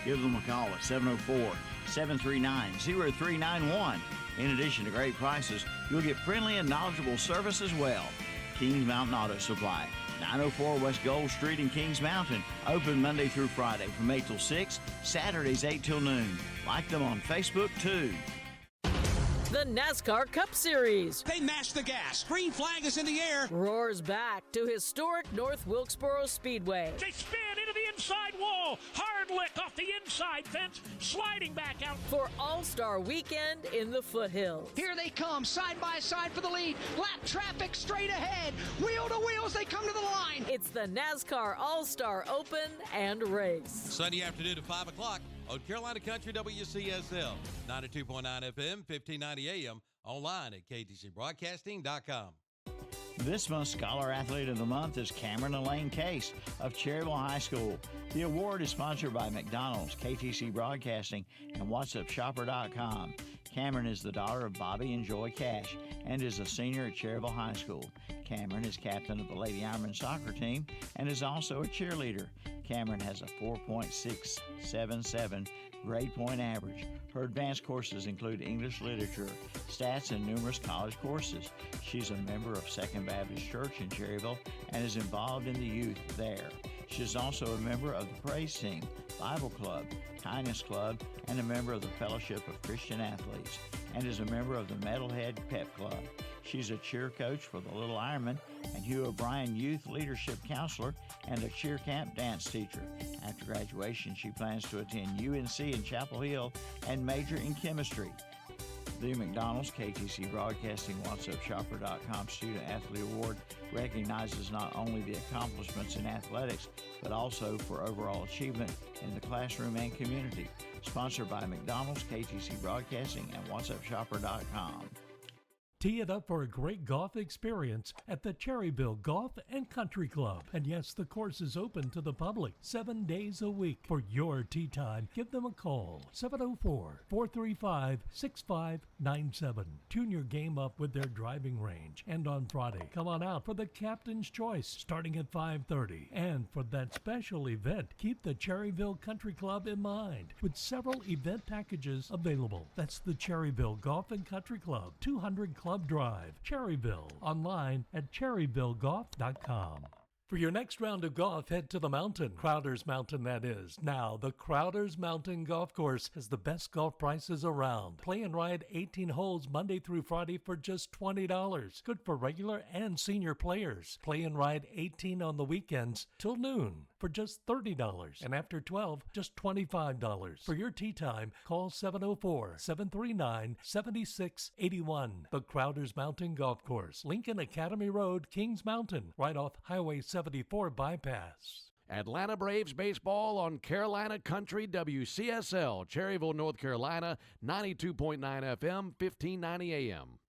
Give them a call at 704-739-0391. In addition to great prices, you'll get friendly and knowledgeable service as well. Kings Mountain Auto Supply, 904 West Gold Street in Kings Mountain. Open Monday through Friday from 8 till 6, Saturdays 8 till noon. Like them on Facebook, too. The NASCAR Cup Series. They mash the gas. Green flag is in the air. Roars back to historic North Wilkesboro Speedway. They spin into the inside wall. Hard lick off the inside fence. Sliding back out. For All-Star Weekend in the Foothills. Here they come, side by side for the lead. Lap traffic straight ahead. Wheel to wheel as they come to the line. It's the NASCAR All-Star Open and Race. Sunday afternoon at 5 o'clock on Carolina Country WCSL. 92.9 FM, 1590 AM. Online at ktcbroadcasting.com. This month's Scholar Athlete of the Month is Cameron Elaine Case of Cherryville High School. The award is sponsored by McDonald's, KTC Broadcasting, and WhatsAppShopper.com. Cameron is the daughter of Bobby and Joy Cash and is a senior at Cherryville High School. Cameron is captain of the Lady Ironman soccer team and is also a cheerleader. Cameron has a 4.677 grade point average. Her advanced courses include English literature, stats, and numerous college courses. She's a member of Second Baptist Church in Cherryville and is involved in the youth there. She is also a member of the Praise Team, Bible Club, Kindness Club, and a member of the Fellowship of Christian Athletes, and is a member of the Metalhead Pep Club. She's a cheer coach for the Little Ironman and Hugh O'Brien Youth Leadership Counselor and a cheer camp dance teacher. After graduation, she plans to attend UNC in Chapel Hill and major in chemistry. The McDonald's KTC Broadcasting WhatsAppShopper.com Student Athlete Award recognizes not only the accomplishments in athletics, but also for overall achievement in the classroom and community. Sponsored by McDonald's, KTC Broadcasting, and WhatsAppShopper.com. Tee it up for a great golf experience at the Cherryville Golf and Country Club. And yes, the course is open to the public 7 days a week. For your tee time, give them a call, 704-435-6597. Tune your game up with their driving range. And on Friday, come on out for the Captain's Choice, starting at 5:30. And for that special event, keep the Cherryville Country Club in mind, with several event packages available. That's the Cherryville Golf and Country Club, 200 Club Drive, Cherryville. Online at cherryvillegolf.com. For your next round of golf, head to the mountain. Crowder's Mountain, that is. Now, the Crowder's Mountain Golf Course has the best golf prices around. Play and ride 18 holes Monday through Friday for just $20. Good for regular and senior players. Play and ride 18 on the weekends till noon for just $30. And after 12, just $25. For your tee time, call 704-739-7681. The Crowder's Mountain Golf Course, Lincoln Academy Road, Kings Mountain, right off Highway 74 bypass. Atlanta Braves baseball on Carolina Country WCSL, Cherryville, North Carolina, 92.9 FM, 1590 AM.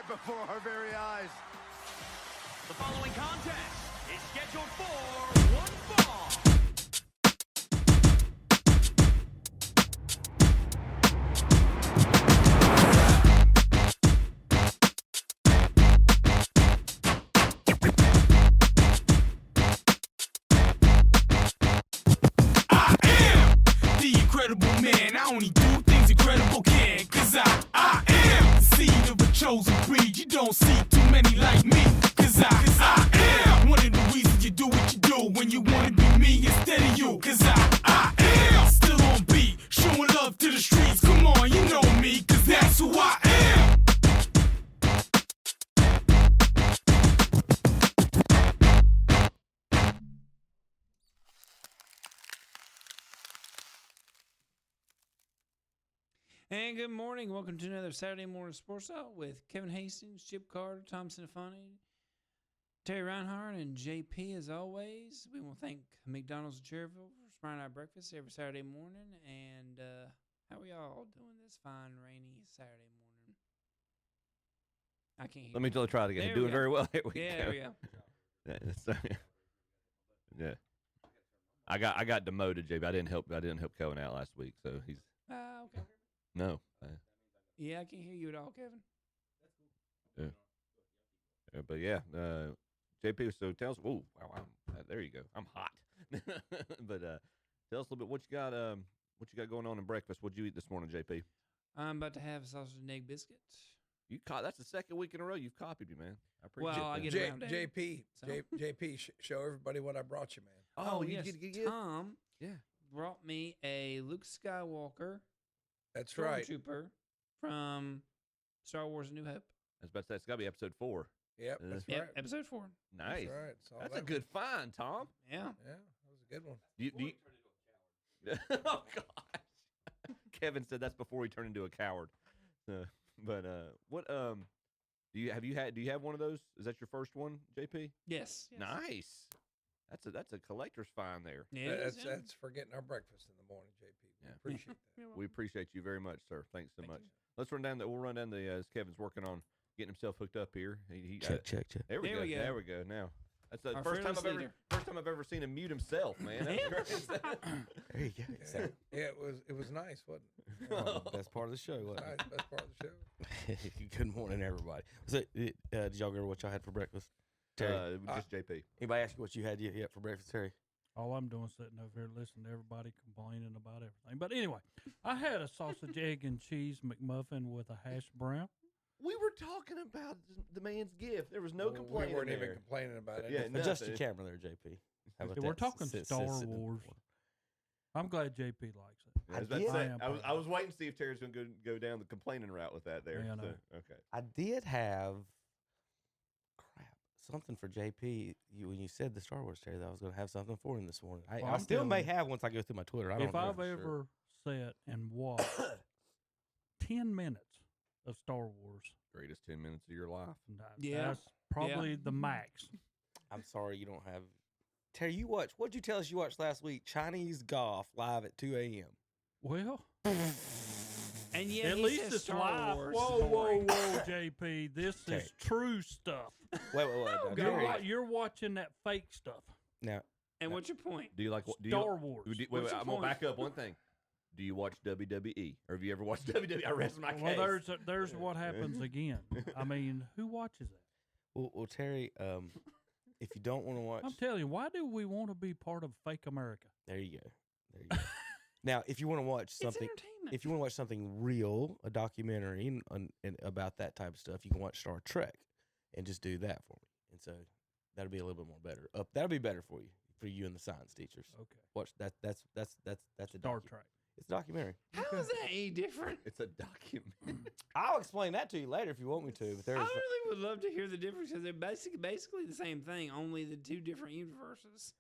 Before our very eyes. The following contest is scheduled for one fall. I am the incredible man. I only do things incredible can. Cause I am the seed of a chosen breed. You don't see too many like me. Cause I am one of the reasons you do what you do. When you wanna be me instead of you. Cause I am still on beat, showing love to the streets. Come on, you know me. Cause that's who I am. And good morning. Welcome to another Saturday Morning Sports Talk with Kevin Hastings, Chip Carter, Tom Sinafani, Terry Reinhardt, and JP. As always, we want to thank McDonald's of Cherryville for sponsoring our breakfast every Saturday morning. And how are y'all doing this fine, rainy Saturday morning? I can't hear Let me try it again. There Doing we go. very well. Here we Yeah, go. there we go. Yeah. I got demoted, JB. I didn't help Kevin out last week, so he's Okay. no. Yeah, I can't hear you at all, Kevin. Yeah. But yeah, JP. So tell us. Oh, wow, there you go. I'm hot. But tell us a little bit what you got. What you got going on in breakfast? What'd you eat this morning, JP? I'm about to have a sausage and egg biscuit. That's the second week in a row you've copied me, man. I appreciate Well, I that. get around to it. JP, So- JP, show everybody what I brought you, man. Oh, you yes. get Tom yeah. brought me a Luke Skywalker That's right. Stormtrooper from Star Wars: A New Hope. I was about to say it's got to be episode 4. Yep, that's Yep, right. episode 4. Nice. That's right. So That's a good find, Tom. Yeah. Yeah, that was a good one. Do you, oh gosh. Kevin said that's before he turned into a coward. But what do you have one of those? Is that your first one, JP? Yes. Nice. That's a collector's find there. Yeah, That's for getting our breakfast in the morning, JP. We appreciate that. We appreciate you very much, sir. Thanks so much. Let's run down we'll run down the as Kevin's working on getting himself hooked up here. Check. There we go. There we go. Now. That's the first time I've ever seen him mute himself, man. That's great. There you go. Yeah, it was nice, wasn't it? Best part of the show, wasn't Nice, best part of the show. Good morning, everybody. So, did y'all go what y'all had for breakfast? Terry? Just JP. Anybody ask you what you had yet for breakfast, Terry? All I'm doing is sitting over here listening to everybody complaining about everything. But anyway, I had a sausage, egg, and cheese McMuffin with a hash brown. We were talking about the man's gift. There was no complaining. We weren't there. even complaining about it. Yeah, Adjust your camera there, JP. How about We're that? talking Sit Star in the Wars. corner. I'm glad JP likes it. Yeah, I was waiting to see if Terry's going to go down the complaining route with that there. Yeah, I know. So, okay. I did have something for JP. When you said the Star Wars, Terry, that I was going to have something for him this morning. Well, I I'm still may telling you, have once I go through my Twitter. I don't if know I've for ever sure. sat and watched 10 minutes of Star Wars, Greatest 10 minutes of your life. that's probably the max. I'm sorry you don't have. Terry, you watched. What'd you tell us you watched last week? Chinese golf live at 2 a.m. Well, and yet at he least says it's Star live. Wars Whoa, is whoa, boring. whoa, JP. This Okay. is true stuff. Wait. You're watching that fake stuff. Now, And what's your point? Do you like Star Wars. Wait, What's your I'm going to point? back up one thing. Do you watch WWE? Or have you ever watched WWE? I rest my case. Well, there's what happens again. I mean, who watches that? well, Terry, if you don't want to watch, I'm telling you, why do we want to be part of fake America? there you go. Now, if you want to watch something, if you want to watch something real, a documentary and about that type of stuff, you can watch Star Trek and just do that for me. And so that'll be a little bit more better. That'll be better for you and the science teachers. Okay. Watch that. That's a Star Trek. It's a documentary. How is that any different? It's a documentary. I'll explain that to you later if you want me to. But I really would love to hear the difference because they're basically the same thing, only the two different universes.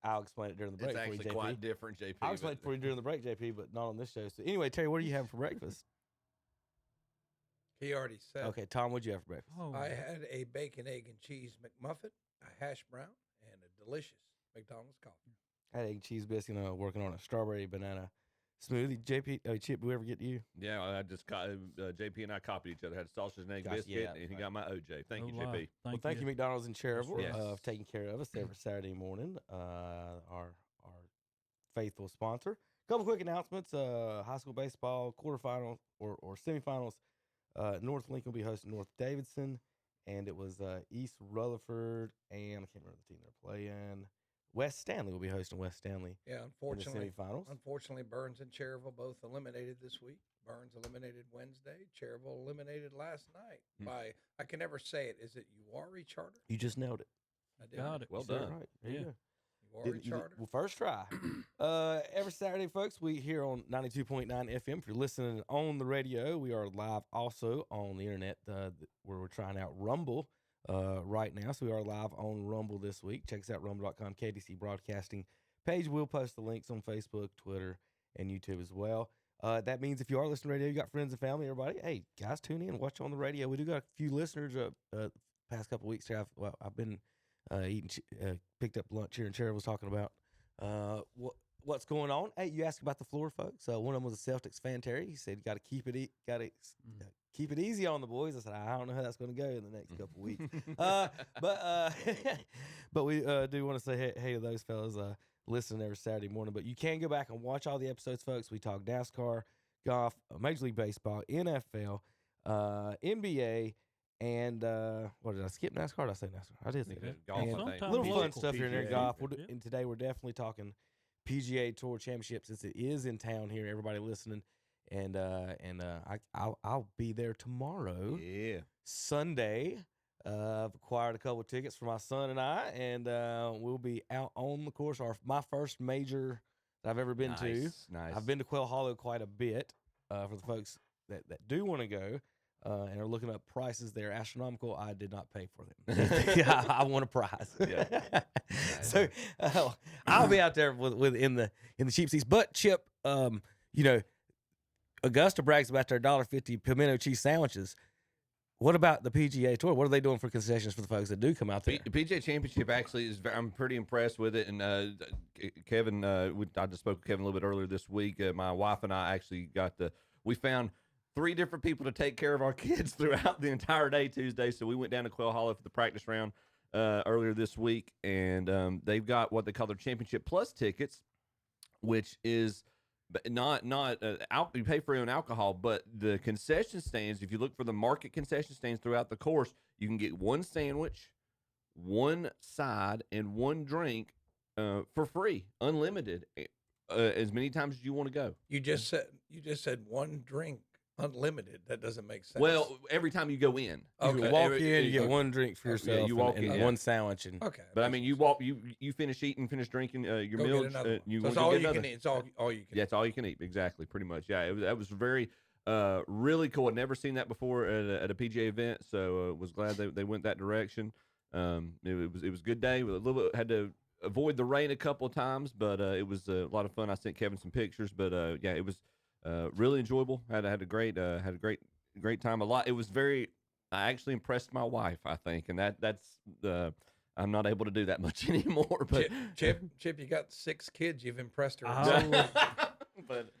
I'll explain it during the break. It's for you, actually JP. quite different, JP. I'll explain it for you during the break, JP, but not on this show. So anyway, Terry, what do you have for breakfast? He already said. Okay, Tom, what'd you have for breakfast? Oh, I had a bacon, egg, and cheese McMuffin, a hash brown, and a delicious McDonald's coffee. I had egg cheese biscuit. Working on a strawberry banana smoothie. JP, Chip, do we ever get to you? Yeah, I just JP and I copied each other. Had a sausage and egg Gotcha, biscuit, yeah, and he got my OJ. Thank you, wow. JP. Thank you, McDonald's in Cherryville, Yes. for taking care of us every Saturday morning. Our faithful sponsor. A couple quick announcements. High school baseball quarterfinals or semifinals. North Lincoln will be hosting North Davidson, and it was East Rutherford, and I can't remember the team they're playing. West Stanley will be hosting West Stanley. Yeah, in the semifinals. Unfortunately, Burns and Cherryville both eliminated this week. Burns eliminated Wednesday. Cherryville eliminated last night by, I can never say it. Is it Uwari Charter? You just nailed it. I did. Got it. Well You said done. it Right. There you go. Uwari Charter. Well, first try. Every Saturday, folks, we here on 92.9 FM. If you're listening on the radio, we are live also on the internet where we're trying out Rumble right now. So we are live on Rumble this week. Check us out, rumble.com, KDC Broadcasting page. We'll post the links on Facebook, Twitter, and YouTube as well. That means if you are listening to radio, you got friends and family, everybody. Hey, guys, tune in, watch on the radio. We do got a few listeners. Past couple of weeks here, I've been eating, picked up lunch here, and Cherry was talking about what's going on. Hey, you asked about the floor, folks. One of them was a Celtics fan, Terry. He said, "Got to keep it, keep it easy on the boys." I said, "I don't know how that's going to go in the next couple of weeks." But we do want to say hey to those fellas listening every Saturday morning. But you can go back and watch all the episodes, folks. We talk NASCAR, golf, Major League Baseball, NFL, NBA. And what did I skip NASCAR? Did I say NASCAR? I did say that. Golf, And little fun stuff here in there, PGA. golf. And today we're definitely talking PGA Tour Championship since it is in town here. Everybody listening, and I'll be there tomorrow. Yeah, Sunday. I've acquired a couple of tickets for my son and I, and we'll be out on the course. My first major that I've ever been to. Nice. I've been to Quail Hollow quite a bit. For the folks that do want to go. And are looking up prices. They're astronomical. I did not pay for them. I want a prize. Yeah. So I'll be out there with in the cheap seats. But Chip, Augusta brags about their $1.50 pimento cheese sandwiches. What about the PGA Tour? What are they doing for concessions for the folks that do come out there? The PGA Championship actually is. I'm pretty impressed with it. And Kevin, I just spoke to Kevin a little bit earlier this week. My wife and I actually we found 3 different people to take care of our kids throughout the entire day Tuesday. So we went down to Quail Hollow for the practice round earlier this week, and they've got what they call their Championship Plus tickets, which is not you pay for your own alcohol, but the concession stands. If you look for the market concession stands throughout the course, you can get 1 sandwich, 1 side, and 1 drink for free, unlimited, as many times as you want to go. You just said 1 drink. Unlimited. That doesn't make sense. Well, every time you go in, you walk in, you get 1 drink for yourself. Yeah, you walk in, 1 sandwich, and But I mean, you walk, you finish eating, finish drinking your meal. You so it's all you can eat. It's all you can. Yeah, it's all you can eat. Exactly, pretty much. Yeah, that was very, really cool. I'd never seen that before at a PGA event, so was glad they went that direction. It was a good day. We a little bit had to avoid the rain a couple of times, but it was a lot of fun. I sent Kevin some pictures, but yeah, it was. Really enjoyable. Had a great time. It was very. I actually impressed my wife, I think, and that's I'm not able to do that much anymore. But Chip, you got 6 kids. You've impressed her. But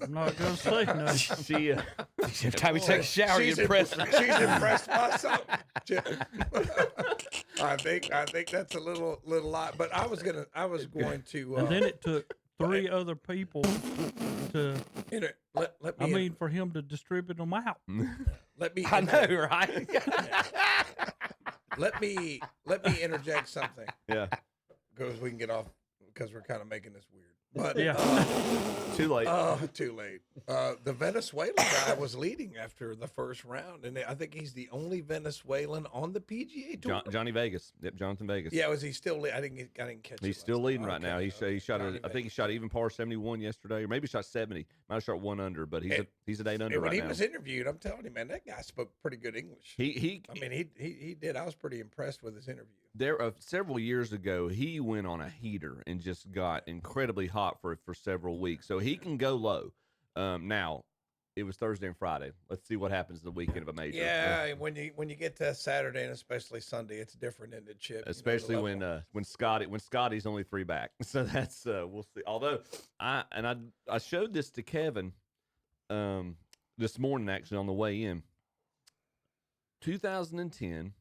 I'm not gonna say no. She every time you take a shower, you impress her. She's impressed by something. I think that's a little lot. But I was going to. And then it took 3 other people to. Let me. For him to distribute them out. Let me. I know, right? Let me interject something. Yeah. Because we can get off. Because we're kind of making this weird. But yeah. Too late. Too late. The Venezuelan guy was leading after the first round, and I think he's the only Venezuelan on the PGA Tour. Johnny Vegas. Yep, Jonathan Vegas. Yeah, was he still? I didn't catch. He's still leading right now. He shot. I think he shot even par 71 yesterday, or maybe he shot 70. Might have shot 1 under, but he's at 8 under right now. When he was interviewed, I'm telling you, man, that guy spoke pretty good English. He did. I was pretty impressed with his interview. There, several years ago, he went on a heater and just got incredibly hot for several weeks. So he can go low. Now, it was Thursday and Friday. Let's see what happens the weekend of a major. Yeah, when you get to Saturday and especially Sunday, it's different in the Chip. Especially when Scotty's only 3 back. So that's we'll see. Although I showed this to Kevin this morning actually on the way in. 2010.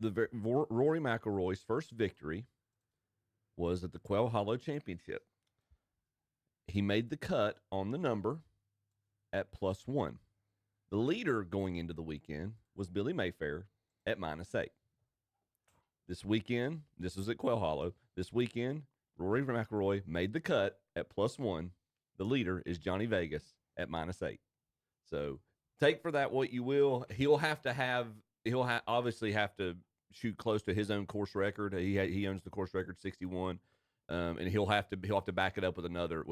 Rory McIlroy's first victory was at the Quail Hollow Championship. He made the cut on the number at +1. The leader going into the weekend was Billy Mayfair at -8. This weekend, this was at Quail Hollow. This weekend, Rory McIlroy made the cut at +1. The leader is Johnny Vegas at -8. So take for that what you will. He'll obviously have to shoot close to his own course record. He owns the course record 61, and he'll have to back it up with another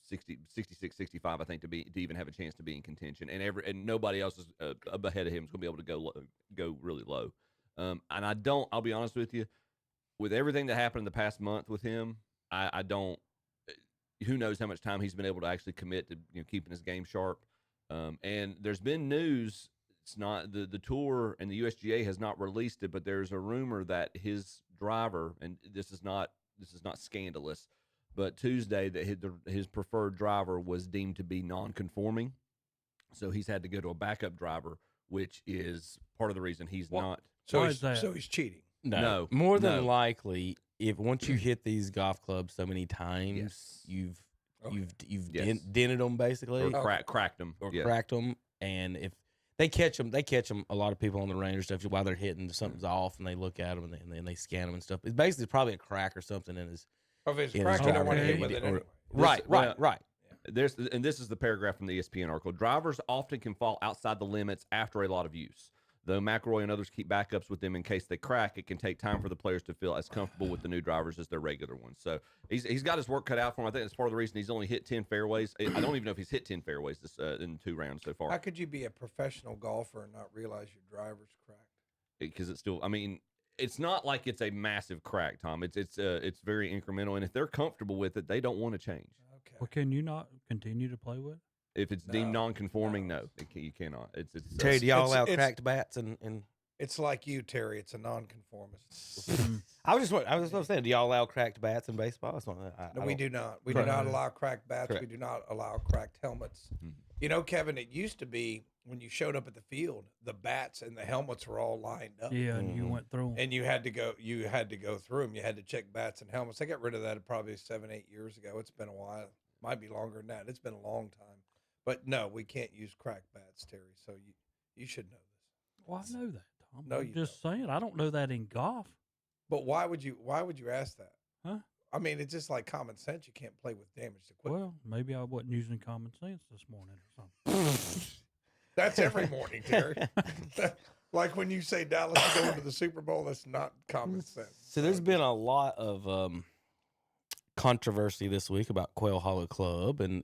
66, 65, I think, to even have a chance to be in contention. And nobody else is ahead of him is going to be able to go really low. And I'll be honest with you, with everything that happened in the past month with him, I don't. Who knows how much time he's been able to actually commit to keeping his game sharp. And there's been news. It's not the tour and the USGA has not released it, but there's a rumor that his driver, and this is not scandalous, but Tuesday that his preferred driver was deemed to be non-conforming, so he's had to go to a backup driver, which is part of the reason he's not. So he's cheating. No, more than likely, if once you hit these golf clubs so many times, you've dented them basically, or cracked them, cracked them, and if they catch them, a lot of people on the range or stuff while they're hitting, something's off, and they look at them and they scan them and stuff. It's basically probably a crack or something in his. If it's a crack, you don't want to hit with it anyway. Right. This is the paragraph from the ESPN article. Drivers often can fall outside the limits after a lot of use. Though McElroy and others keep backups with them in case they crack, it can take time for the players to feel as comfortable with the new drivers as their regular ones. So he's got his work cut out for him. I think that's part of the reason he's only hit 10 fairways. I don't even know if he's hit 10 fairways in 2 rounds so far. How could you be a professional golfer and not realize your driver's cracked? Because it's still, I mean, it's not like it's a massive crack, Tom. It's very incremental, and if they're comfortable with it, they don't want to change. Okay. Well, can you not continue to play with? If it's deemed non-conforming, no, you cannot. It's Terry, do y'all allow cracked bats and? It's like you, Terry. It's a non-conformist. I was saying, do y'all allow cracked bats in baseball? No, we do not. We do not allow cracked bats. Correct. We do not allow cracked helmets. You know, Kevin, it used to be when you showed up at the field, the bats and the helmets were all lined up. Yeah, and you went through them. And you had to go through them. You had to check bats and helmets. I got rid of that probably 7-8 years ago. It's been a while. Might be longer than that. It's been a long time. But no, we can't use cracked bats, Terry. So you should know this. Well, I know that, Tom. No, I'm just saying. I don't know that in golf. But why would you ask that? Huh? I mean, it's just like common sense. You can't play with damaged equipment. Well, maybe I wasn't using common sense this morning or something. That's every morning, Terry. Like when you say Dallas is going to the Super Bowl, that's not common sense. So there's been a lot of controversy this week about Quail Hollow Club and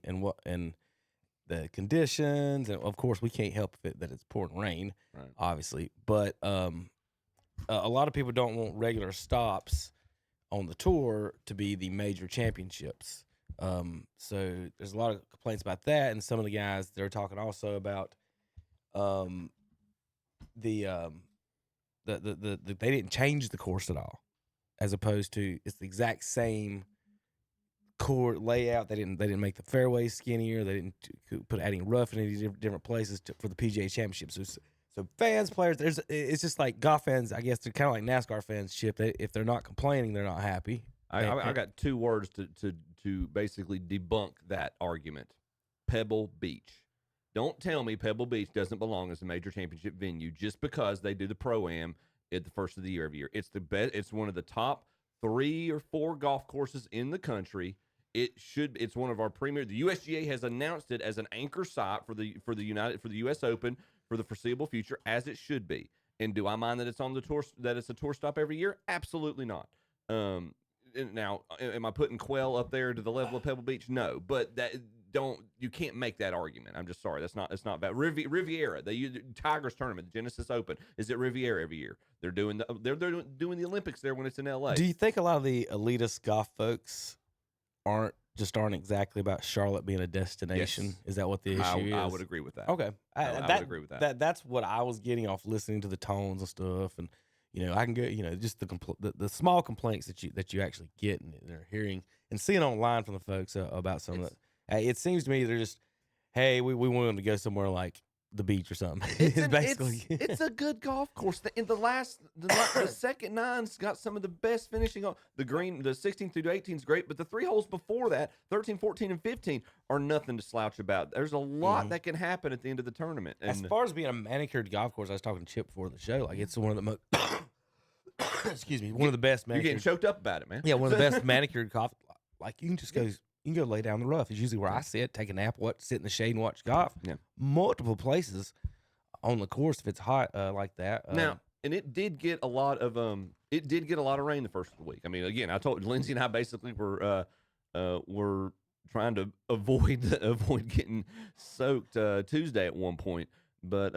the conditions, and of course we can't help it that it's pouring rain, right, obviously. But a lot of people don't want regular stops on the tour to be the major championships. So there's a lot of complaints about that, and some of the guys they're talking also about they didn't change the course at all, as opposed to it's the exact same court layout. They didn't make the fairways skinnier. They didn't put any rough in any different places for the PGA Championship. So fans, players, it's just like golf fans. I guess they're kind of like NASCAR fans. Chip, if they're not complaining, they're not happy. I got 2 words to basically debunk that argument. Pebble Beach. Don't tell me Pebble Beach doesn't belong as a major championship venue just because they do the Pro-Am at the first of the year every year. It's the best. It's one of the top 3 or 4 golf courses in the country. It's one of our premier. The USGA has announced it as an anchor site for the US Open for the foreseeable future, as it should be. And do I mind that it's on the tour, that it's a tour stop every year? Absolutely not. Now, am I putting Quail up there to the level of Pebble Beach? No, but you can't make that argument. I'm just sorry. That's not bad. Riviera, the Tigers tournament, the Genesis Open is at Riviera every year. They're doing the Olympics there when it's in LA. Do you think a lot of the elitist golf folks aren't exactly about Charlotte being a destination? Yes. Is that what the issue is? I would agree with that. Okay, I would agree with that. That's what I was getting off listening to the tones and stuff, and I can get just the small complaints that you actually get and they're hearing and seeing online from the folks about some of that. It seems to me they're just, hey, we want them to go somewhere like the beach or something. It's a good golf course. The second nine's got some of the best finishing on the green. The 16 through 18 is great, but the 3 holes before that, 13, 14, and 15, are nothing to slouch about. There's a lot that can happen at the end of the tournament. And as far as being a manicured golf course, I was talking to Chip before the show. Like, it's one of the most excuse me, one of the best manicured. You're getting choked up about it, man. Yeah, one of the best manicured golf. Like, you can just go. You can go lay down the rough. It's usually where I sit, take a nap, sit in the shade and watch golf. Yeah. Multiple places on the course if it's hot like that. Now, and it did get a lot of rain the first of the week. I mean, again, I told Lindsay and I basically were trying to avoid getting soaked Tuesday at one point. But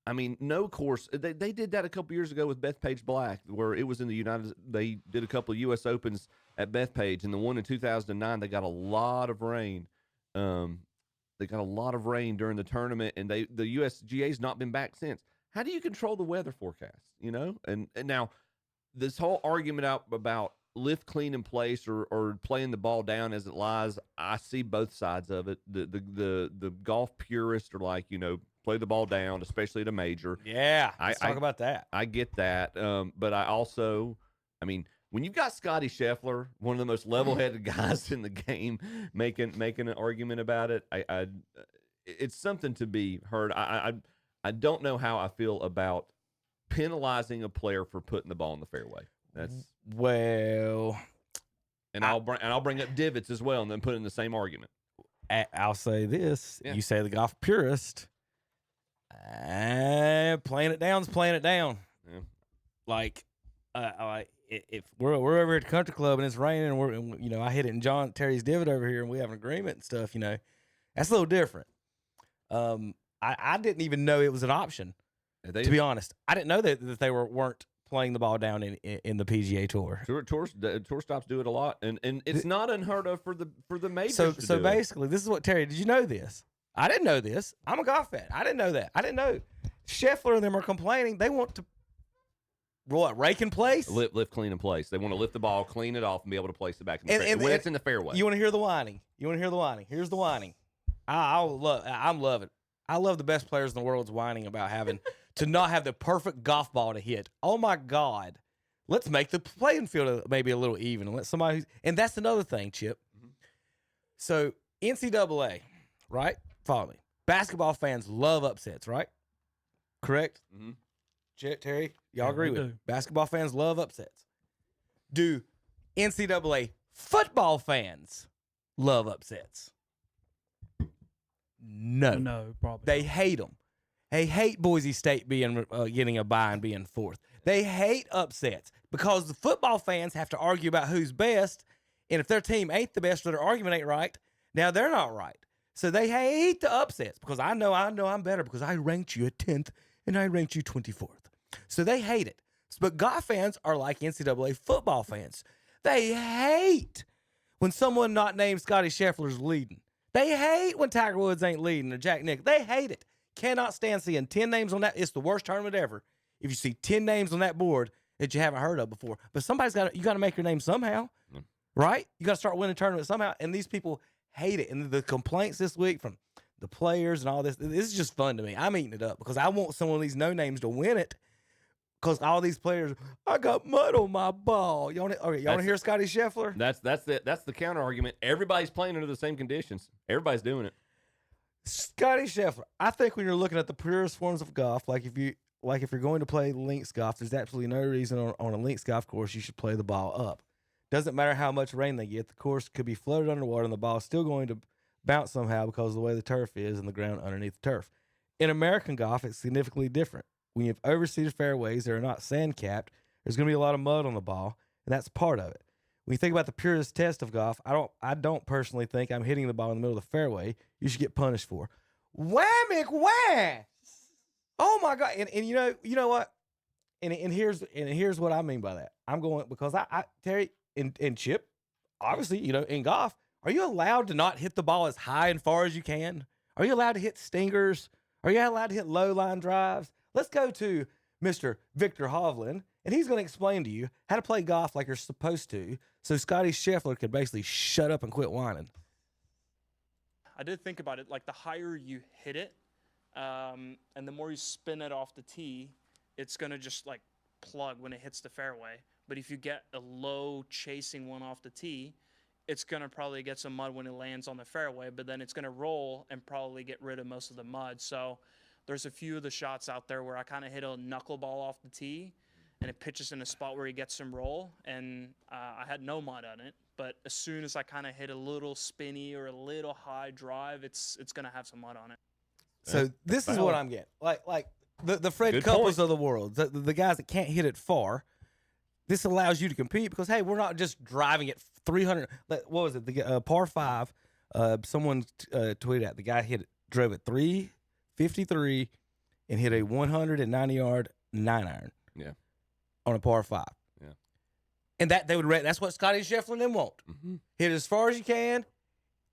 I mean, no course. They did that a couple years ago with Bethpage Black, where it was in the They did a couple of U.S. Opens at Bethpage, and the one in 2009, they got a lot of rain. They got a lot of rain during the tournament, and the USGA's not been back since. How do you control the weather forecast? And now this whole argument about lift clean in place or playing the ball down as it lies, I see both sides of it. The golf purists are like, play the ball down, especially at a major. Yeah, let's talk about that. I get that, but I also, when you've got Scotty Scheffler, one of the most level-headed guys in the game, making an argument about it, it's something to be heard. I don't know how I feel about penalizing a player for putting the ball in the fairway. I'll bring up divots as well, and then put in the same argument. I'll say this: You say the golf purist. Playing it down's playing it down. Yeah. If we're over here at the country club and it's raining and I hit it in John Terry's divot over here and we have an agreement and stuff, that's a little different. I didn't even know it was an option. To be honest, I didn't know that they weren't playing the ball down in the PGA Tour. Tour stops do it a lot, and it's not unheard of for the majors. So basically, this is what Terry. Did you know this? I didn't know this. I'm a golf fan. I didn't know that. I didn't know. Scheffler and them are complaining. They want to rake in place? Lift clean in place. They want to lift the ball, clean it off, and be able to place it back in the fairway. When it's in the fairway. You want to hear the whining? Here's the whining. I'm loving. I love the best players in the world's whining about having to not have the perfect golf ball to hit. Oh my God. Let's make the playing field maybe a little even and let somebody and that's another thing, Chip. Mm-hmm. So NCAA, right? Follow me. Basketball fans love upsets, right? Correct? Mm-hmm. Chip, Terry, y'all agree with me? Basketball fans love upsets. Do NCAA football fans love upsets? No, probably. They hate them. They hate Boise State getting a bye and being fourth. They hate upsets because the football fans have to argue about who's best, and if their team ain't the best or their argument ain't right, now they're not right. So they hate the upsets because I know I'm better because I ranked you at 10th and I ranked you 24th. So they hate it. But golf fans are like NCAA football fans. They hate when someone not named Scotty Scheffler's leading. They hate when Tiger Woods ain't leading or Jack Nicklaus. They hate it. Cannot stand seeing 10 names on that. It's the worst tournament ever. If you see 10 names on that board that you haven't heard of before. But you got to make your name somehow, right? You got to start winning tournaments somehow. And these people hate it. And the complaints this week from the players and all this is just fun to me. I'm eating it up because I want some of these no names to win it. Because all these players, I got mud on my ball. Y'all want to hear Scotty Scheffler? That's the counter argument. Everybody's playing under the same conditions. Everybody's doing it. Scotty Scheffler. I think when you're looking at the purest forms of golf, like if you're going to play links golf, there's absolutely no reason on a links golf course you should play the ball up. Doesn't matter how much rain they get. The course could be floated underwater, and the ball is still going to bounce somehow because of the way the turf is and the ground underneath the turf. In American golf, it's significantly different. When you have overseeded fairways that are not sand capped, there's going to be a lot of mud on the ball, and that's part of it. When you think about the purest test of golf, I don't personally think I'm hitting the ball in the middle of the fairway. You should get punished for. Whammy wham! Oh my God! And you know what? And here's what I mean by that. I'm going because I Terry and Chip, obviously, in golf, are you allowed to not hit the ball as high and far as you can? Are you allowed to hit stingers? Are you allowed to hit low line drives? Let's go to Mr. Victor Hovland, and he's going to explain to you how to play golf like you're supposed to, so Scotty Scheffler could basically shut up and quit whining. I did think about it. Like the higher you hit it, and the more you spin it off the tee, it's going to just like plug when it hits the fairway. But if you get a low chasing one off the tee, it's going to probably get some mud when it lands on the fairway, but then it's going to roll and probably get rid of most of the mud. So there's a few of the shots out there where I kind of hit a knuckleball off the tee, and it pitches in a spot where you get some roll, and I had no mud on it. But as soon as I kind of hit a little spinny or a little high drive, it's going to have some mud on it. So this is what I'm getting. Like the Fred Couples of the world, the guys that can't hit it far. This allows you to compete because, hey, we're not just driving it 300. What was it? The par 5. Someone tweeted out the guy drove it 353 and hit a 190-yard 9-iron. Yeah. On a par 5. Yeah. And that's what Scotty Scheffler and them want. Mm-hmm. Hit as far as you can.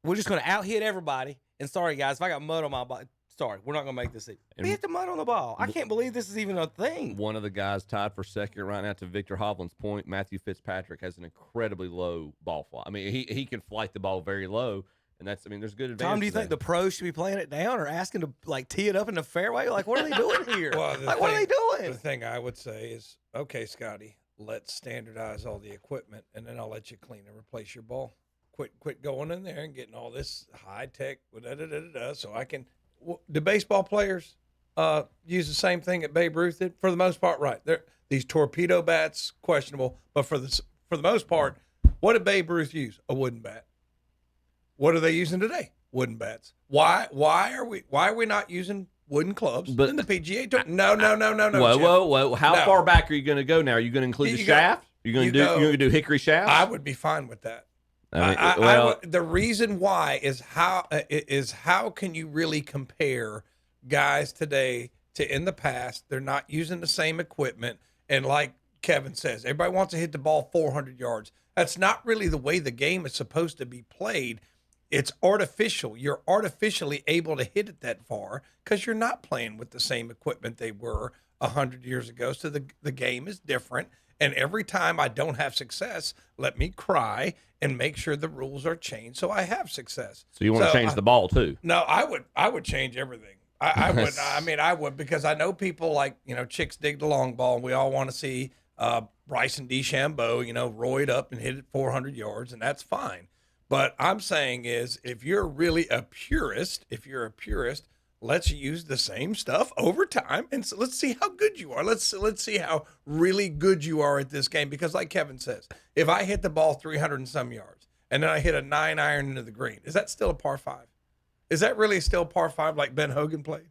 We're just going to out-hit everybody. And sorry, guys, if I got mud on my body, sorry, we're not going to make this. We hit the mud on the ball. I can't believe this is even a thing. One of the guys tied for second right now, to Victor Hovland's point, Matthew Fitzpatrick, has an incredibly low ball flight. I mean, he can flight the ball very low, and there's good advantage. Tom, do you think the pros should be playing it down or asking to tee it up in the fairway? Like, what are they doing here? Well, what are they doing? The thing I would say is, okay, Scotty, let's standardize all the equipment, and then I'll let you clean and replace your ball. Quit going in there and getting all this high tech, so I can. Do baseball players use the same thing that Babe Ruth did? For the most part, right? These torpedo bats, questionable, but for the most part, what did Babe Ruth use? A wooden bat. What are they using today? Wooden bats. Why are we not using wooden clubs in the PGA Tour? No. Whoa! How far back are you going to go now? Are you going to include the shaft? You're going to do hickory shafts? I would be fine with that. The reason why is how can you really compare guys today to in the past? They're not using the same equipment, and like Kevin says, everybody wants to hit the ball 400 yards. That's not really the way the game is supposed to be played. It's artificial. You're artificially able to hit it that far because you're not playing with the same equipment they were 100 years ago. So the game is different. And every time I don't have success, let me cry and make sure the rules are changed so I have success. So you want to change the ball too? No, I would change everything. I would. I mean, I would, because I know people like, chicks dig the long ball, and we all want to see Bryson DeChambeau, roid up and hit it 400 yards, and that's fine. But I'm saying is, if you're really a purist, let's use the same stuff over time, and so let's see how good you are. Let's see how really good you are at this game. Because like Kevin says, if I hit the ball 300 and some yards, and then I hit a 9-iron into the green, is that still a par 5? Is that really still par 5 like Ben Hogan played?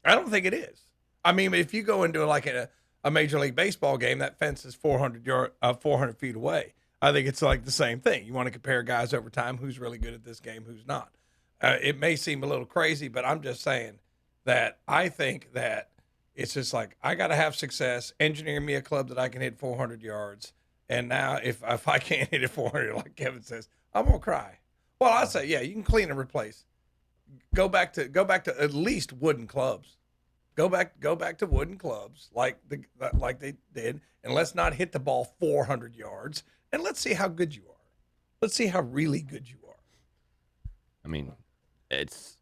I don't think it is. I mean, if you go into like a Major League Baseball game, that fence is 400 feet away. I think it's like the same thing. You want to compare guys over time, who's really good at this game, who's not. It may seem a little crazy, but I'm just saying that I think that it's just like, I got to have success, engineer me a club that I can hit 400 yards. And now if I can't hit it 400, like Kevin says, I'm going to cry. Well, I say, yeah, you can clean and replace. Go back to at least wooden clubs. Go back to wooden clubs like they did, and let's not hit the ball 400 yards, and let's see how good you are. Let's see how really good you are. I mean, it's.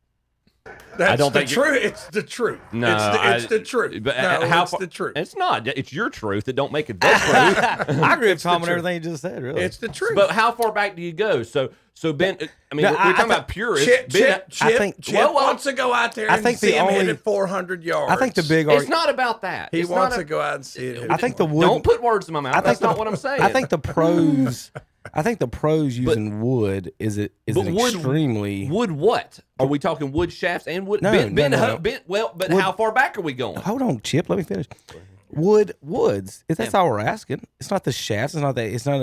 That's I don't the think truth. It's the truth. No, it's the truth. But No, it's the truth. It's not. It's your truth. That don't make it the truth. I agree with Tom on everything you just said. Really, It's the truth. But how far back do you go? So Ben, I mean, we're talking about purists. Chip Chip wants to go out there I and think see the him hit only- it 400 yards. I think the big It's argument. not about that. He It's wants not to go out and see it. I think the wood. Don't put words in my mouth. That's not what I'm saying. I think the pros. I think the pros using wood is But extremely wood. What are we talking? Wood shafts and wood. No, no. But Wood- how far back are we going? Hold on, Chip. Let me finish. Woods. If that's all we're asking, it's not the shafts. It's not that. It's none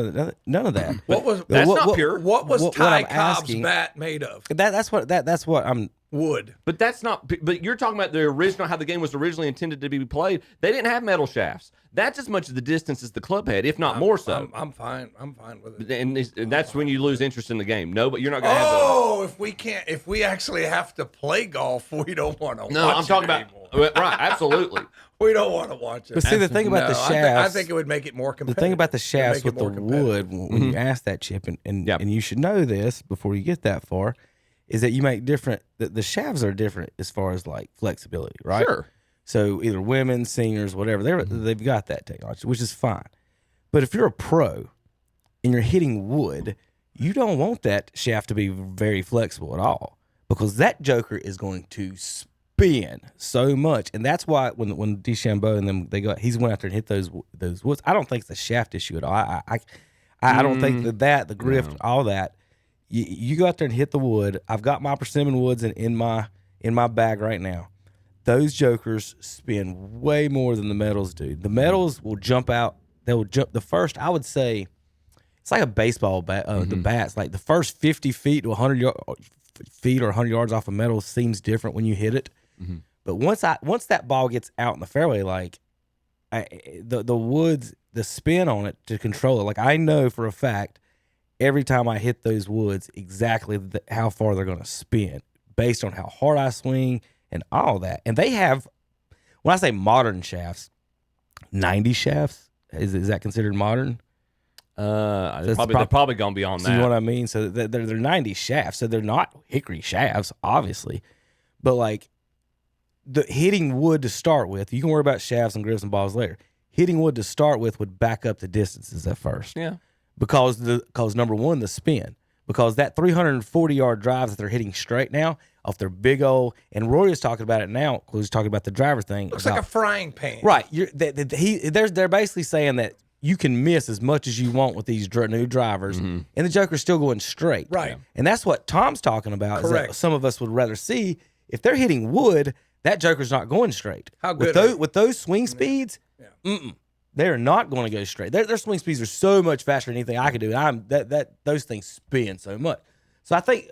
of that. What was That's not pure. What was what Ty I'm Cobb's asking- bat made of? That's what I'm. Wood. But that's not. But you're talking about the original, how the game was originally intended to be played. They didn't have metal shafts. That's as much of the distance as the club had, if not more so. I'm fine. I'm fine with it. And that's when you lose interest in the game. No, but you're not going to have. Oh, if we actually have to play golf, we don't want to. No, watch I'm talking it about anymore. right. Absolutely. We don't want to watch it. But see, the thing about the No, shafts. I think it would make it more The competitive. thing about the It'd shafts make it with the more competitive. wood, when you ask that, Chip, and you should know this before you get that far, is that you make different. The shafts are different as far as like flexibility, right? Sure. So either women, singers, whatever, they've got that technology, which is fine. But if you're a pro and you're hitting wood, you don't want that shaft to be very flexible at all, because that joker is going to spin so much, and that's why when DeChambeau and them he's went out there and hit those woods. I don't think it's a shaft issue at all. I don't think that the grift, all that. You go out there and hit the wood. I've got my persimmon woods in my bag right now. Those jokers spin way more than the metals do. The metals will jump out. They will jump the first. I would say it's like a baseball bat. The bats, like the first 50 feet to 100 feet or 100 yards off of metal seems different when you hit it. But once that ball gets out in the fairway, like the woods, the spin on it to control it, like I know for a fact every time I hit those woods exactly how far they're going to spin based on how hard I swing and all that. And they have, when I say modern shafts, 90 shafts. Is that considered modern? They're probably gone beyond that. So you know what I mean? So they're 90 shafts. So they're not hickory shafts, obviously. But like the hitting wood to start with, you can worry about shafts and grips and balls later. Hitting wood to start with would back up the distances at first. Yeah. Because number one, the spin. Because that 340-yard drive that they're hitting straight now off their big old, and Rory is talking about it now because he's talking about the driver thing. Looks like a frying pan. Right. They're basically saying that you can miss as much as you want with these new drivers, and the Joker's still going straight. Right. And that's what Tom's talking about. Correct. Is that some of us would rather see if they're hitting wood, that Joker's not going straight. How good with those swing speeds? They're not going to go straight. Their swing speeds are so much faster than anything I could do. And those things spin so much. So I think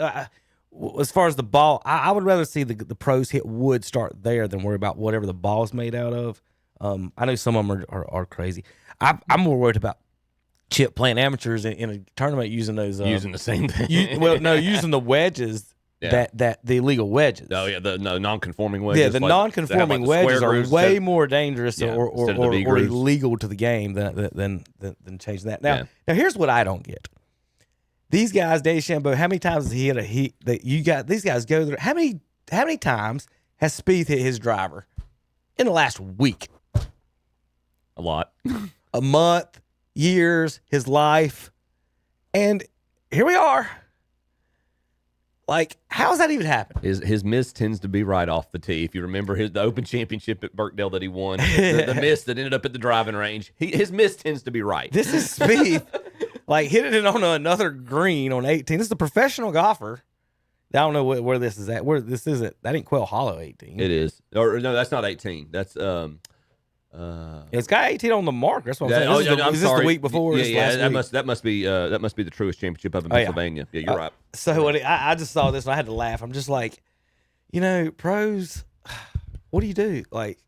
as far as the ball, I would rather see the pros hit wood start there than worry about whatever the ball's made out of. I know some of them are crazy. I'm more worried about Chip playing amateurs in a tournament using those using the same thing. Using the wedges. Yeah. That the illegal wedges. Oh yeah, the non-conforming wedges. Yeah, the non-conforming wedges are way more dangerous or illegal to the game than changing that. Now here's what I don't get. These guys, DeChambeau, how many times has he hit a heat that you got? These guys go there. How many times has Spieth hit his driver in the last week? A lot. A month, years, his life, and here we are. Like, how does that even happen? His miss tends to be right off the tee. If you remember the Open Championship at Birkdale that he won, the miss that ended up at the driving range, his miss tends to be right. This is Spieth, like hitting it on another green on 18. This is a professional golfer. I don't know where this is at. Where this isn't. That ain't Quail Hollow 18. It is. Or no, that's not 18. That's it's got 18 on the marker. That's what I'm saying. Is this the week before? Yeah, that must be the Truist Championship up in Pennsylvania. Yeah, you're right. So when I just saw this and I had to laugh. I'm just like, pros, what do you do? Like,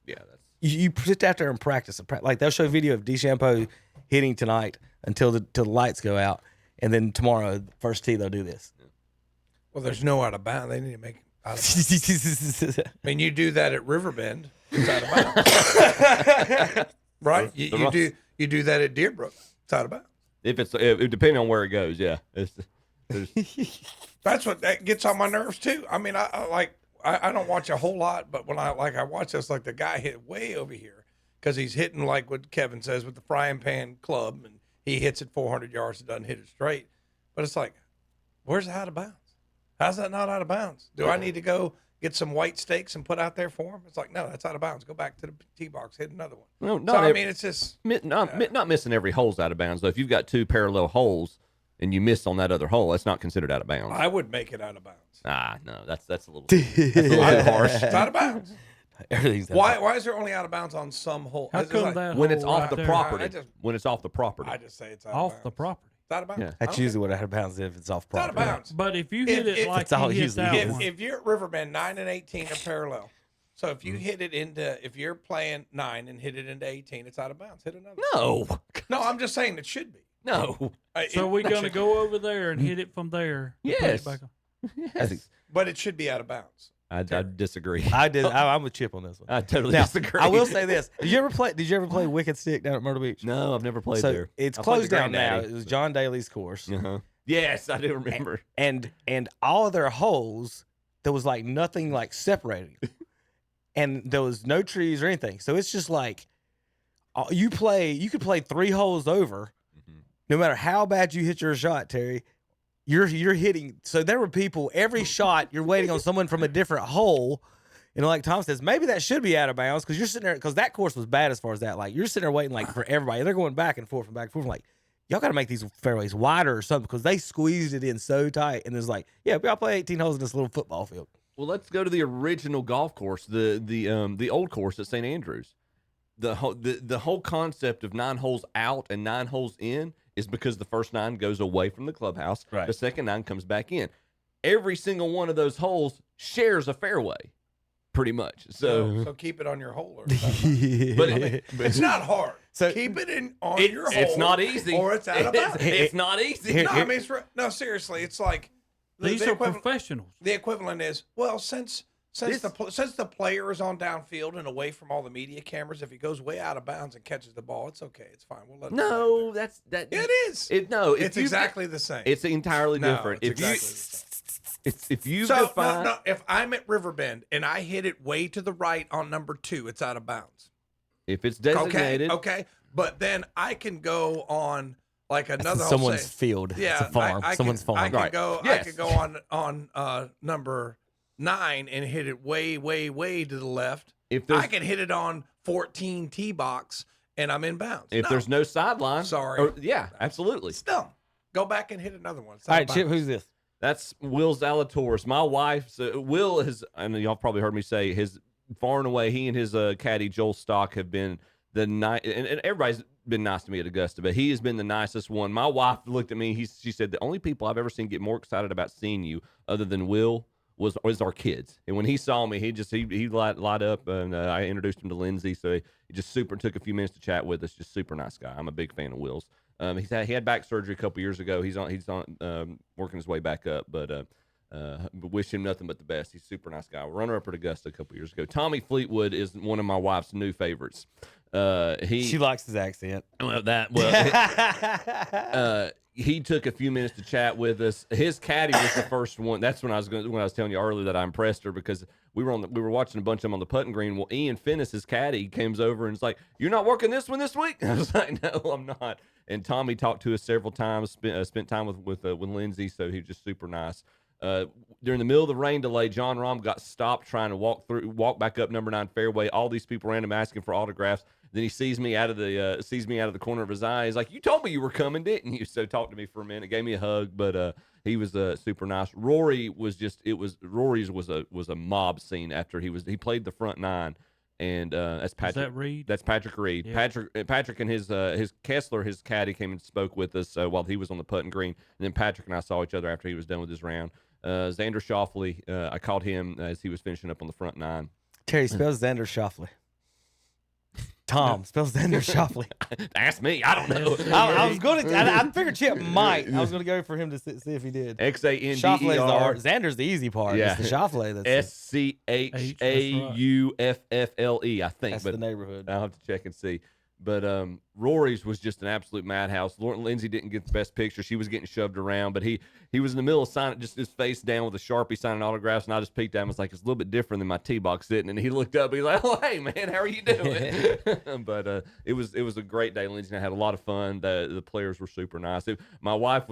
you sit out there and practice. Like they'll show video of DeChambeau hitting tonight until the lights go out, and then tomorrow first tee they'll do this. Well, there's no out of bounds. They need to make out of bounds. I mean, you do that at Riverbend. It's out of bounds. Right? You do that at Deerbrook. It's out of bounds. If depending on where it goes, yeah. That's what that gets on my nerves too. I mean, I don't watch a whole lot, but when I watch this, like the guy hit way over here because he's hitting like what Kevin says with the frying pan club, and he hits it 400 yards and doesn't hit it straight. But it's like, where's it out of bounds? How's that not out of bounds? Do I need to go get some white steaks and put out there for him? It's like, no, that's out of bounds. Go back to the tee box, hit another one. No, I mean, it's just not missing every hole's out of bounds. Though, if you've got two parallel holes and you miss on that other hole, that's not considered out of bounds. I would make it out of bounds. No, that's a little too harsh. It's out of bounds. Everything's why is there only out of bounds on some holes? How come that when it's hole off right the there- property? When it's off the property. I just say it's off the property. It's out of bounds. Yeah. That's usually what out of bounds if it's off property. It's out of bounds. But if you hit it like It's all you hit usually that is. one, If you're at Riverbend, 9 and 18 are parallel. So if you hit it into, if you're playing 9 and hit it into 18, it's out of bounds. Hit another. No, I'm just saying it should be. no. so we're gonna go over there and hit it from there. and put it Yes. back on. Yes. But it should be out of bounds. I disagree. I'm with Chip on this one. I totally Now, disagree. I will say this: Did you ever play Wicked Stick down at Myrtle Beach? No, I've never played So there. it's I played closed the down now. Granddaddy, It was but- John Daly's course. Uh-huh. Yes, I do remember. And all of their holes, there was like nothing like separating them. And there was no trees or anything. So it's just like you could play 3 holes over, no matter how bad you hit your shot, Terry. You're hitting. So there were people every shot you're waiting on someone from a different hole. And like Tom says, maybe that should be out of bounds because you're sitting there because that course was bad as far as that. Like you're sitting there waiting like for everybody. They're going back and forth and back and forth. Like y'all got to make these fairways wider or something because they squeezed it in so tight. And it's like, yeah, we all play 18 holes in this little football field. Well, let's go to the original golf course, the old course at St. Andrews. The whole concept of 9 holes out and 9 holes in is because the first 9 goes away from the clubhouse. Right. The second 9 comes back in. Every single one of those holes shares a fairway. pretty much. So keep it on your hole. Or but it's not hard. So keep it on your hole. It's not easy. Or it's out of bounds. It's not easy. No, I mean, no, seriously, it's like These are professionals. The equivalent is, well, since the player is on downfield and away from all the media cameras, if he goes way out of bounds and catches the ball, it's okay. It's fine. We'll let him. No, that's that. Yeah, it is. It's exactly the same. It's entirely different. It's exactly the same. If you So define, no, if I'm at Riverbend and I hit it way to the right on number 2, it's out of bounds. if it's designated, Okay. But then I can go on like another someone's field. Yeah, It's a farm. Someone's farm. I can Right. go. Yes. I could go on number 9 and hit it way, way, way to the left. If there's, I can hit it on 14 tee box and I'm in bounds. if there's no sideline, Sorry. yeah, absolutely. It's dumb. Go back and hit another one. It's All out right, of Chip, bounds. who's this? That's Will Zalatoris. My wife, Will has, and y'all probably heard me say, his far and away, he and his caddy Joel Stock have been the nice, and everybody's been nice to me at Augusta, but he has been the nicest one. My wife looked at me. She said the only people I've ever seen get more excited about seeing you, other than Will, was our kids. And when he saw me, he light up, and I introduced him to Lindsay. So he just took a few minutes to chat with us. Just super nice guy. I'm a big fan of Will's. He had back surgery a couple years ago. He's on working his way back up, but wish him nothing but the best. He's a super nice guy. Runner up at Augusta a couple years ago. Tommy Fleetwood is one of my wife's new favorites. She likes his accent. He took a few minutes to chat with us. His caddy was the first one. That's when I was telling you earlier that I impressed her, because we were watching a bunch of them on the putting green. Well, Ian Finnis, his caddy, comes over and is like, "You're not working this one this week?" I was like, "No, I'm not." And Tommy talked to us several times, spent time with Lindsay, so he was just super nice. During the middle of the rain delay, John Rahm got stopped trying to walk back up number 9 fairway. All these people around him asking for autographs. Then he sees me out of the corner of his eye. He's like, "You told me you were coming, didn't you?" So talked to me for a minute, gave me a hug, but he was super nice. Rory's was a mob scene after he played the front 9. And that's Patrick. Is that Reed? That's Patrick Reed. Yeah. Patrick and his Kessler, his caddy, came and spoke with us while he was on the putting green. And then Patrick and I saw each other after he was done with his round. Xander Schauffele, I called him as he was finishing up on the front 9. Terry spells Xander Schauffele. Tom spells Xander Schauffele. Ask me. I don't know. I was going to. I figured Chip might. I was going to go for him to see if he did. Xander. Xander's the easy part. Yeah. It's the Schauffele. That's SCHAUFFLE, I think. That's but the neighborhood. I'll have to check and see. But Rory's was just an absolute madhouse. Lindsay didn't get the best picture. She was getting shoved around, but he was in the middle of signing, just his face down with a Sharpie signing autographs, and I just peeked at him. I was like, "It's a little bit different than my tee box sitting." And he looked up. He's like, "Oh, hey, man, how are you doing?" But it was a great day. Lindsay and I had a lot of fun. The players were super nice. My wife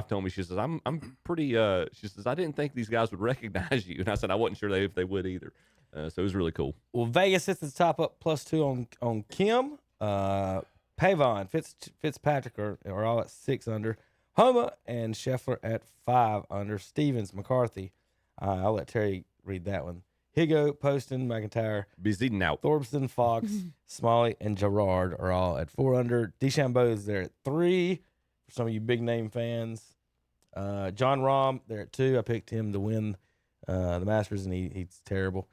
told me, she says, I'm pretty. She says, "I didn't think these guys would recognize you," and I said, "I wasn't sure if they would either." So it was really cool. Well, Vegas sits at the top up +2 on Kim. Pavon, Fitzpatrick are all at 6 under. Homa and Scheffler at 5 under. Stevens, McCarthy. I'll let Terry read that one. Higo, Poston, McIntyre. Busy out. Thorbson, Fox, Smalley, and Gerard are all at 4 under. DeChambeau's there at 3 for some of you big name fans. John Rahm, they're at 2. I picked him to win the Masters, and he's terrible.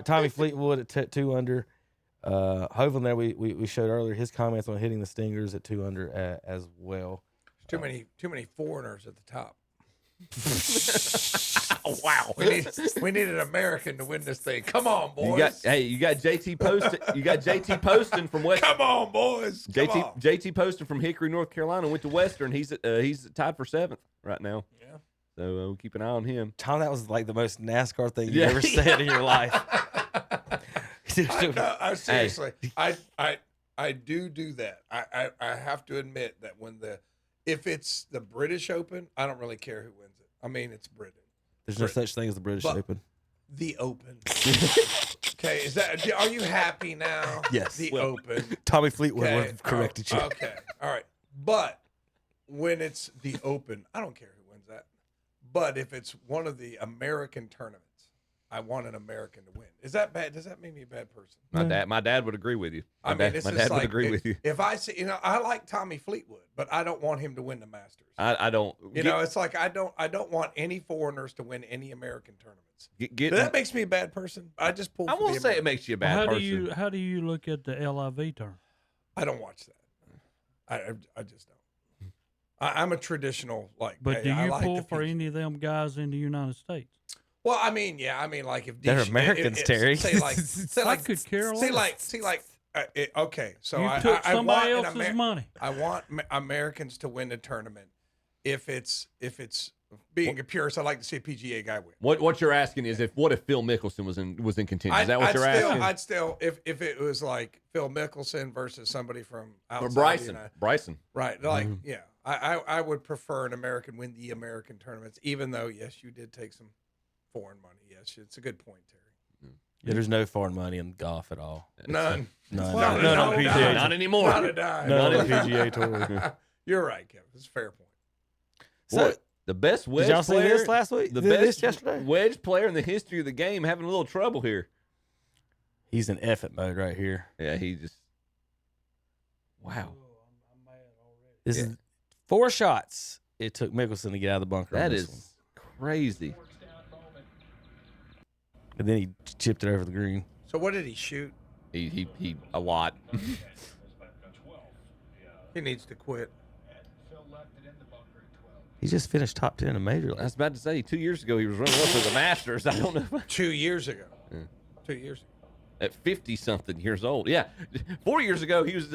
Tommy Fleetwood at 2 under. Hovland there, we showed earlier his comments on hitting the Stingers at 2 under as well. Too many foreigners at the top. Wow. We need an American to win this thing. Come on, boys. You got JT Poston. You got JT Poston from West. Come on, boys. JT Poston from Hickory, North Carolina, went to Western. He's tied for 7th right now. Yeah. So we'll keep an eye on him. Tom, that was like the most NASCAR thing you ever said in your life. Seriously, I do that. I have to admit that if it's the British Open, I don't really care who wins it. I mean, it's Britain. There's no such thing as the British Open. The Open. Okay, are you happy now? Yes. The Open. Tommy Fleetwood would have corrected you. Okay, all right. But when it's the Open, I don't care who wins that. But if it's one of the American tournaments, I want an American to win. Is that bad? Does that make me a bad person? My dad would agree with you. My dad would agree with you. If I see, I like Tommy Fleetwood, but I don't want him to win the Masters. I don't. It's like I don't want any foreigners to win any American tournaments. That makes me a bad person. I just pull. I won't say it makes you a bad person. How do you look at the LIV tournament? I don't watch that. I just don't. I'm a traditional But do you pull for any of them guys in the United States? Well, like if they're Americans, Terry. Say like, I could care less. Okay, so you I took I somebody want else's money. I want Americans to win the tournament. If it's being a purist, I'd like to see a PGA guy win. What you're asking is what if Phil Mickelson was in contention? Is that what you're asking? I'd still if it was like Phil Mickelson versus somebody from outside. Or Bryson. Right. Like yeah. I would prefer an American win the American tournaments, even though yes, you did take some foreign money. Yes, it's a good point, Terry. Yeah, there's no foreign money in golf at all. None. None on PGA. Not anymore. Not a dime. None on PGA Tour. You're right, Kevin. It's a fair point. So the best wedge did y'all player. see this last week? The this best yesterday? wedge player in the history of the game having a little trouble here. He's in effort mode right here. Yeah, he just. Wow. This is 4 shots it took Mickelson to get out of the bunker. That is crazy. And then he chipped it over the green. So what did he shoot? He a lot. He needs to quit. He just finished top 10 in a major league. I was about to say 2 years ago he was running up for the Masters. I don't know. 2 years ago. Yeah. 2 years ago. At 50-something years old. Yeah. 4 years ago he's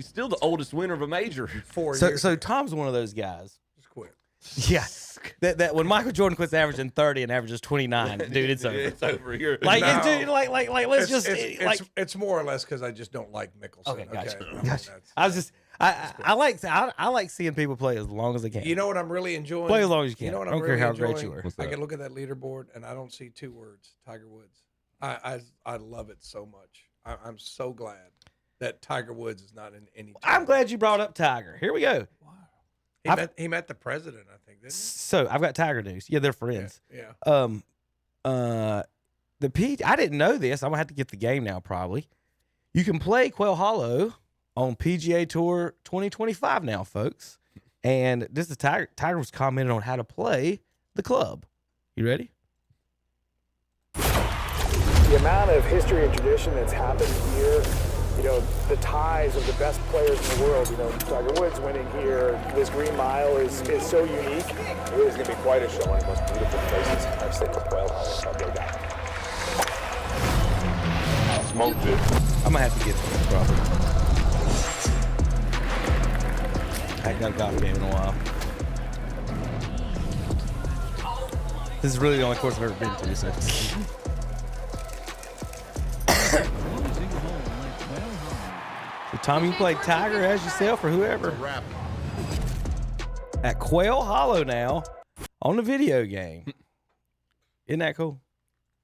still the oldest winner of a major. 4 years. So Tom's one of those guys. Just quit. Yeah. That when Michael Jordan quits averaging 30 and averages 29, dude, it's over. It's over here. Like, No. dude, like, let's just it's more or less because I just don't like Mickelson. Okay, gotcha. I mean, Gotcha. I like seeing people play as long as they can. You know what I'm really enjoying? Play as long as you can. You know what I don't I'm care really how great enjoying? you are. What's I that? can look at that leaderboard and I don't see 2 words. Tiger Woods. I love it so much. I'm so glad that Tiger Woods is not in any. I'm glad you brought up Tiger. Here we go. He met the president, I think, didn't he? So I've got Tiger news. Yeah, they're friends. Yeah. I didn't know this. I'm gonna have to get the game now. Probably. You can play Quail Hollow on PGA Tour 2025 now, folks. And this is Tiger. Tiger was commenting on how to play the club. You ready? The amount of history and tradition that's happened here, the ties of the best players in the world, Tiger Woods winning here, this Green Mile is so unique. It is going to be quite a show, one of the most beautiful places I've seen with Quail Hollow. I'll go down. Smoked it. I'm going to have to get to this property. I haven't got a golf game in a while. This is really the only course I've ever been to, so. So Tom, you played Tiger as yourself or whoever. At Quail Hollow now on the video game. Isn't that cool?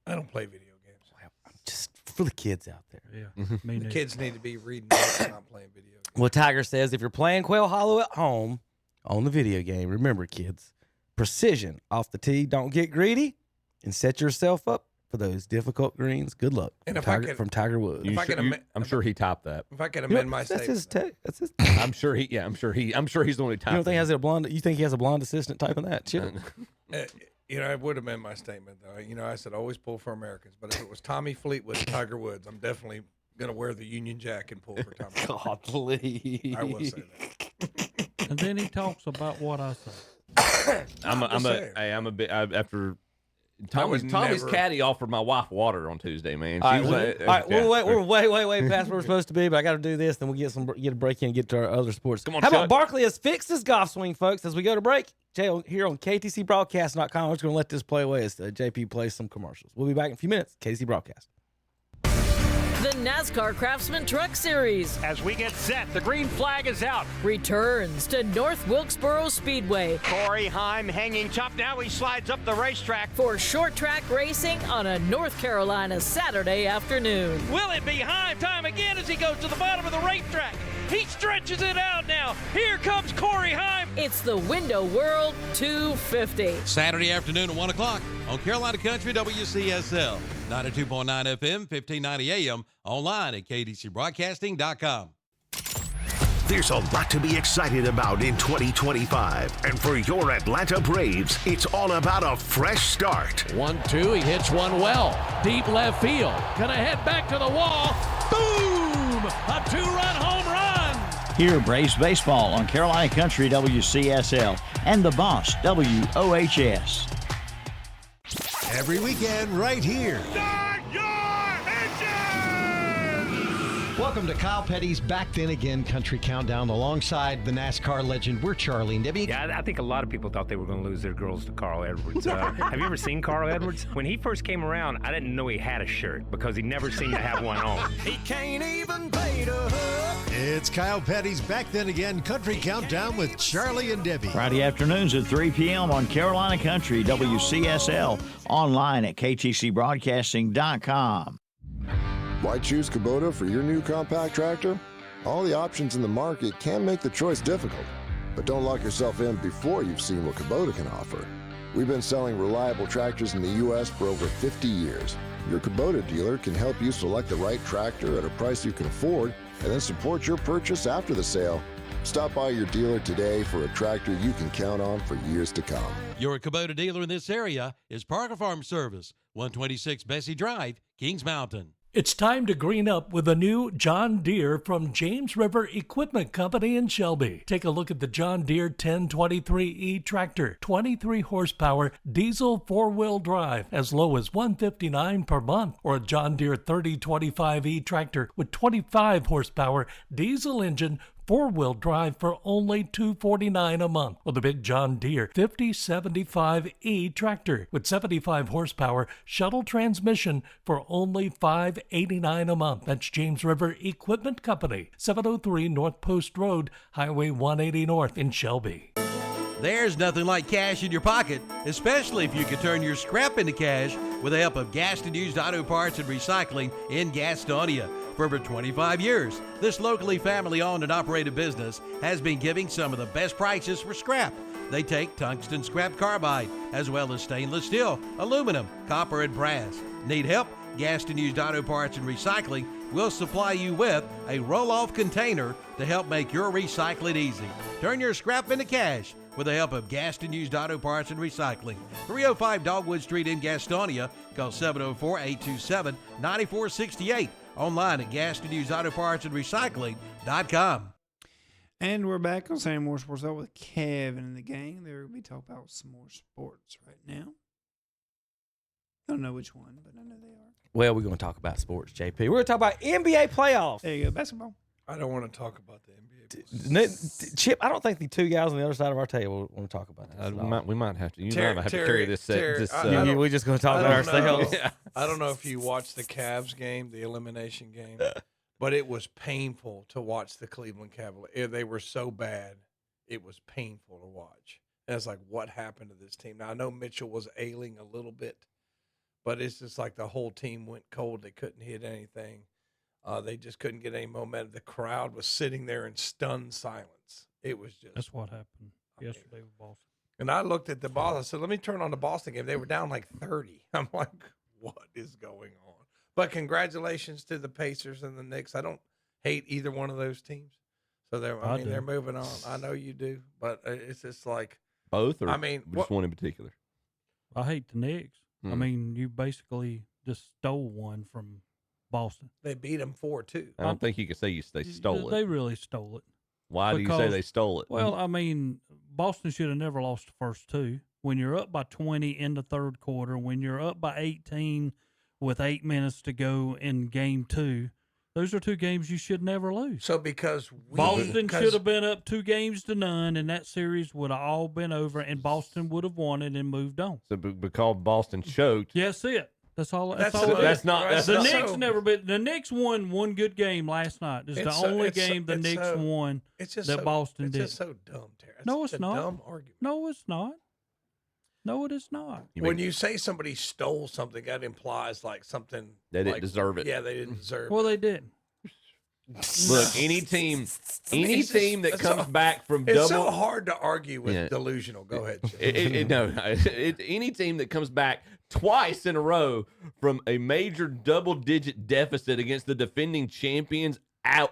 I don't play video games. Just for the kids out there. Yeah, me The neither. kids need to be reading books, not playing video games. Well, Tiger says if you're playing Quail Hollow at home on the video game, remember, kids, precision off the tee. Don't get greedy and set yourself up for those difficult greens. Good luck. And From Tiger Woods. I'm sure he topped that. If I can amend my That's statement. his. That's his. I'm sure he's the one who typed You don't think it. he has a blonde? You think he has a blonde assistant typing that? Chill. I would amend my statement, though. I said always pull for Americans. But if it was Tommy Fleetwood and Tiger Woods, I'm definitely going to wear the Union Jack and pull for Tommy. God, please. I will say that. And then he talks about what I say. After would Tommy's never- caddy offered my wife water on Tuesday, man. All She right, was we're way past where we're supposed to be, but I got to do this. Then we'll get a break in and get to our other sports. Come on, How about Chuck. Barkley has fixed his golf swing, folks? As we go to break, Jay, here on KTCBroadcast.com, we're just going to let this play away as JP plays some commercials. We'll be back in a few minutes. KTC Broadcast. The NASCAR Craftsman Truck Series As we get set, the green flag is out. returns to North Wilkesboro Speedway Corey Heim hanging tough. Now he slides up the racetrack. for short track racing on a North Carolina Saturday afternoon. Will it be Heim time again as he goes to the bottom of the racetrack? He stretches it out now. Here comes Corey Heim. It's the Window World 250. Saturday afternoon at 1 o'clock on Carolina Country WCSL. 92.9 FM, 1590 AM, online at kdcbroadcasting.com. There's a lot to be excited about in 2025. And for your Atlanta Braves, it's all about a fresh start. 1-2, he hits one well. Deep left field. Gonna head back to the wall. Boom! A 2-run home run! Hear Braves baseball on Carolina Country WCSL and The Boss WOHS. Every weekend right here. Welcome to Kyle Petty's Back Then Again Country Countdown alongside the NASCAR legend. We're Charlie and Debbie. Yeah, I think a lot of people thought they were going to lose their girls to Carl Edwards. Have you ever seen Carl Edwards? When he first came around, I didn't know he had a shirt because he never seemed to have one on. He can't even pay to hook. It's Kyle Petty's Back Then Again Country Countdown with Charlie and Debbie. Friday afternoons at 3 p.m. on Carolina Country WCSL, online at ktcbroadcasting.com. Why choose Kubota for your new compact tractor? All the options in the market can make the choice difficult, but don't lock yourself in before you've seen what Kubota can offer. We've been selling reliable tractors in the U.S. for over 50 years. Your Kubota dealer can help you select the right tractor at a price you can afford and then support your purchase after the sale. Stop by your dealer today for a tractor you can count on for years to come. Your Kubota dealer in this area is Parker Farm Service, 126 Bessie Drive, Kings Mountain. It's time to green up with a new John Deere from James River Equipment Company in Shelby. Take a look at the John Deere 1023E tractor, 23 horsepower, diesel 4-wheel drive, as low as $159 per month, or a John Deere 3025E tractor with 25 horsepower, diesel engine, 4-wheel drive for only $249 a month, or the big John Deere 5075E tractor with 75 horsepower shuttle transmission for only $589 a month. That's James River Equipment Company, 703 North Post Road, Highway 180 North in Shelby. There's nothing like cash in your pocket, especially if you can turn your scrap into cash with the help of Gaston Used Auto Parts and Recycling in Gastonia. For over 25 years, this locally family-owned and operated business has been giving some of the best prices for scrap. They take tungsten scrap carbide, as well as stainless steel, aluminum, copper, and brass. Need help? Gaston Used Auto Parts and Recycling will supply you with a roll-off container to help make your recycling easy. Turn your scrap into cash with the help of Gaston Used Auto Parts and Recycling. 305 Dogwood Street in Gastonia. Call 704-827-9468. Online at GastonUsedAutoPartsAndRecycling.com. And we're back on Saturday Morning Sports Talk with Kevin and the gang. They're going to be talking about some more sports right now. Don't know which one, but I know they are. Well, we're going to talk about sports, JP. We're going to talk about NBA playoffs. There you go, basketball. I don't want to talk about the NBA. Chip, I don't think the two guys on the other side of our table want to talk about this. We might have to. Terry, might have to carry this. We're just going to talk about ourselves. Yeah. I don't know if you watched the Cavs game, the elimination game, but it was painful to watch the Cleveland Cavaliers. They were so bad, it was painful to watch. And it's like, what happened to this team? Now, I know Mitchell was ailing a little bit, but it's just like the whole team went cold. They couldn't hit anything. They just couldn't get any momentum. The crowd was sitting there in stunned silence. It was just. That's what happened yesterday with Boston. And I looked at the Boston. I said, let me turn on the Boston game. They were down like 30. I'm like, what is going on? But congratulations to the Pacers and the Knicks. I don't hate either one of those teams. So they're moving on. I know you do, but it's just like both. Or just one in particular. I hate the Knicks. I mean, you basically just stole one from Boston. They beat them 4-2. I don't think you could say they stole it. They really stole it. Why do you say they stole it? Well, I mean, Boston should have never lost the first two. When you're up by 20 in the third quarter, when you're up by 18 with 8 minutes to go in game 2, those are two games you should never lose. So because Boston should have been up 2-0, and that series would have all been over, and Boston would have won it and moved on. So because Boston choked. Yes, it. That's all. That's not. The Knicks never been. The Knicks won one good game last night. It's the only game the Knicks won that Boston did. It's just so dumb, Terry. No, it's not. Dumb argument. No, it's not. No, it is not. When you say somebody stole something, that implies like something they didn't deserve it. Yeah, they didn't deserve it. Well, they didn't. Look, any team that comes back from It's double. so hard to argue with delusional. Go ahead. Any team that comes back twice in a row from a major double-digit deficit against the defending champions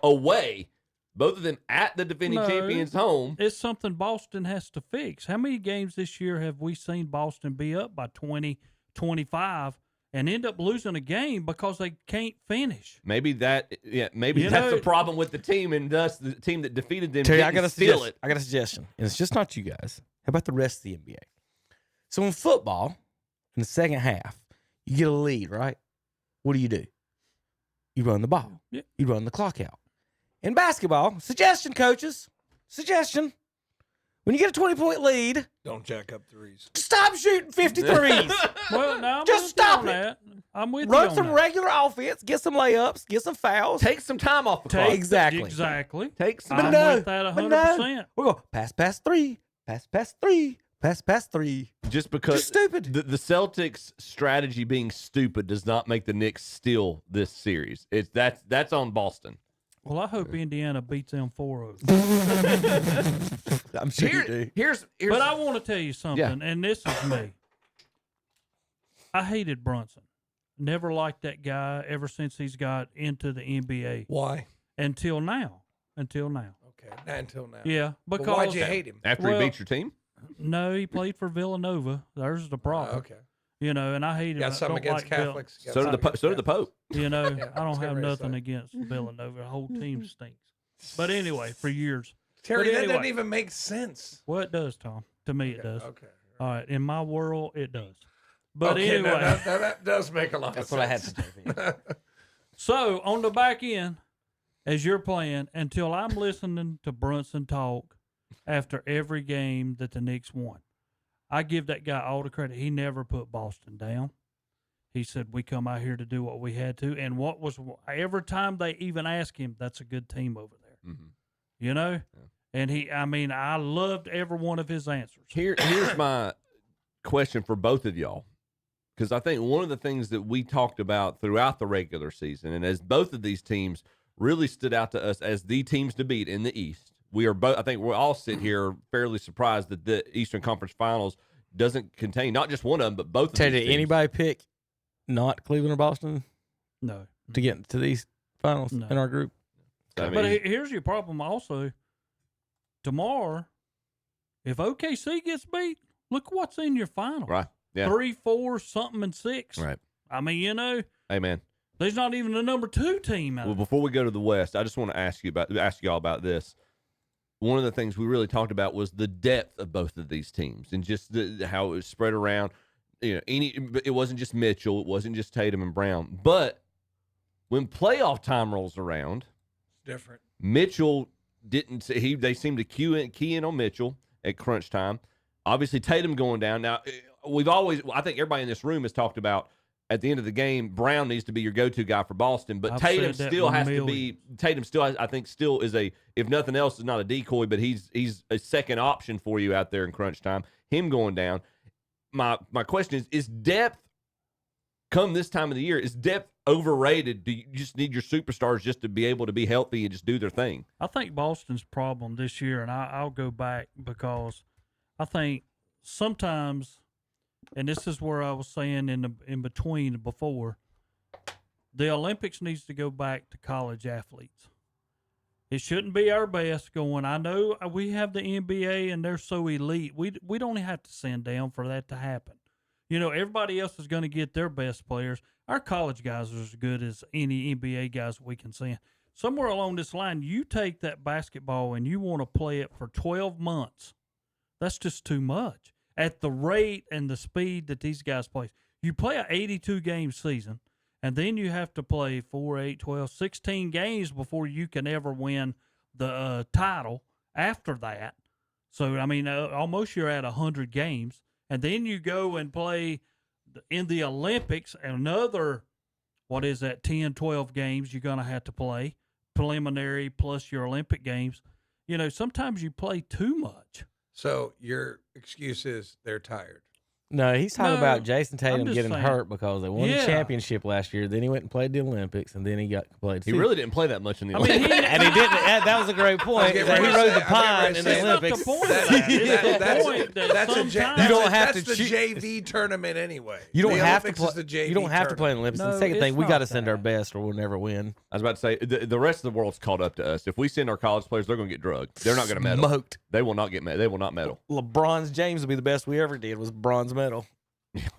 away, both of them at the defending champions' home. It's something Boston has to fix. How many games this year have we seen Boston be up by 20, 25 and end up losing a game because they can't finish? Maybe that's the problem with the team, and thus the team that defeated them Terry, didn't I got a steal it. I got a suggestion, and it's just not you guys. How about the rest of the NBA? So in football, in the second half, you get a lead, right? What do? You run the ball. Yeah. You run the clock out. In basketball, suggestion, coaches, suggestion. When you get a 20-point lead, don't jack up threes. Stop shooting 53s. Well, no, just stop it. That. I'm with you. Run on some that. regular offense, get some layups, get some fouls. Take some time off the clock. Exactly. Take some I'm with that 100%. We're going pass, three, pass, three, pass, three. Just because Just stupid. The Celtics' strategy being stupid does not make the Knicks steal this series. That's on Boston. Well, I hope Indiana beats them 4-0. I'm sure you do. Here's But I want to tell you something, Yeah. and this is me. I hated Brunson. Never liked that guy ever since he's got into the NBA. Why? Until now. Okay, not until now. Yeah, But because why'd you hate him? After he beat your team? No, he played for Villanova. There's the problem. Okay. You know, and I hated. Got something don't against like Catholics? So did the Pope. You know, Yeah, I I was don't have getting ready to nothing say. against Villanova. The whole team stinks. But anyway, for years. Terry, But that anyway, doesn't even make sense. Well, it does, Tom. To me, it does. Okay. All right. In my world, it does. But Okay, anyway. now that does make a lot That's of what I had sense. to do. So on the back end, as you're playing, until I'm listening to Brunson talk after every game that the Knicks won, I give that guy all the credit. He never put Boston down. He said, we come out here to do what we had to. And what was every time they even asked him, that's a good team over there. Mm-hmm. You know? And I loved every one of his answers. Here's my question for both of y'all. Because I think one of the things that we talked about throughout the regular season, and as both of these teams really stood out to us as the teams to beat in the East, we are both. I think we all sit here fairly surprised that the Eastern Conference Finals doesn't contain not just one of them, but both of them. Did anybody pick not Cleveland or Boston? No. To get to these finals in our group? I But mean, here's your problem also. Tomorrow, if OKC gets beat, look what's in your final. right. Yeah. 3, 4, something, and 6. Right. I mean, you know, Hey, man. there's not even a number 2 team out Well, before we go to the West, I just want to ask y'all about this. One of the things we really talked about was the depth of both of these teams and just how it was spread around. You know, it wasn't just Mitchell, it wasn't just Tatum and Brown, but when playoff time rolls around, It's different. Mitchell didn't. They seemed to key in on Mitchell at crunch time. Obviously, Tatum going down. Now, I think everybody in this room has talked about at the end of the game, Brown needs to be your go-to guy for Boston, but I've Tatum said that still has to millions. be. Tatum still, I think, still is if nothing else, is not a decoy, but he's a second option for you out there in crunch time. Him going down. My question is depth come this time of the year? Is depth overrated? Do you just need your superstars just to be able to be healthy and just do their thing? I think Boston's problem this year, and I'll go back because I think sometimes, and this is where I was saying in between before, the Olympics needs to go back to college athletes. It shouldn't be our best going. I know we have the NBA and they're so elite. We don't have to send down for that to happen. You know, everybody else is going to get their best players. Our college guys are as good as any NBA guys we can send. Somewhere along this line, you take that basketball and you want to play it for 12 months. That's just too much. At the rate and the speed that these guys play. You play an 82-game season, and then you have to play 4, 8, 12, 16 games before you can ever win the title after that. So, I mean, almost you're at 100 games. And then you go and play in the Olympics another, 10, 12 games you're going to have to play, preliminary plus your Olympic games. You know, sometimes you play too much. So your excuse is they're tired. No, he's talking about Jason Tatum just getting saying. hurt because they won the championship last year. Then he went and played the Olympics, and then he got played. He really didn't play that much in the I mean, Olympics. and he didn't. That was a great point. He rode the pine in the Olympics. That's the JV tournament anyway. You don't the have Olympics to play. is the JV You don't have to play in the Olympics. No, and the second it's thing, we not got to send our best, or we'll never win. I was about to say the rest of the world's caught up to us. If we send our college players, they're going to get drugged. They're not going to medal. Smoked. They will not get They will not medal. LeBron James will be the best we ever did. Was bronze medal.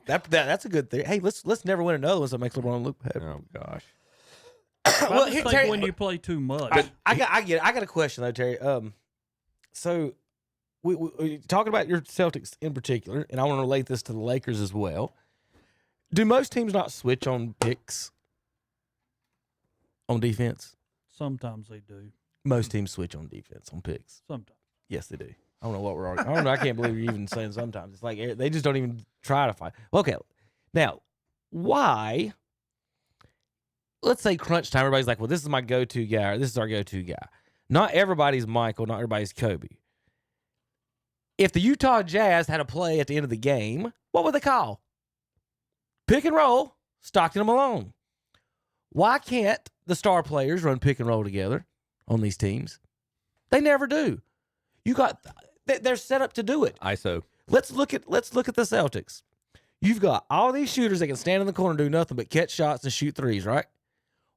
That's a good thing. Hey, let's never win another one, so it makes LeBron look bad. Oh gosh. Well, I just think when you play too much. I get it. I got a question though, Terry. So we talking about your Celtics in particular, and I want to relate this to the Lakers as well. Do most teams not switch on picks on defense? Sometimes they do. Most teams switch on defense on picks. Sometimes. Yes, they do. I don't know what we're arguing. I don't know. I can't believe you're even saying sometimes. It's like they just don't even try to fight. Okay, now why? Let's say crunch time. Everybody's like, well, this is my go-to guy, or this is our go-to guy. Not everybody's Michael. Not everybody's Kobe. If the Utah Jazz had a play at the end of the game, what would they call? Pick and roll, Stockton and Malone. Why can't the star players run pick and roll together on these teams? They never do. They're set up to do it. ISO. Let's look at the Celtics. You've got all these shooters that can stand in the corner and do nothing but catch shots and shoot threes, right?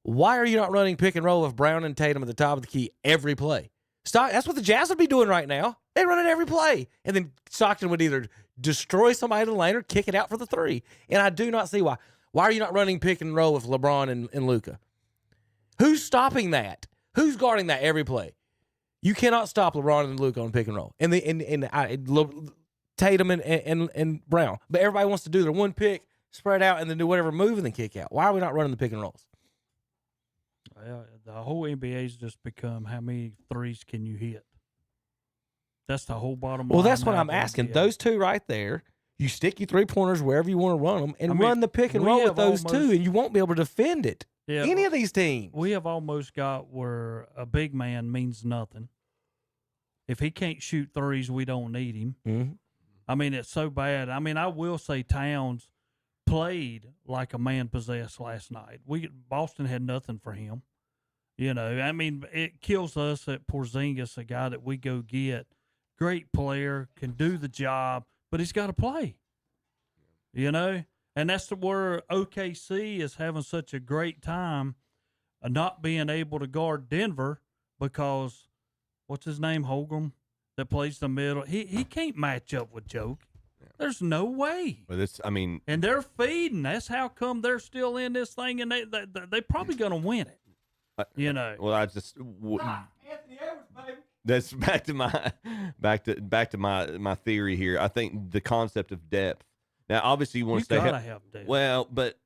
Why are you not running pick and roll with Brown and Tatum at the top of the key every play? That's what the Jazz would be doing right now. They run it every play. And then Stockton would either destroy somebody in the lane or kick it out for the three. And I do not see why. Why are you not running pick and roll with LeBron and Luka? Who's stopping that? Who's guarding that every play? You cannot stop LeBron and Luka on pick and roll. And Tatum and Brown. But everybody wants to do their one pick, spread out, and then do whatever move and then kick out. Why are we not running the pick and rolls? The whole NBA's just become how many threes can you hit? That's the whole bottom line. Well, that's what I'm asking. NBA. Those two right there, you stick your three-pointers wherever you want to run them and run the pick and roll with those two, and you won't be able to defend it. Yeah, any of these teams. We have almost got where a big man means nothing. If he can't shoot threes, we don't need him. Mm-hmm. I mean, it's so bad. I mean, I will say Towns played like a man possessed last night. Boston had nothing for him. You know, I mean, it kills us that Porzingis, a guy that we go get, great player, can do the job, but he's got to play. You know, and that's where OKC is having such a great time of not being able to guard Denver because what's his name, Holgram, that plays the middle. He can't match up with Joke. There's no way. But and they're feeding. That's how come they're still in this thing, and they probably going to win it. You know. Well, I just that's back to my theory here. I think the concept of depth. Now, obviously, you want to stay gotta have depth. Well, but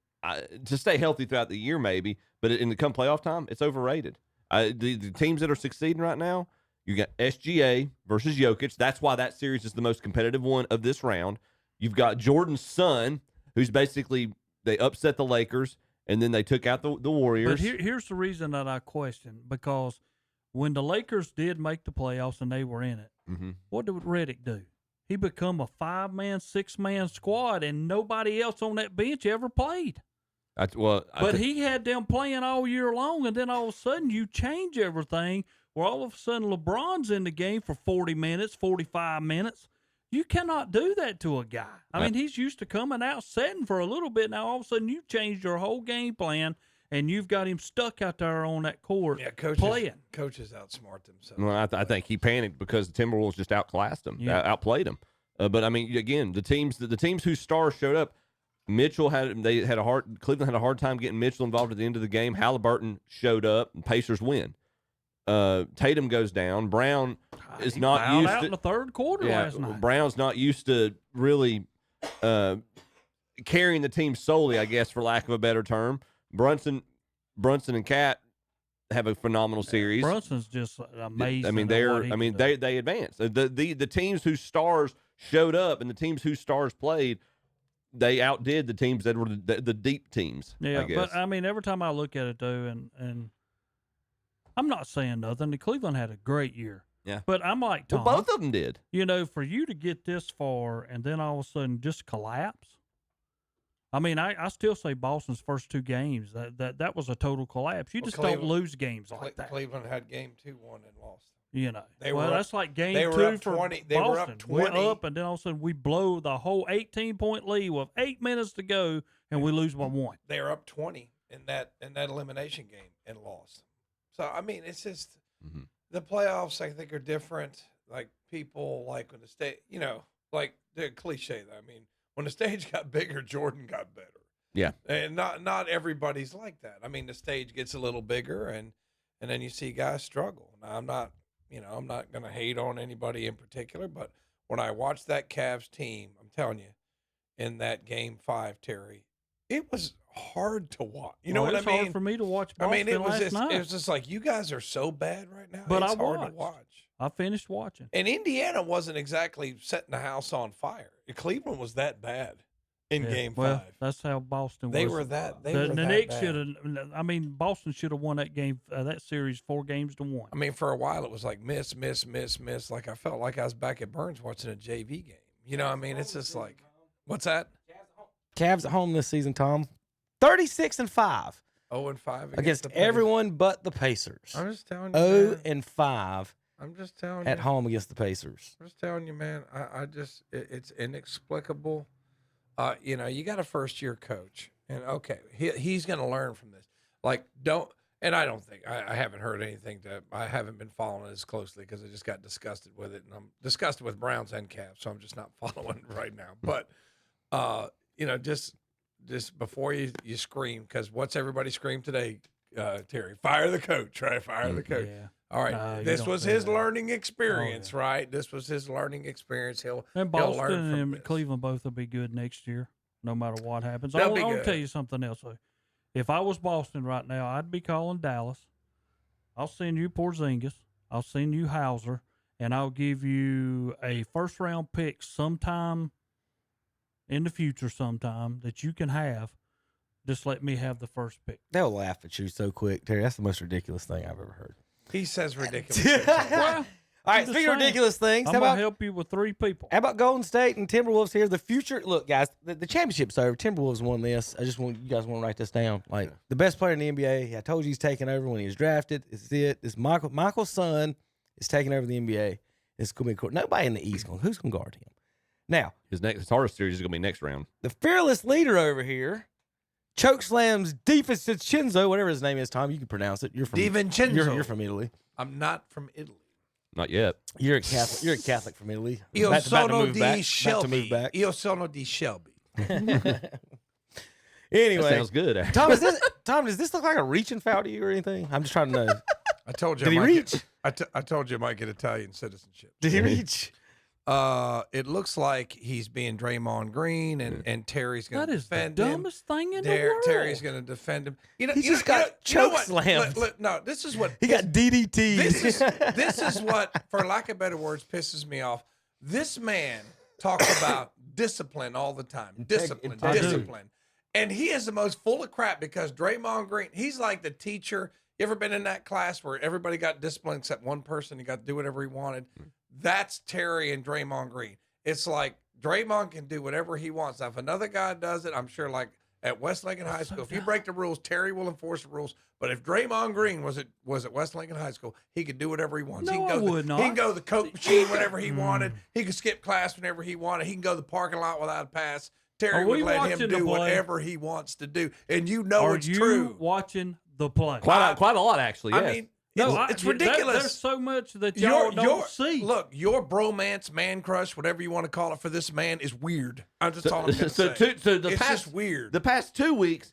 to stay healthy throughout the year, maybe. But in the come playoff time, it's overrated. The teams that are succeeding right now, you got SGA versus Jokic. That's why that series is the most competitive one of this round. You've got Jordan's son, who's basically they upset the Lakers. And then they took out the Warriors. But here's the reason that I question, because when the Lakers did make the playoffs and they were in it, what did Redick do? He become a 5-man, 6-man squad, and nobody else on that bench ever played. But he had them playing all year long, and then all of a sudden you change everything where all of a sudden LeBron's in the game for 40 minutes, 45 minutes. You cannot do that to a guy. I mean, he's used to coming out, setting for a little bit. Now, all of a sudden, you changed your whole game plan, and you've got him stuck out there on that court playing. Coaches outsmart themselves. Well, I think he panicked because the Timberwolves just outclassed him, outplayed him. But, I mean, again, the teams whose stars showed up, Cleveland had a hard time getting Mitchell involved at the end of the game. Halliburton showed up, and Pacers win. Tatum goes down. Brown is not used out to in the third quarter last night. Brown's not used to really carrying the team solely, I guess, for lack of a better term. Brunson and Cat have a phenomenal series. Brunson's just amazing. I mean, they advance. The teams whose stars showed up and the teams whose stars played, they outdid the teams that were the deep teams. Yeah, I guess. But I mean, every time I look at it though, and I'm not saying nothing. Cleveland had a great year. Yeah. But I'm like, Tom, Well, both of them did. You know, for you to get this far and then all of a sudden just collapse. I mean, I still say Boston's first 2 games that was a total collapse. You just don't lose games like that. Cleveland had game 2 won and lost. You know, Well, that's like game they were 2 up for 20. They Boston. were up 20. We're up, and then all of a sudden we blow the whole 18-point lead with 8 minutes to go, and we lose by 1. They were up 20 in that elimination game and lost. So I mean, it's just the playoffs. I think are different. Like people like when the stage, you know, like the cliche. I mean, when the stage got bigger, Jordan got better. Yeah, and not everybody's like that. I mean, the stage gets a little bigger, and then you see guys struggle. Now, I'm not going to hate on anybody in particular, but when I watched that Cavs team, I'm telling you, in that game 5, Terry, it was hard to watch. You know what I mean? It's hard for me to watch Boston it was last night. It was just like, you guys are so bad right now. But it's I hard watched. to watch. I finished watching. And Indiana wasn't exactly setting the house on fire. Cleveland was that bad in game 5. Well, that's how Boston They was. were that. They the were that Knicks bad. should have. I mean, Boston should have won that game, that series 4-1. I mean, for a while it was like miss. Like I felt like I was back at Burns watching a JV game. You know what I mean? It's just like, what's that? Cavs at home this season, Tom. 36-5. 0-5 against the everyone but the Pacers. I'm just telling you. 0-5. I'm just telling at you. home against the Pacers. I'm just telling you, man. It's inexplicable. You know, you got a first-year coach, and okay, he's going to learn from this. Like, and I don't think I haven't heard anything I haven't been following it as closely because I just got disgusted with it, and I'm disgusted with Browns and Cavs, so I'm just not following it right now. But you know, just before you scream, because what's everybody scream today, Terry? Fire the coach, right? Fire the coach. Yeah. All right, this was his learning experience, right? This was his learning experience. And he'll Boston learn from and this. Cleveland both will be good next year, no matter what happens. They'll be I'll good. tell you something else, though. If I was Boston right now, I'd be calling Dallas. I'll send you Porzingis. I'll send you Hauser, and I'll give you a first-round pick sometime in the future sometime that you can have. Just let me have the first pick. They'll laugh at you so quick, Terry. That's the most ridiculous thing I've ever heard. He says ridiculous things. All right, speaking of ridiculous things, I'm how going about to help you with 3 people. How about Golden State and Timberwolves here? The future. Look, guys, the championship's over. Timberwolves won this. I just want you guys want to write this down. Like the best player in the NBA. I told you he's taking over when he was drafted. This is it. This Michael's son is taking over the NBA. It's going to be cool. Nobody in the East who's going to guard him. Now his hardest series is going to be next round. The fearless leader over here chokeslams DiVincenzo, whatever his name is. Tom, you can pronounce it. You're from DiVincenzo. You're from Italy. I'm not from Italy. Not yet. You're a Catholic. You're a Catholic from Italy. Io About to sono move di back. Shelby. About to move back. Io sono di Shelby. Anyway, That sounds good. Tom, does this look like a reaching foul to you or anything? I'm just trying to know. I told you. Did he reach? I told you I might get Italian citizenship. Did he reach? It looks like he's being Draymond Green, and Terry's going That to is the defend him. dumbest thing in the world. Terry's going to defend him. You know, He just got choke slammed. No, this is what He got DDT. This is what, for lack of better words, pisses me off. This man talks about discipline all the time. Discipline. And he is the most full of crap because Draymond Green, he's like the teacher. You ever been in that class where everybody got disciplined except one person? He got to do whatever he wanted. That's Terry and Draymond Green. It's like Draymond can do whatever he wants. Now, if another guy does it, I'm sure like at West Lincoln High School, if you break the rules, Terry will enforce the rules. But if Draymond Green was at West Lincoln High School, he could do whatever he wants. No, I would not. He can go to the Coke machine whenever he wanted. He could skip class whenever he wanted. He can go to the parking lot without a pass. Terry Are we would let him watching the do play? whatever he wants to do. And you know Are it's you true. watching the play? Quite a lot, actually. I Yes. mean, No, it's ridiculous. There's so much that y'all don't see. Look, your bromance, man crush, whatever you want to call it for this man is weird. That's all I'm going to say. It's just weird. The past 2 weeks,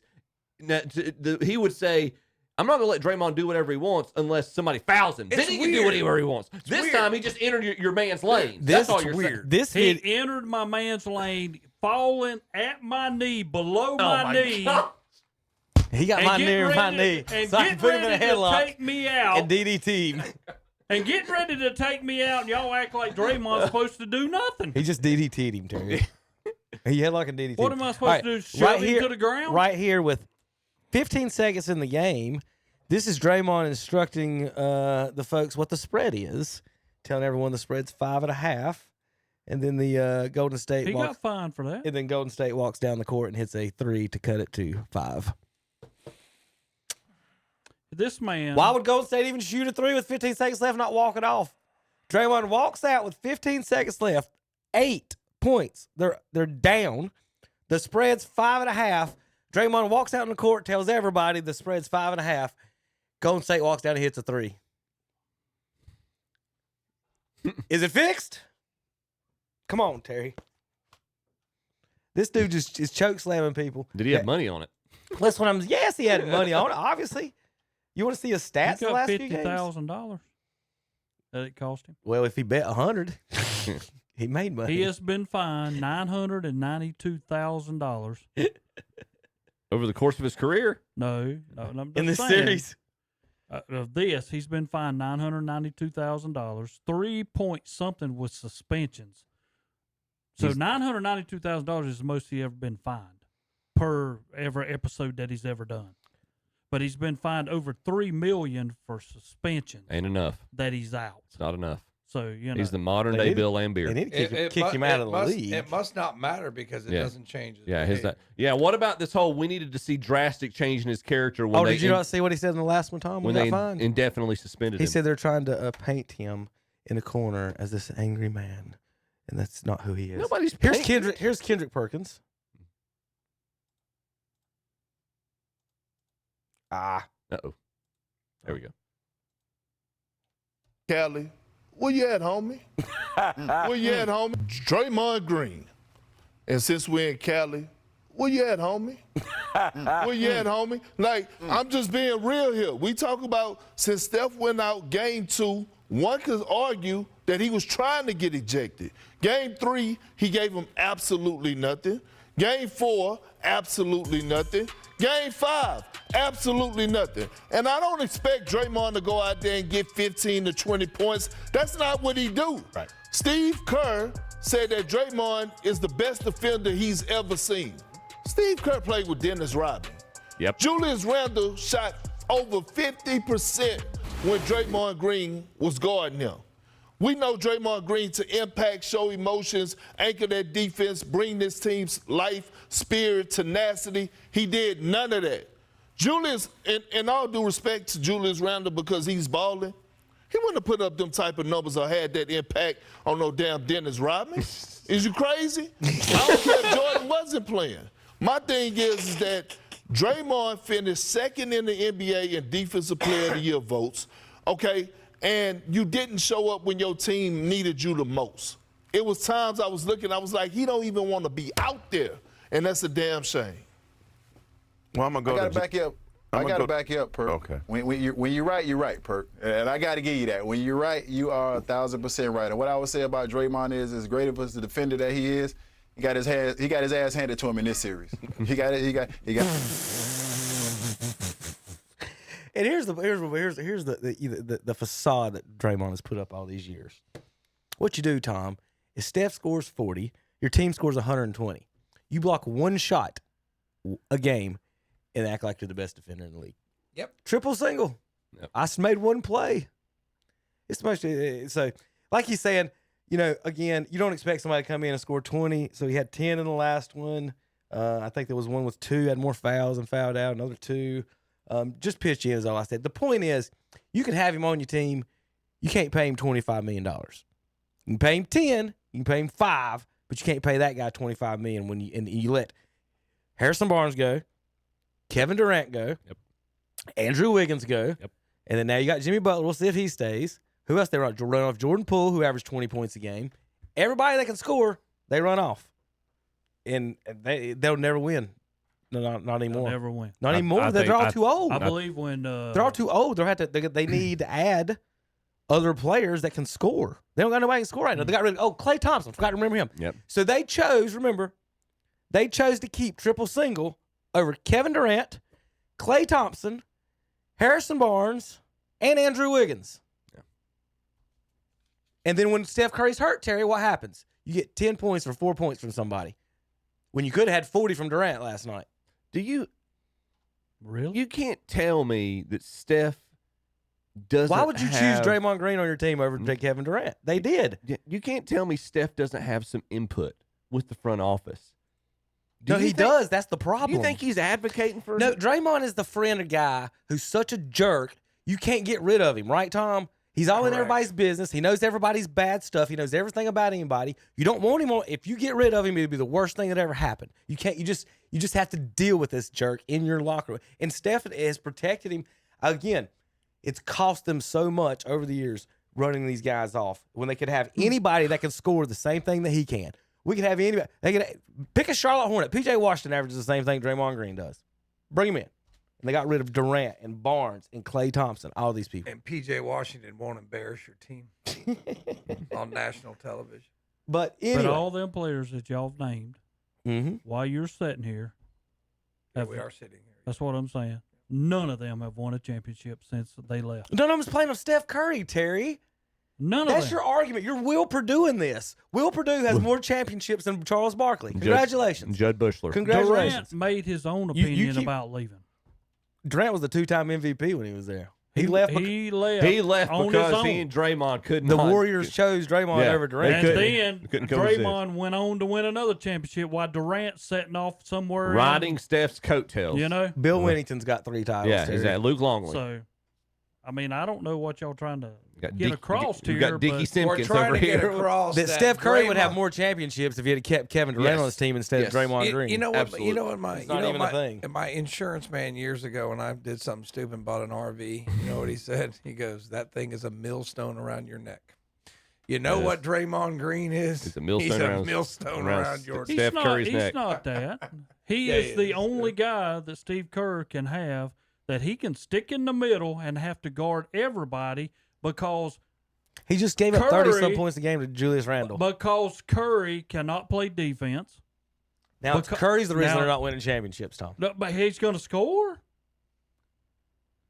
he would say, I'm not going to let Draymond do whatever he wants unless somebody fouls him. Then he can do whatever he wants. This time, he just entered your man's lane. That's all you're saying. He entered my man's lane, falling at my knee, below my knee. God. He got my knee in my knee, And so I can get put him in a ready to headlock take me out. and DDT him. And get ready to take me out, and y'all act like Draymond's supposed to do nothing. He just DDT'd him, Terry. He headlocked and DDT'd him. What am I supposed to do, shove him to the ground? Right here with 15 seconds in the game, this is Draymond instructing the folks what the spread is. telling everyone the spread's 5.5. And then the Golden State He got fined for that. And then Golden State walks down the court and hits a 3 to cut it to 5. This man. Why would Golden State even shoot a 3 with 15 seconds left, not walk it off? Draymond walks out with 15 seconds left, 8 points. They're down. The spread's 5.5. Draymond walks out in the court, tells everybody the spread's 5.5. Golden State walks down and hits a 3. Is it fixed? Come on, Terry. This dude just is choke slamming people. Did he have money on it? That's what I'm. Yes, he had money on it. Obviously, you want to see his stats He the got last few games? $50,000 that it cost him. Well, if he bet 100, he made money. He has been fined $992,000 over the course of his career. No, in the series. Of this, he's been fined $992,000, 3 point something with suspensions. So $992,000 is the most he ever been fined per every episode that he's ever done. But he's been fined over $3 million for suspensions. Ain't enough. That he's out. It's not enough. So you know he's the modern day Bill Laimbeer. They need to kick him out of the league. It must not matter because it doesn't change his behavior. What about this whole? We needed to see drastic change in his character. When did you not see what he said in the last one, Tom? When they indefinitely suspended him. He said they're trying to paint him in a corner as this angry man, and that's not who he is. Nobody's Here's Kendrick Perkins. Uh-oh. There we go. Cali, where you at, homie? Where you at, homie? Draymond Green. And since we're in Cali, where you at, homie? Where you at, homie? Like, I'm just being real here. We talk about since Steph went out game 2, one could argue that he was trying to get ejected. Game 3, he gave him absolutely nothing. Game 4, absolutely nothing. Game 5, absolutely nothing. And I don't expect Draymond to go out there and get 15 to 20 points. That's not what he do. Right. Steve Kerr said that Draymond is the best defender he's ever seen. Steve Kerr played with Dennis Rodman. Yep. Julius Randle shot over 50% when Draymond Green was guarding him. We know Draymond Green to impact, show emotions, anchor that defense, bring this team's life, spirit, tenacity. He did none of that. Julius, in all due respect to Julius Randle because he's balling, he wouldn't have put up them type of numbers or had that impact on no damn Dennis Rodman. Is you crazy? I don't care if Jordan wasn't playing. My thing is that Draymond finished second in the NBA in Defensive Player of the Year votes, okay? And you didn't show up when your team needed you the most. It was times I was looking, I was like, he don't even want to be out there. And that's a damn shame. Well, I'm going to go I gotta back you up. I got to back you up, Perk. Okay. When you're right, you're right, Perk. And I got to give you that. When you're right, you are 1,000% right. And what I would say about Draymond is, as great of a defender that he is, he got his ass handed to him in this series. he got. And here's the facade that Draymond has put up all these years. What you do, Tom, is Steph scores 40, your team scores 120. You block one shot a game and act like you're the best defender in the league. Yep. Triple single. Yep. I just made one play. It's mostly so, like he's saying, again, you don't expect somebody to come in and score 20. So he had 10 in the last one. I think there was one with 2, had more fouls and fouled out, another 2. Just pitch in is all I said. The point is, you can have him on your team. You can't pay him $25 million. You can pay him 10. You can pay him 5, but you can't pay that guy $25 million when you let Harrison Barnes go, Kevin Durant go, Andrew Wiggins go, and then now you got Jimmy Butler. We'll see if he stays. Who else they run off? Jordan Poole, who averaged 20 points a game. Everybody that can score, they run off, and they'll never win. No, not anymore. They'll never win. Not anymore. They're all too old. I believe when they're all too old. They need to add other players that can score. They don't got nobody can score right now. They got rid of Klay Thompson. Forgot to remember him. Yep. So they chose to keep triple single over Kevin Durant, Klay Thompson, Harrison Barnes, and Andrew Wiggins. Yeah. And then when Steph Curry's hurt, Terry, what happens? You get 10 points or 4 points from somebody when you could have had 40 from Durant last night. Do you really? You can't tell me that Steph Why would you choose Draymond Green on your team over Kevin Durant? They did. You can't tell me Steph doesn't have some input with the front office. No, he does. That's the problem. Do you think he's advocating for? No, Draymond is the friend of guy who's such a jerk. You can't get rid of him, right, Tom? He's all in everybody's business. He knows everybody's bad stuff. He knows everything about anybody. You don't want him on. If you get rid of him, it'd be the worst thing that ever happened. You can't. You just have to deal with this jerk in your locker room. And Steph has protected him. Again, it's cost them so much over the years running these guys off when they could have anybody that can score the same thing that he can. We could have anybody. They could pick a Charlotte Hornet. P.J. Washington averages the same thing Draymond Green does. Bring him in. And they got rid of Durant and Barnes and Klay Thompson, all these people. And P.J. Washington won't embarrass your team on national television. But anyway. But all them players that y'all have named, while you're sitting here. We are sitting here. That's what I'm saying. None of them have won a championship since they left. None of them's playing with Steph Curry, Terry. None of them. That's your argument. You're Will Purdue in this. Will Purdue has more championships than Charles Barkley. Congratulations. Judd Bushler. Congratulations. Durant made his own opinion about leaving. Durant was the 2-time MVP when he was there. He left. He left. He left on because his own. he and Draymond couldn't. The Warriors chose Draymond over Durant. And then Draymond went on to win another championship while Durant setting off somewhere. Riding Steph's coattails. You know? Bill Winnington's got 3 titles. Yeah, exactly. Luke Longley. So, I mean, I don't know what y'all trying to get across here. You got Dickie Simpkins We're trying over to get here. across that Steph Curry would have more championships if he had kept Kevin Durant on his team instead of Draymond Green. You know what? Absolutely. You know what? My It's not even a thing. my insurance man years ago, when I did something stupid and bought an RV, you know what he said? He goes, "That thing is a millstone around your neck." You know what Draymond Green is? It's a millstone around your neck. Steph Curry's neck. He's not that. He is the only guy that Steve Kerr can have that he can stick in the middle and have to guard everybody because he just gave up 30-some points a game to Julius Randle. Because Curry cannot play defense. Now, Curry's the reason they're not winning championships, Tom. No, but he's going to score?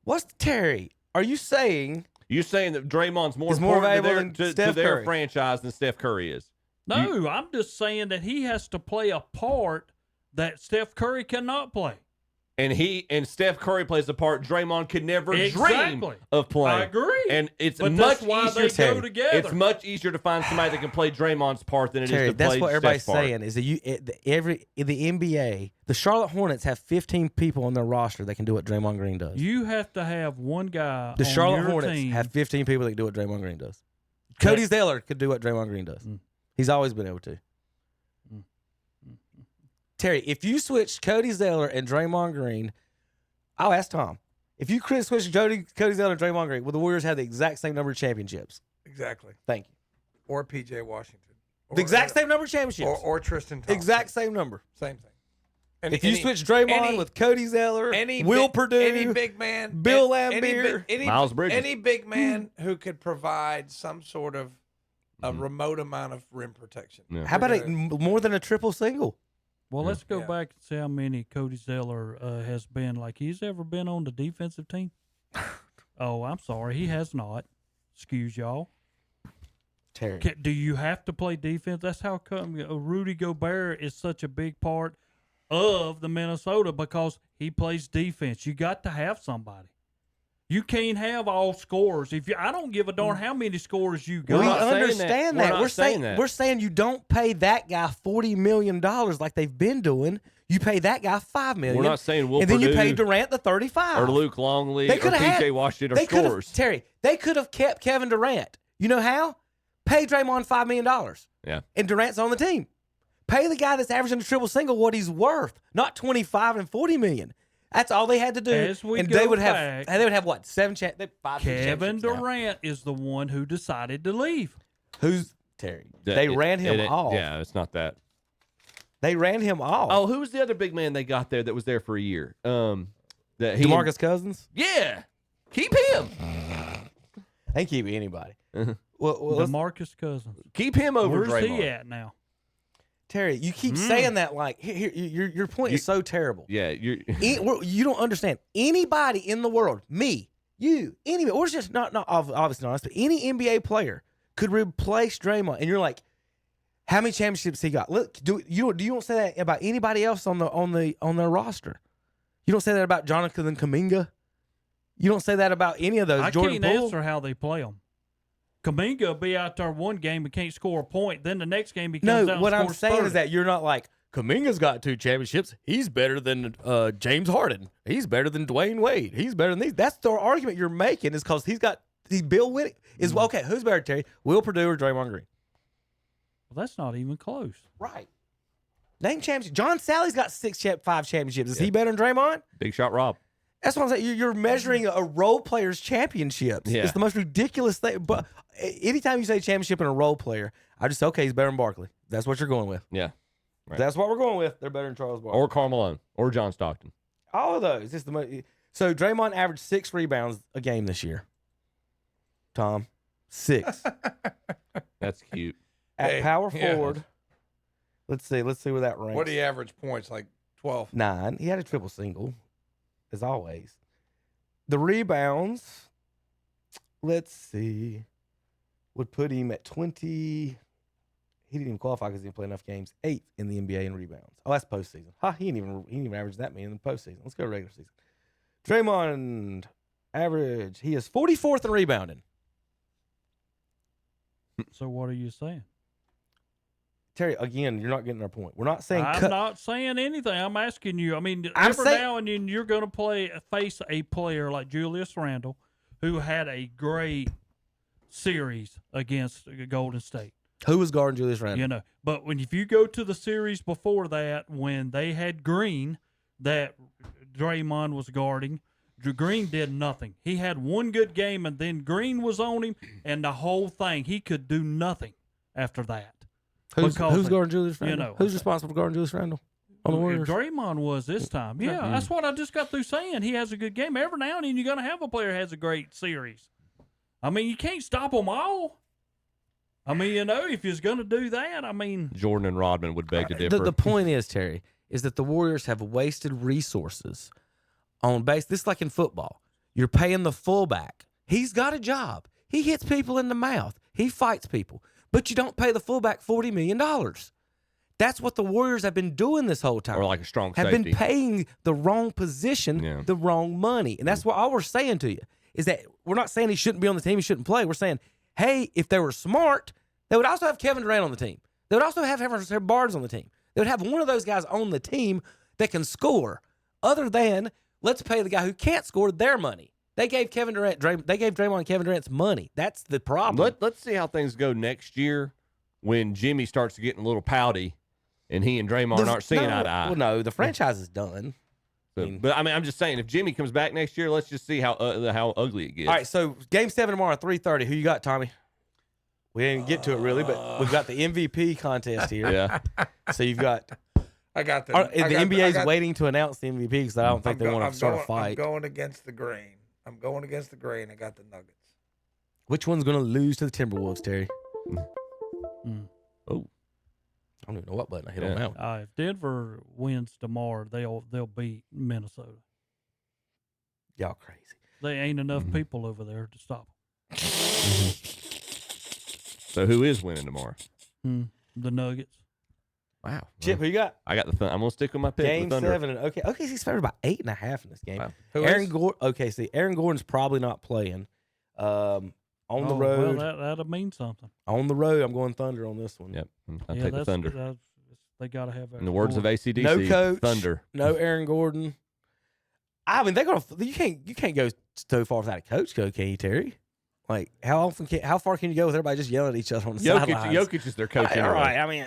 What's Terry? Are you saying... You're saying that Draymond's more valuable important than to Steph their Curry. franchise than Steph Curry is? No, I'm just saying that he has to play a part that Steph Curry cannot play. And Steph Curry plays the part Draymond could never dream Exactly. of playing. I agree. And it's But much that's why easier they go together. It's much easier to find somebody that can play Draymond's part than it is Terry, to play that's what everybody's Steph's part. saying is that in the NBA, the Charlotte Hornets have 15 people on their roster that can do what Draymond Green does. You have to have one guy The on Charlotte your Hornets team. have 15 people that can do what Draymond Green does. Cody Zeller could do what Draymond Green does. He's always been able to. Terry, if you switch Cody Zeller and Draymond Green, I'll ask Tom. If you could switch Cody Zeller and Draymond Green, will the Warriors have the exact same number of championships? Exactly. Thank you. Or P.J. Washington. The exact same number of championships. Or Tristan Thompson. Exact same number. Same thing. If you switch Draymond with Cody Zeller, Will Purdue, any big man, Bill Laimbeer, Miles Bridges, any big man who could provide some sort of a remote amount of rim protection. Yeah. How about more than a triple single? Well, let's go back and see how many Cody Zeller has been. Like, he's ever been on the defensive team? Oh, I'm sorry. He has not. Excuse y'all. Terry. Do you have to play defense? That's how come Rudy Gobert is such a big part of the Minnesota, because he plays defense. You got to have somebody. You can't have all scorers. I don't give a darn how many scorers you got. We understand that. We're saying you don't pay that guy $40 million like they've been doing. You pay that guy $5 million. We're not saying Will and then you Purdue pay Durant the 35 or Luke Longley or P.J. Washington or scorers. Terry, they could have kept Kevin Durant. You know how? Pay Draymond $5 million. Yeah. And Durant's on the team. Pay the guy that's averaging a triple single what he's worth, not 25 and 40 million. That's all they had to do. And they would have what? 5 Kevin Durant is the one who decided to leave. Who's Terry? They ran him off. Yeah, it's not that. They ran him off. Oh, who was the other big man they got there that was there for a year? DeMarcus Cousins? Yeah. Keep him. They keep anybody. Well, DeMarcus Cousins. Keep him over Where's Draymond. he at now? Terry, you keep saying that like your point is so terrible. Yeah, you don't understand. Anybody in the world, me, you, anybody, or it's just not obviously not us, but any NBA player could replace Draymond, and you're like, how many championships he got? Look, you don't say that about anybody else on their roster. You don't say that about Jonathan Kuminga. You don't say that about any of those. I Jordan can't Poole, answer how they play them. Kaminga will be out there one game and can't score a point. Then the next game he comes No, out and what I'm scores saying 30. is that you're not like, Kaminga's got 2 championships. He's better than James Harden. He's better than Dwayne Wade. He's better than these. That's the argument you're making is because he's Bill Whitney. Okay, who's better, Terry? Will Purdue or Draymond Green? Well, that's not even close. Right. Name champions. John Sally's got 5 championships. Is he better than Draymond? Big shot Rob. That's what I'm saying. You're measuring a role player's championships. Yeah. It's the most ridiculous thing. But anytime you say championship in a role player, I just say, okay, he's better than Barkley. That's what you're going with. Yeah. Right. That's what we're going with. They're better than Charles Barkley. Or Karl Malone. Or John Stockton. All of those. It's the most. So Draymond averaged 6 rebounds a game this year. Tom, 6. That's cute. At power forward. Let's see where that ranks. What do you average points? Like 12? 9. He had a triple single, as always. The rebounds, let's see, would put him at 20. He didn't even qualify because he didn't play enough games. 8th in the NBA in rebounds. Oh, that's postseason. He didn't even average that many in the postseason. Let's go regular season. Draymond average. He is 44th in rebounding. So what are you saying? Terry, again, you're not getting our point. We're not saying I'm not saying anything. I'm asking you. I mean, every now and then you're going to face a player like Julius Randle, who had a great series against Golden State. Who was guarding Julius Randle? You know, but if you go to the series before that, when they had Green, that Draymond was guarding, Green did nothing. He had one good game, and then Green was on him, and the whole thing, he could do nothing after that. Who's guarding Julius Randle? You know, who's responsible for guarding Julius Randle on the Warriors? Draymond was this time. Yeah, that's what I just got through saying. He has a good game. Every now and then you're going to have a player who has a great series. I mean, you can't stop them all. I mean, if you're going to do that, I mean. Jordan and Rodman would beg to differ. The point is, Terry, is that the Warriors have wasted resources on base. This is like in football. You're paying the fullback. He's got a job. He hits people in the mouth. He fights people. But you don't pay the fullback $40 million. That's what the Warriors have been doing this whole time. Or like a strong have safety. Been paying the wrong position, the wrong money. And that's what all we're saying to you is that we're not saying he shouldn't be on the team, he shouldn't play. We're saying, hey, if they were smart, they would also have Kevin Durant on the team. They would also have Harrison Barnes on the team. They would have one of those guys on the team that can score. Other than, let's pay the guy who can't score their money. They gave Draymond and Kevin Durant's money. That's the problem. Let's see how things go next year when Jimmy starts getting a little pouty and he and Draymond aren't seeing eye to eye. Well, no, the franchise is done. So, but I'm just saying, if Jimmy comes back next year, let's just see how ugly it gets. All right, so Game 7 tomorrow, 3:30. Who you got, Tommy? We didn't get to it really, but we've got the MVP contest here. Yeah. So you've got. I got the. The NBA's waiting to announce the MVP because I don't think they want to start a fight. I'm going against the grain. I got the Nuggets. Which one's going to lose to the Timberwolves, Terry? Oh, I don't even know what button I hit on that one. If Denver wins tomorrow, they'll beat Minnesota. Y'all crazy. There ain't enough people over there to stop them. So who is winning tomorrow? The Nuggets. Wow. Chip, who you got? I got the I'm going to stick with my pick. Game the Thunder. 7. OKC's favored by 8.5 in this game. Wow. Aaron Gordon's probably not playing. On the road. Well, that'll mean something. On the road, I'm going Thunder on this one. Yep. I'll take the Thunder. They got to have. In the words of ACDC, no coach, Thunder. No Aaron Gordon. I mean, they're gonna. You can't go so far without a coach, can you, Terry? Like how far can you go with everybody just yelling at each other on the sidelines? Jokic is their coach. All right. I mean,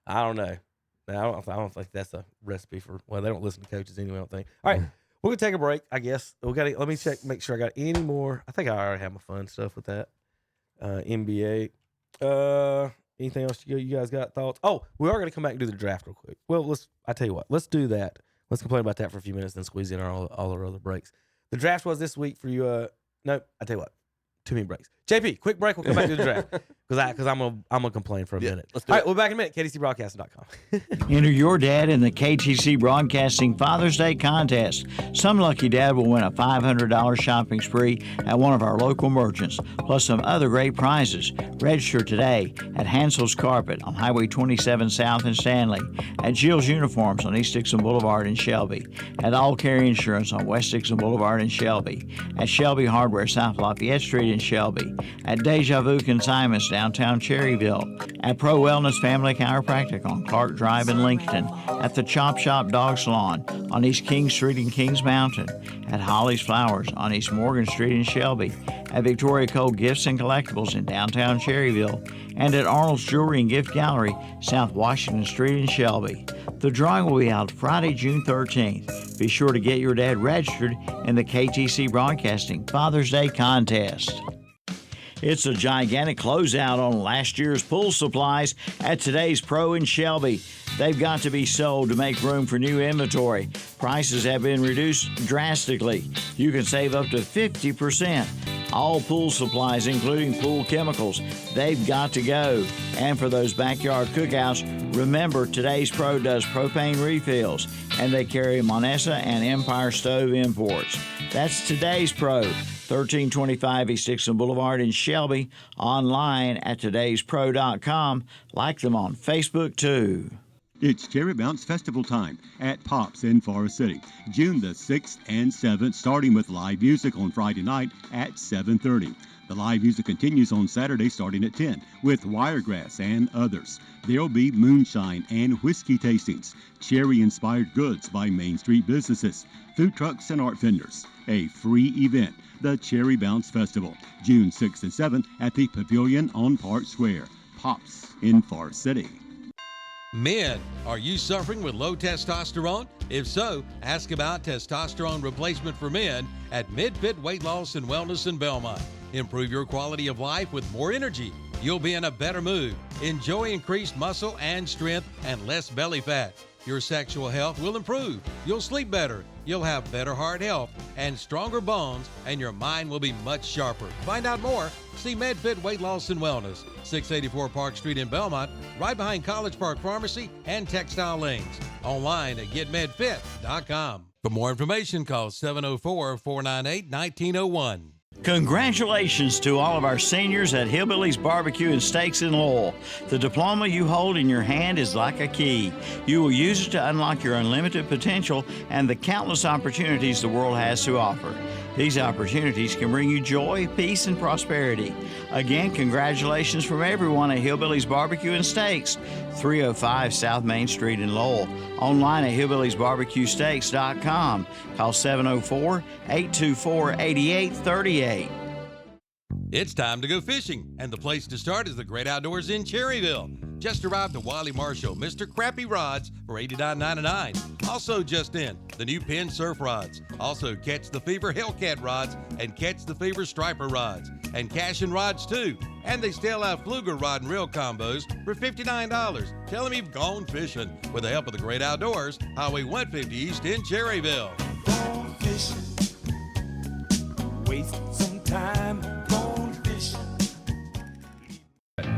I don't know. I don't think that's a recipe for. Well, they don't listen to coaches anyway. I don't think. All right, we're gonna take a break. I guess we got. Let me check. Make sure I got any more. I think I already have my fun stuff with that. NBA. Anything else you guys got thoughts? Oh, we are gonna come back and do the draft real quick. Well, I tell you what. Let's do that. Let's complain about that for a few minutes, then squeeze in all our other breaks. The draft was this week for you. No, I tell you what. Too many breaks. JP, quick break. We'll come back to the draft because I'm gonna complain for a minute. Let's do All it. right, we'll be back in a minute. KTCBroadcasting.com. Enter your dad in the KTC Broadcasting Father's Day contest. Some lucky dad will win a $500 shopping spree at one of our local merchants, plus some other great prizes. Register today at Hansel's Carpet on Highway 27 South in Stanley, at Jill's Uniforms on East Dixon Boulevard in Shelby, at All Carry Insurance on West Dixon Boulevard in Shelby, at Shelby Hardware South Lafayette Street in Shelby, at Deja Vu Consignments downtown Cherryville, at Pro Wellness Family Chiropractic on Clark Drive in Lincoln, at the Chop Shop Dog Salon on East King Street in Kings Mountain, at Holly's Flowers on East Morgan Street in Shelby, at Victoria Cole Gifts and Collectibles in downtown Cherryville, and at Arnold's Jewelry and Gift Gallery, South Washington Street in Shelby. The drawing will be held Friday, June 13th. Be sure to get your dad registered in the KTC Broadcasting Father's Day contest. It's a gigantic closeout on last year's pool supplies at today's Pro in Shelby. They've got to be sold to make room for new inventory. Prices have been reduced drastically. You can save up to 50%. All pool supplies, including pool chemicals, they've got to go. And for those backyard cookouts, remember today's Pro does propane refills, and they carry Monessa and Empire Stove imports. That's today's Pro, 1325 East Dixon Boulevard in Shelby, online at todayspro.com. Like them on Facebook, too. It's Cherry Bounce Festival time at Pops in Forest City, June the 6th and 7th, starting with live music on Friday night at 7:30. The live music continues on Saturday starting at 10 with Wiregrass and others. There'll be moonshine and whiskey tastings, cherry-inspired goods by Main Street businesses, food trucks and art vendors. A free event, the Cherry Bounce Festival, June 6th and 7th at the Pavilion on Park Square. Pops in Forest City. Men, are you suffering with low testosterone? If so, ask about testosterone replacement for men at MidFit Weight Loss and Wellness in Belmont. Improve your quality of life with more energy. You'll be in a better mood. Enjoy increased muscle and strength and less belly fat. Your sexual health will improve. You'll sleep better. You'll have better heart health and stronger bones, and your mind will be much sharper. Find out more. See MedFit Weight Loss and Wellness, 684 Park Street in Belmont, right behind College Park Pharmacy and Textile Lanes. Online at getmedfit.com. For more information, call 704-498-1901. Congratulations to all of our seniors at Hillbilly's Barbecue and Steaks in Lowell. The diploma you hold in your hand is like a key. You will use it to unlock your unlimited potential and the countless opportunities the world has to offer. These opportunities can bring you joy, peace, and prosperity. Again, congratulations from everyone at Hillbilly's Barbecue and Steaks, 305 South Main Street in Lowell. Online at hillbillysbarbecuesteaks.com. Call 704-824-8838. It's time to go fishing, and the place to start is the Great Outdoors in Cherryville. Just arrived at Wiley Marshall, Mr. Crappy Rods for $89.99. Also just in, the new Penn Surf Rods. Also Catch the Fever Hellcat Rods and Catch the Fever Striper Rods. And Cash and Rods too. And they still have Fluger Rod and Reel combos for $59. Tell them you've gone fishing with the help of the Great Outdoors, Highway 150 East in Cherryville. Gone fishing. Waste some time.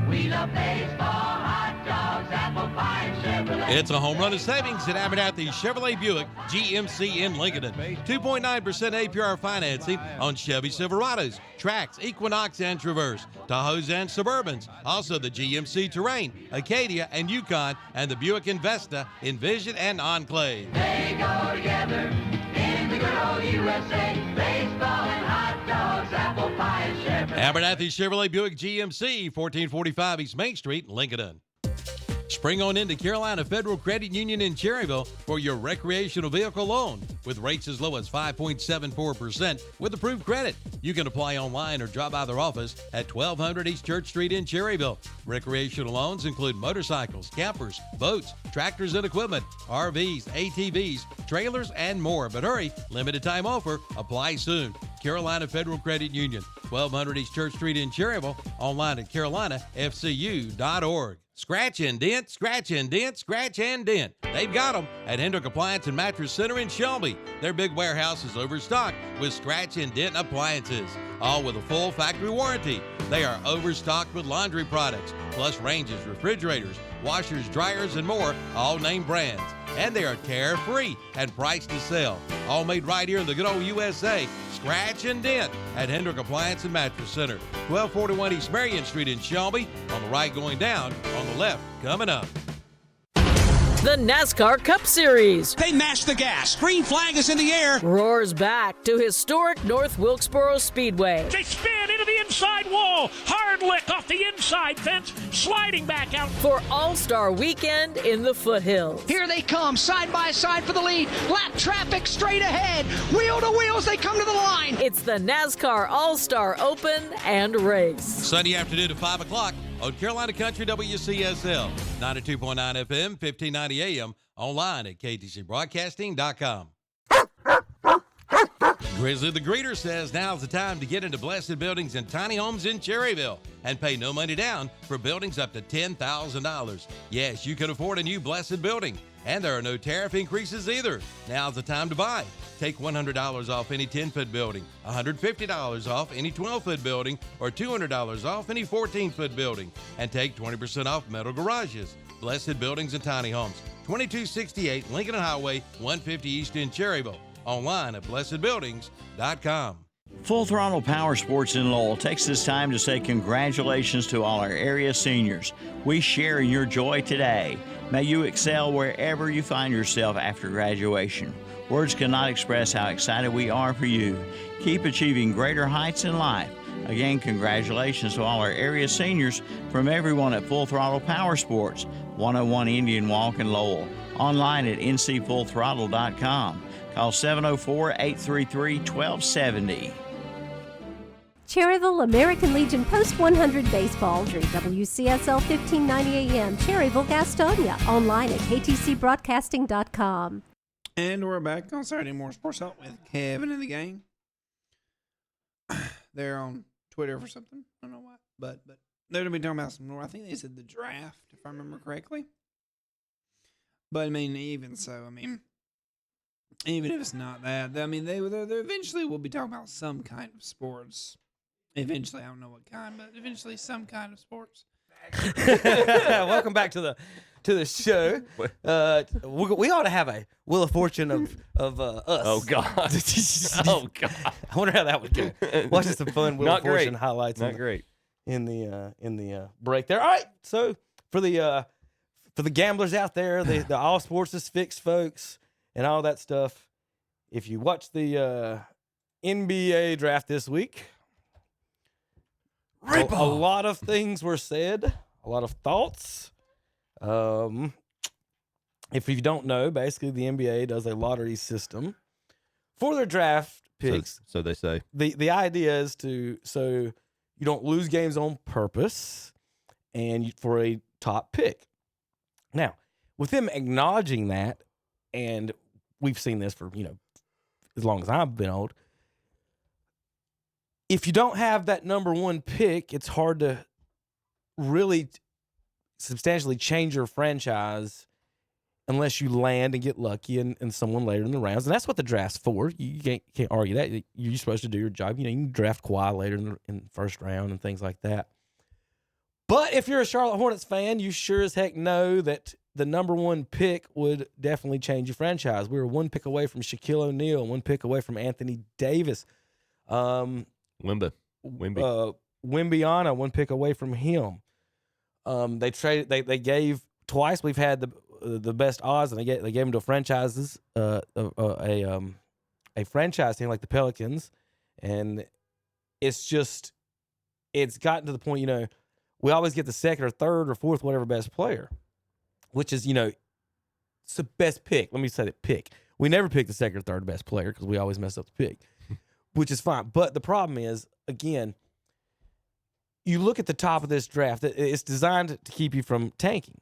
We love baseball, hot dogs, apple pie, and Chevrolet. It's a home run of savings at Abernathy Chevrolet Buick GMC in Lincoln. 2.9% APR financing on Chevy Silverados, Trax, Equinox, and Traverse, Tahoes and Suburbans. Also the GMC Terrain, Acadia and Yukon, and the Buick Investa, Envision, and Enclave. They go together in the good old USA. Baseball and hot dogs, apple pie, and Chevrolet. Abernathy Chevrolet Buick GMC, 1445 East Main Street, Lincoln. Spring on into Carolina Federal Credit Union in Cherryville for your recreational vehicle loan with rates as low as 5.74% with approved credit. You can apply online or drop by their office at 1200 East Church Street in Cherryville. Recreational loans include motorcycles, campers, boats, tractors and equipment, RVs, ATVs, trailers, and more. But hurry, limited time offer. Apply soon. Carolina Federal Credit Union, 1200 East Church Street in Cherryville, online at carolinafcu.org. Scratch and dent, scratch and dent, scratch and dent. They've got them at Hendrick Appliance and Mattress Center in Shelby. Their big warehouse is overstocked with scratch and dent appliances, all with a full factory warranty. They are overstocked with laundry products, plus ranges, refrigerators, washers, dryers, and more, all name brands. And they are tear-free and priced to sell. All made right here in the good old USA. Scratch and dent at Hendrick Appliance and Mattress Center, 1241 East Marion Street in Shelby. On the right going down, on the left coming up. The NASCAR Cup Series. They mashed the gas. Green flag is in the air. Roars back to historic North Wilkesboro Speedway. They spin into the inside wall. Hard lick off the inside fence, sliding back out. For All-Star Weekend in the foothills. Here they come, side by side for the lead. Lap traffic straight ahead. Wheel to wheels, they come to the line. It's the NASCAR All-Star Open and Race. Sunday afternoon at 5 o'clock on Carolina Country WCSL, 92.9 FM, 1590 AM, online at ktcbroadcasting.com. Grizzly the Greeter says now's the time to get into Blessed Buildings and Tiny Homes in Cherryville and pay no money down for buildings up to $10,000. Yes, you can afford a new Blessed building, and there are no tariff increases either. Now's the time to buy. Take $100 off any 10-foot building, $150 off any 12-foot building, or $200 off any 14-foot building, and take 20% off metal garages. Blessed Buildings and Tiny Homes, 2268 Lincoln Highway, 150 East in Cherryville. Online at blessedbuildings.com. Full Throttle Power Sports in Lowell takes this time to say congratulations to all our area seniors. We share in your joy today. May you excel wherever you find yourself after graduation. Words cannot express how excited we are for you. Keep achieving greater heights in life. Again, congratulations to all our area seniors from everyone at Full Throttle Power Sports, 101 Indian Walk in Lowell. Online at ncfullthrottle.com. Call 704-833-1270. Cherryville American Legion Post 100 Baseball during WCSL 1590 AM, Cherryville, Gastonia. Online at ktcbroadcasting.com. And we're back on Saturday Morning Sports Talk with Kevin and the gang. They're on Twitter for something. I don't know why. But they're going to be talking about some more. I think they said the draft, if I remember correctly. But, I mean, even so, I mean, even if it's not that, I mean, they eventually will be talking about some kind of sports. Eventually, I don't know what kind, but eventually some kind of sports. Welcome back to the show. We ought to have a Wheel of Fortune of us. Oh God! Oh God! I wonder how that would go. Watching some fun Wheel of Fortune highlights. Not great. In the break there. All right. So for the gamblers out there, the all sports is fixed, folks, and all that stuff. If you watch the NBA draft this week, a lot of things were said, a lot of thoughts. If you don't know, basically the NBA does a lottery system for their draft picks. So they say. The idea is so you don't lose games on purpose, and for a top pick. Now, with them acknowledging that, and we've seen this for as long as I've been old. If you don't have that number one pick, it's hard to really substantially change your franchise unless you land and get lucky and someone later in the rounds. And that's what the draft's for. You can't argue that. You're supposed to do your job. You can draft Kawhi later in the first round and things like that. But if you're a Charlotte Hornets fan, you sure as heck know that the number one pick would definitely change your franchise. We were one pick away from Shaquille O'Neal, one pick away from Anthony Davis. Wimby. Wimbyana, one pick away from him. They traded. They gave twice. We've had the best odds, and they gave them to franchises. A franchise team like the Pelicans, and it's gotten to the point. We always get the second or third or fourth, whatever best player, which is it's the best pick. Let me say that pick. We never pick the second or third best player because we always mess up the pick, which is fine. But the problem is, again, you look at the top of this draft, it's designed to keep you from tanking.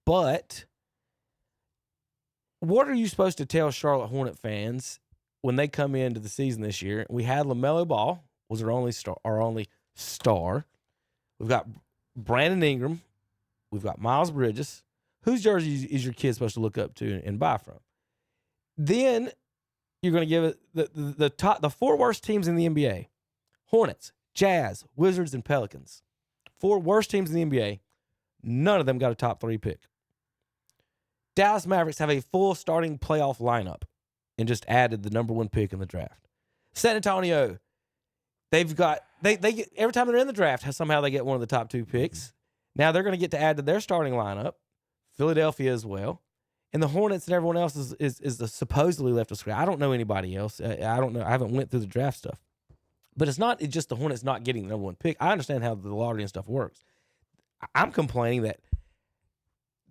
But what are you supposed to tell Charlotte Hornet fans when they come into the season this year, we had LaMelo Ball was our only star. We've got Brandon Ingram. We've got Miles Bridges. Whose jersey is your kid supposed to look up to and buy from? Then you're going to give it the 4 worst teams in the NBA: Hornets, Jazz, Wizards, and Pelicans. 4 worst teams in the NBA. None of them got a top 3 pick. Dallas Mavericks have a full starting playoff lineup and just added the number 1 pick in the draft. San Antonio, they've got they get, every time they're in the draft, somehow they get one of the top 2 picks. Now they're going to get to add to their starting lineup. Philadelphia as well. And the Hornets and everyone else is the supposedly left of scratch. I don't know anybody else. I don't know. I haven't went through the draft stuff. But it's just the Hornets not getting the number 1 pick. I understand how the lottery and stuff works. I'm complaining that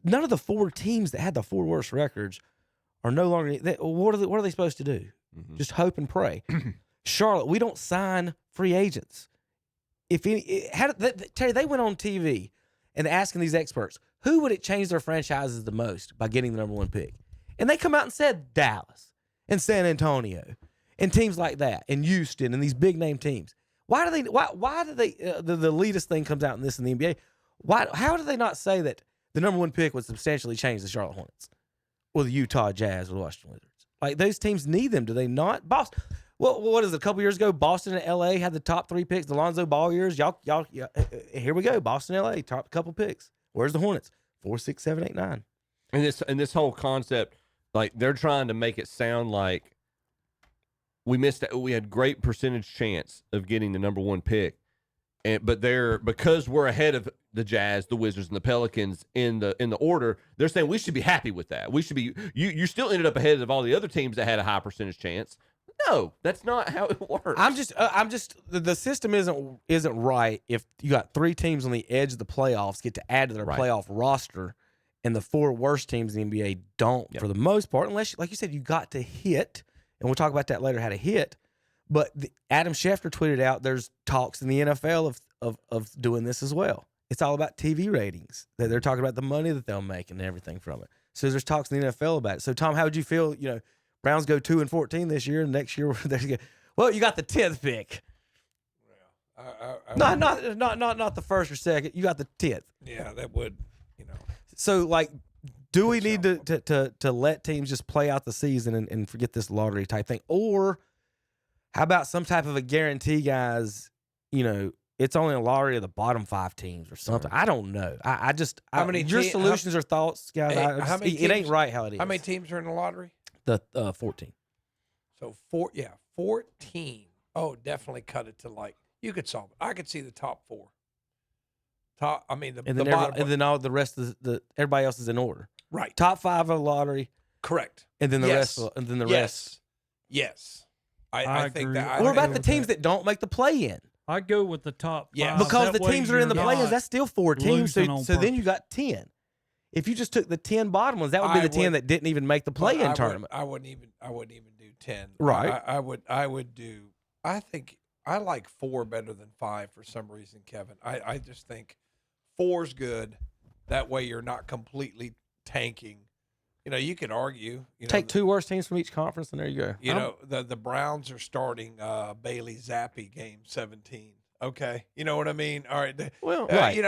none of the 4 teams that had the 4 worst records are no longer. What are they supposed to do? Mm-hmm. Just hope and pray. Charlotte, we don't sign free agents. Terry, they went on TV and asking these experts, who would it change their franchises the most by getting the number 1 pick? And they come out and said Dallas and San Antonio and teams like that and Houston and these big name teams. Why do they? The elitist thing comes out in the NBA. How do they not say that the number 1 pick would substantially change the Charlotte Hornets or the Utah Jazz or the Washington Wizards? Like, those teams need them, do they not? Boston. Well, what is it? A couple years ago, Boston and LA had the top 3 picks. The Lonzo Ball years, y'all. Here we go. Boston, LA, top couple picks. Where's the Hornets? 4, 6, 7, 8, 9. And this whole concept, like, they're trying to make it sound like we had great percentage chance of getting the number 1 pick, but because we're ahead of the Jazz, the Wizards, and the Pelicans in the order, they're saying we should be happy with that. We should be. You still ended up ahead of all the other teams that had a high percentage chance. No, that's not how it works. I'm just the system isn't right if you got 3 teams on the edge of the playoffs get to add to their playoff roster, and the 4 worst teams in the NBA don't for the most part, unless, like you said, you got to hit, and we'll talk about that later, how to hit. But Adam Schefter tweeted out there's talks in the NFL of doing this as well. It's all about TV ratings. They're talking about the money that they'll make and everything from it. So there's talks in the NFL about it. So Tom, how would you feel? Browns go 2-14 this year, and next year well, you got the 10th pick. Not the first or second. You got the 10th. Yeah, that would, So, like, do we need to let teams just play out the season and forget this lottery type thing, or how about some type of a guarantee, guys? It's only a lottery of the bottom 5 teams or something. I don't know. How many your solutions or thoughts, guys? It ain't right how it is. How many teams are in the lottery? The 14. So 14. Oh, definitely cut it to you could solve it. I could see the top 4. And then all the rest of everybody else is in order. Right. Top 5 of the lottery. Correct. And then the rest. And then the rest. Yes. I think that. What about the teams that don't make the play-in? I go with the top 5. Because the teams are in the play-ins. That's still 4 teams. So then you got 10. If you just took the 10 bottom ones, that would be the 10 that didn't even make the play-in tournament. I wouldn't even do 10. Right. I would do. I think I like 4 better than 5 for some reason, Kevin. I just think 4's good. That way you're not completely tanking. You could argue. Take 2 worst teams from each conference, and there you go. The Browns are starting Bailey Zappi game 17. Okay, you know what I mean. All right. Well, right.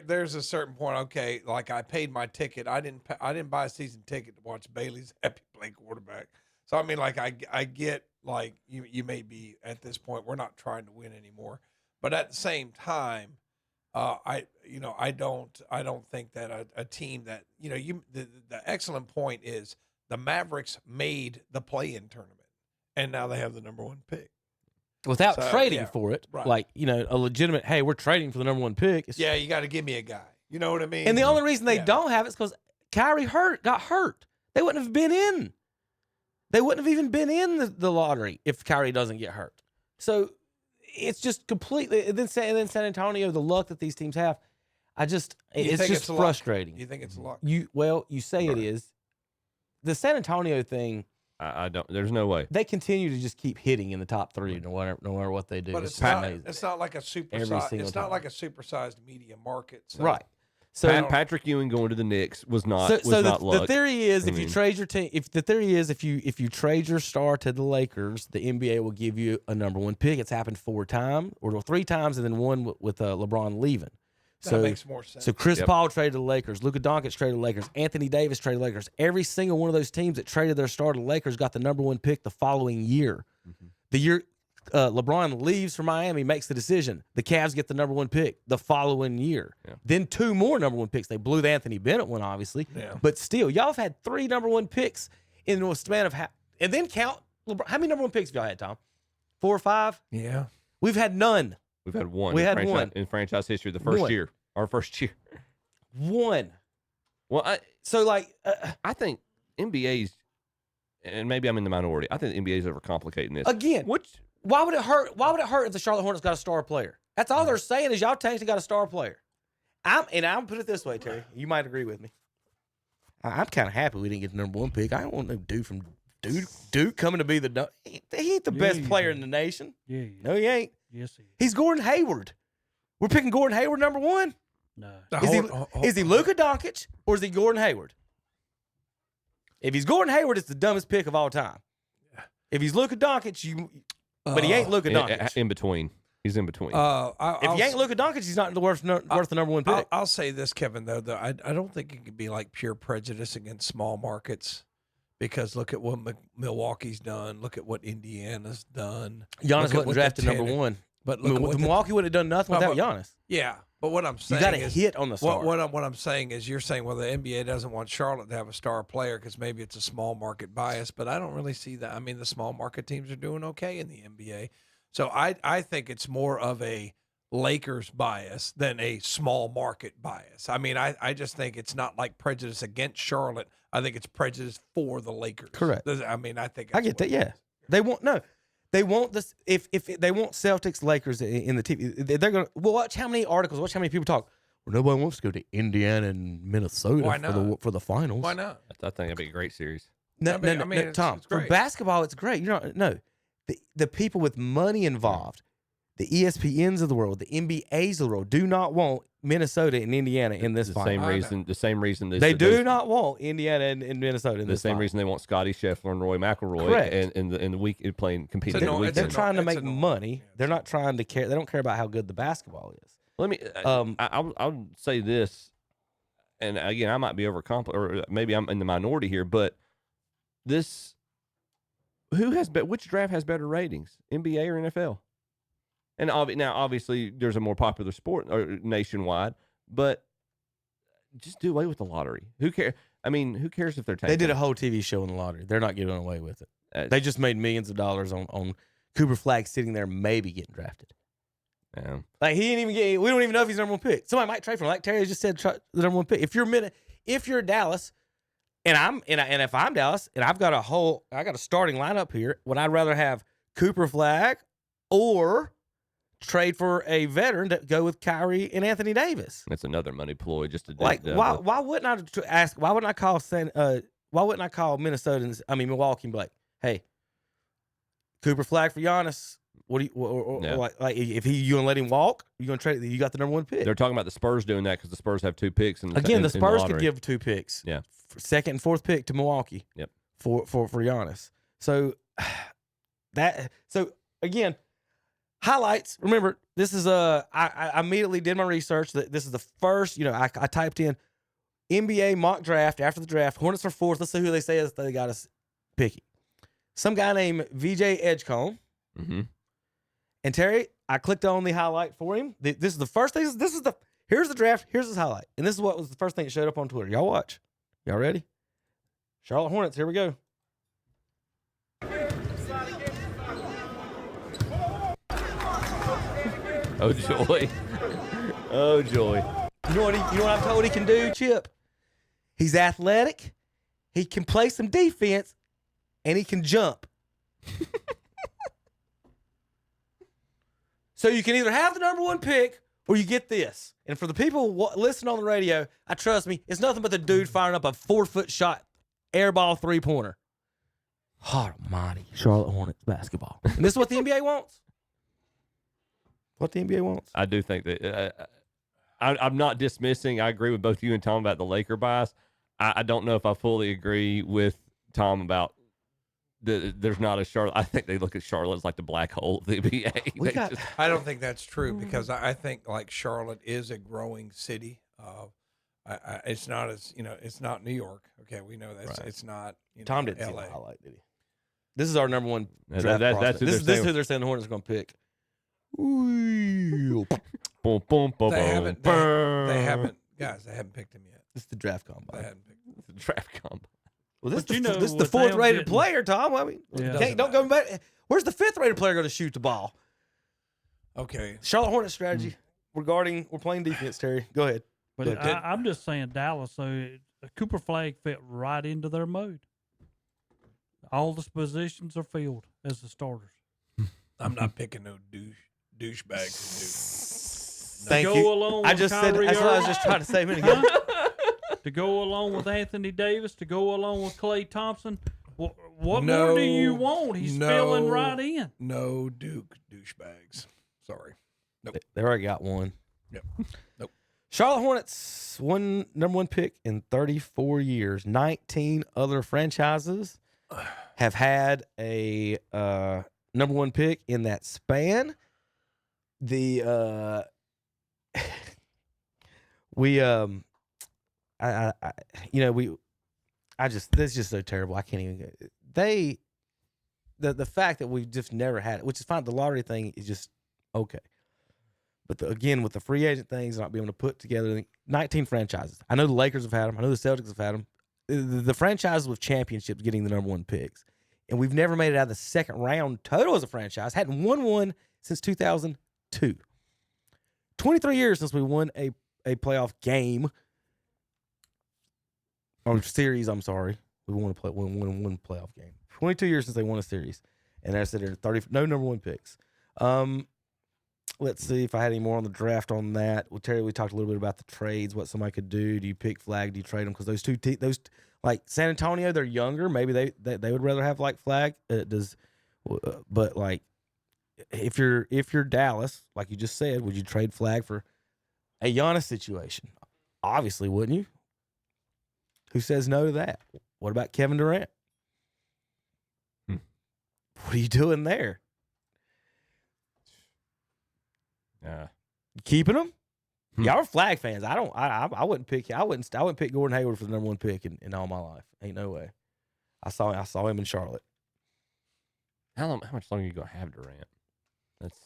There's a certain point. Okay, like I paid my ticket. I didn't buy a season ticket to watch Bailey Zappi play quarterback. So I mean, like I get like you may be at this point. We're not trying to win anymore, but at the same time, I don't think that a team that the excellent point is the Mavericks made the play-in tournament, and now they have the number 1 pick. Without trading for it, right. Like, a legitimate, hey, we're trading for the number 1 pick. You got to give me a guy. You know what I mean? And the only reason they don't have it is because Kyrie got hurt. They wouldn't have been in. They wouldn't have even been in the lottery if Kyrie doesn't get hurt. So it's just completely. And then San Antonio, the luck that these teams have, it's just frustrating. You think it's luck? You say it is. The San Antonio thing. I don't. There's no way they continue to just keep hitting in the top 3, no matter what they do. But it's not like a supersized. It's not like a supersized media market. So. Right. So Patrick Ewing going to the Knicks was not the luck. theory is I if you mean- trade your team, if you trade your star to the Lakers, the NBA will give you a number 1 pick. It's happened 4 times or 3 times, and then one with LeBron leaving. That makes more sense. So Chris Yep. Paul traded to the Lakers, Luka Doncic traded to the Lakers, Anthony Davis traded to the Lakers. Every single one of those teams that traded their star to the Lakers got the number 1 pick the following year. The year LeBron leaves for Miami, makes the decision. The Cavs get the number 1 pick the following year. Yeah. Then 2 more number 1 picks. They blew the Anthony Bennett one, obviously. Yeah. But still, y'all have had 3 number 1 picks in a span of and then count LeBron. How many number 1 picks have y'all had, Tom? 4 or 5? Yeah. We've had none. We've had one. We in had franchise, one. in franchise history. The first One. year, our first year. 1. Well, I think NBA's, and maybe I'm in the minority. I think the NBA's overcomplicating this. Again, why would it hurt? Why would it hurt if the Charlotte Hornets got a star player? That's all they're saying is y'all technically got a star player. I'll put it this way, Terry. You might agree with me. I'm kind of happy we didn't get the number 1 pick. I don't want no dude from Duke coming to be the. He ain't the best player in the nation. Yeah. No, he ain't. Yes, he is. He's Gordon Hayward. We're picking Gordon Hayward number 1. No. Is he Luka Doncic or is he Gordon Hayward? If he's Gordon Hayward, it's the dumbest pick of all time. If he's Luka Doncic, but he ain't Luka Doncic. In between. He's in between. If he ain't Luka Doncic, he's not worth the number 1 pick. I'll say this, Kevin, though, I don't think it could be like pure prejudice against small markets because look at what Milwaukee's done. Look at what Indiana's done. Giannis wasn't drafted number 1. But Milwaukee would have done nothing without Giannis. Yeah, but what I'm saying you got to is hit on the star. What I'm saying is you're saying, well, the NBA doesn't want Charlotte to have a star player because maybe it's a small market bias, but I don't really see that. I mean, the small market teams are doing okay in the NBA. So I think it's more of a Lakers bias than a small market bias. I mean, I just think it's not like prejudice against Charlotte. I think it's prejudice for the Lakers. Correct. I mean, I think I get that. Yeah, they want this. If they want Celtics Lakers in the TV, they're gonna watch how many articles. Watch how many people talk. Well, nobody wants to go to Indiana and Minnesota for the finals. Why not? I think that'd be a great series. No, Tom. For basketball, it's great. The people with money involved, the ESPNs of the world, the NBAs of the world, do not want Minnesota and Indiana in this final. The same reason they do not want Indiana and Minnesota in this final. The same reason they want Scotty Scheffler and Roy McIlroy Correct. in the week competing. They're trying to make money. They're not trying to care. They don't care about how good the basketball is. Let me. I'll say this, and again, I might be or maybe I'm in the minority here, but this. Which draft has better ratings, NBA or NFL? And now, obviously, there's a more popular sport nationwide, but just do away with the lottery. Who cares? I mean, who cares if they're taking? They did a whole TV show on the lottery. They're not getting away with it. They just made millions of dollars on Cooper Flagg sitting there, maybe getting drafted. Yeah. Like he didn't even get. We don't even know if he's number 1 pick. Somebody might trade for him. Like Terry just said, the number 1 pick. If you're Dallas. And if I'm Dallas and I got a starting lineup here, would I rather have Cooper Flagg or trade for a veteran to go with Kyrie and Anthony Davis? That's another money ploy just to why wouldn't I ask? Why wouldn't I call Minnesotans? I mean Milwaukee and be like, hey, Cooper Flagg for Giannis. What do you like? If you gonna let him walk? You gonna trade? You got the number 1 pick. They're talking about the Spurs doing that because the Spurs have 2 picks. The Spurs could give 2 picks. Yeah, 2nd and 4th pick to Milwaukee. Yep. For Giannis. So again, highlights. Remember, this is I immediately did my research. That this is the first. I typed in NBA mock draft after the draft. Hornets are 4th. Let's see who they say they got us picking. Some guy named VJ Edgecombe. Mm-hmm. And Terry, I clicked on the highlight for him. This is the first thing. Here's the draft. Here's his highlight. And this is what was the first thing that showed up on Twitter. Y'all watch. Y'all ready? Charlotte Hornets. Here we go. Oh joy. Oh joy. You know what I'm told he can do, Chip? He's athletic. He can play some defense, and he can jump. So you can either have the number 1 pick or you get this. And for the people listening on the radio, trust me, it's nothing but the dude firing up a 4-foot shot, airball 3-pointer. Almighty, Charlotte Hornets basketball. And this is what the NBA wants. What the NBA wants. I do think that I'm not dismissing. I agree with both you and Tom about the Laker bias. I don't know if I fully agree with Tom about there's not a Charlotte. I think they look at Charlotte as like the black hole of the NBA. I don't think that's true because I think like Charlotte is a growing city. It's not as it's not New York. Okay, we know that it's not. Tom didn't see LA. the highlight, did he? This is our number one Yeah, draft that's prospect. This is who they're saying the Hornets are going to pick. Boom, boom, boom, They haven't, they haven't, guys. They haven't picked him yet. This is the draft combine. They hadn't picked him. The draft combine. Well, this, But you know this is the what fourth they'll rated get- player, Tom. I mean, Yeah. don't go back. Where's the fifth rated player going to shoot the ball? Okay. Charlotte Hornets strategy regarding we're playing defense, Terry. Go ahead. But I'm just saying Dallas. So Cooper Flagg fit right into their mode. All the positions are filled as the starters. I'm not picking no douchebags. Thank to you. go along I with just said Kyrie that's what I was Irving. just trying to say a minute ago. To go along with Anthony Davis, to go along with Klay Thompson. What No, more do you want? He's filling right in. No Duke douchebags. Sorry. Nope. They already got one. Yep. Nope. Charlotte Hornets, number one pick in 34 years. 19 other franchises have had a number one pick in that span. The this is just so terrible. I can't even. The fact that we've just never had it, which is fine. The lottery thing is just okay. But again, with the free agent things, not being able to put together 19 franchises. I know the Lakers have had them. I know the Celtics have had them. The franchises with championships getting the number one picks. And we've never made it out of the second round total as a franchise. Hadn't won one since 2002. 23 years since we won a playoff game. Or series, I'm sorry. We won one playoff game. 22 years since they won a series. And I said there are no number one picks. Let's see if I had any more on the draft on that. Well, Terry, we talked a little bit about the trades, what somebody could do. Do you pick Flagg? Do you trade them? Because those two like San Antonio, they're younger. Maybe they would rather have like Flagg. But like if you're Dallas, like you just said, would you trade Flagg for a Giannis situation? Obviously, wouldn't you? Who says no to that? What about Kevin Durant? What are you doing there? Keeping him? Y'all are Flagg fans. I wouldn't pick. I wouldn't pick Gordon Hayward for the number one pick in all my life. Ain't no way. I saw him in Charlotte. How much longer are you gonna have Durant? That's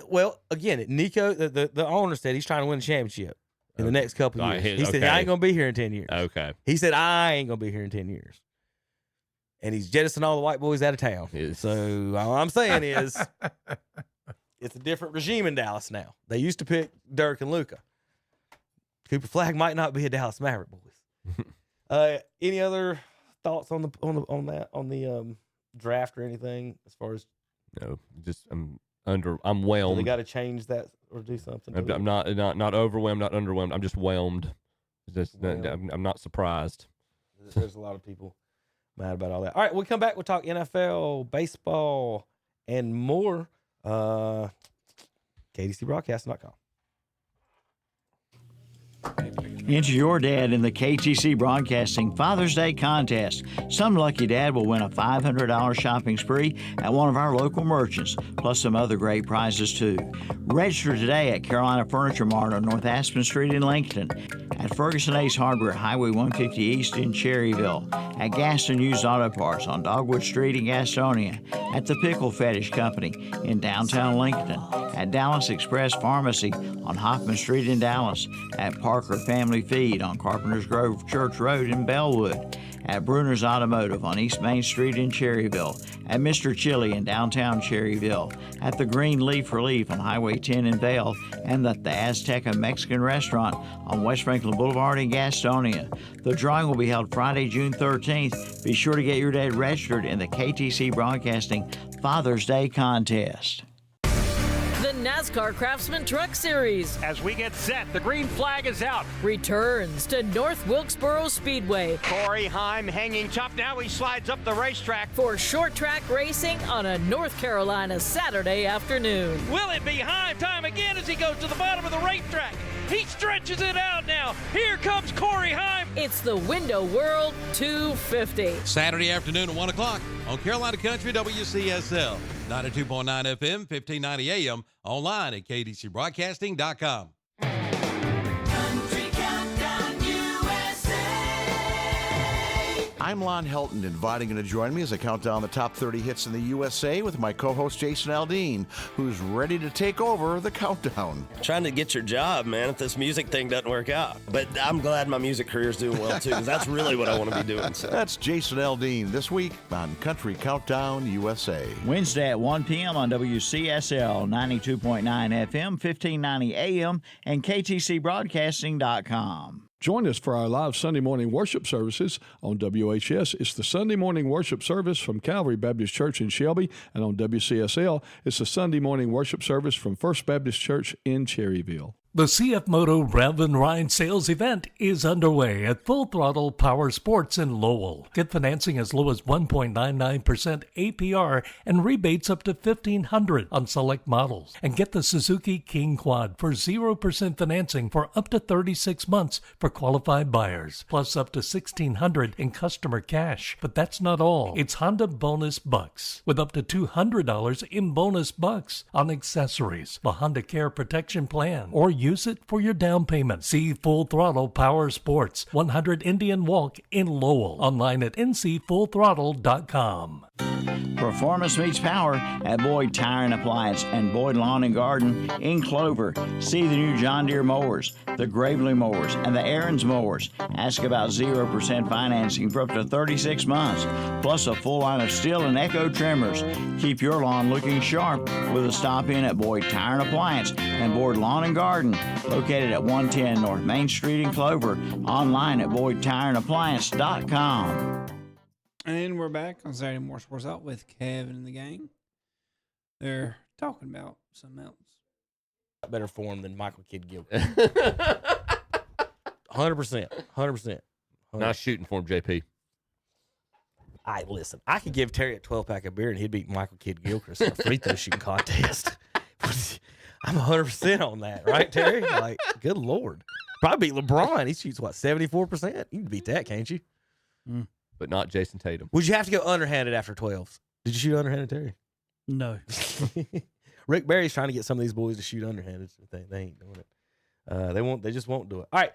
well. Again, Nico, the owner said he's trying to win a championship in the next couple of years. He said I ain't gonna be here in 10 years. Okay. He said I ain't gonna be here in 10 years. And he's jettisoning all the white boys out of town. So all I'm saying is, it's a different regime in Dallas now. They used to pick Dirk and Luka. Cooper Flagg might not be a Dallas Maverick boys. Any other thoughts on the draft or anything as far as? No, just I'm whelmed. They got to change that or do something. I'm not overwhelmed, not underwhelmed. I'm just whelmed. I'm not surprised. There's a lot of people mad about all that. All right, when we come back, we'll talk NFL, baseball, and more. KTCBroadcasting.com. Enter your dad in the KTC Broadcasting Father's Day contest. Some lucky dad will win a $500 shopping spree at one of our local merchants, plus some other great prizes too. Register today at Carolina Furniture Mart on North Aspen Street in Lincoln, at Ferguson Ace Hardware, Highway 150 East in Cherryville, at Gaston Used Auto Parts on Dogwood Street in Gastonia, at the Pickle Fetish Company in downtown Lincoln, at Dallas Express Pharmacy on Hoffman Street in Dallas, at Parker Family Feed on Carpenters Grove Church Road in Bellwood, at Bruner's Automotive on East Main Street in Cherryville, at Mr. Chili in downtown Cherryville, at the Green Leaf Relief on Highway 10 in Vail, and at the Azteca Mexican Restaurant on West Franklin Boulevard in Gastonia. The drawing will be held Friday, June 13th. Be sure to get your dad registered in the KTC Broadcasting Father's Day contest. The NASCAR Craftsman Truck Series. As we get set, the green flag is out. Returns to North Wilkesboro Speedway. Corey Heim hanging tough. Now he slides up the racetrack. For short track racing on a North Carolina Saturday afternoon. Will it be Heim time again as he goes to the bottom of the racetrack? He stretches it out now. Here comes Corey Heim. It's the Window World 250. Saturday afternoon at 1 o'clock on Carolina Country WCSL. 92.9 FM, 1590 AM, online at kdcbroadcasting.com. I'm Lon Helton, inviting you to join me as I count down the top 30 hits in the USA with my co-host Jason Aldean, who's ready to take over the countdown. Trying to get your job, man, if this music thing doesn't work out. But I'm glad my music career's doing well, too, because that's really what I want to be doing. So. That's Jason Aldean this week on Country Countdown USA. Wednesday at 1 p.m. on WCSL 92.9 FM, 1590 AM, and KTCBroadcasting.com. Join us for our live Sunday morning worship services on WHS. It's the Sunday morning worship service from Calvary Baptist Church in Shelby, and on WCSL, it's the Sunday morning worship service from First Baptist Church in Cherryville. The CF Moto Rev and Ride sales event is underway at Full Throttle Power Sports in Lowell. Get financing as low as 1.99% APR and rebates up to $1,500 on select models. And get the Suzuki King Quad for 0% financing for up to 36 months for qualified buyers, plus up to $1,600 in customer cash. But that's not all. It's Honda Bonus Bucks with up to $200 in bonus bucks on accessories, the Honda Care Protection Plan, or use it for your down payment. See Full Throttle Power Sports, 100 Indian Walk in Lowell. Online at ncfullthrottle.com. Performance meets power at Boyd Tire and Appliance and Boyd Lawn and Garden in Clover. See the new John Deere mowers, the Gravely mowers, and the Aaron's mowers. Ask about 0% financing for up to 36 months, plus a full line of Stihl and Echo trimmers. Keep your lawn looking sharp with a stop in at Boyd Tire and Appliance and Boyd Lawn and Garden, located at 110 North Main Street in Clover. Online at BoydTireandAppliance.com. And we're back on Saturday Morning Sports Out with Kevin and the gang. They're talking about something else. Better form than Michael Kidd Gilchrist. 100%. 100%. Nice shooting form, JP. Listen, I could give Terry a 12-pack of beer and he'd beat Michael Kidd Gilchrist in a free throw shooting contest. I'm 100% on that, right, Terry? Like, good Lord. Probably beat LeBron. He shoots, 74%? You can beat that, can't you? But not Jason Tatum. Would you have to go underhanded after 12s? Did you shoot underhanded, Terry? No. Rick Barry's trying to get some of these boys to shoot underhanded. They ain't doing it. They just won't do it. All right.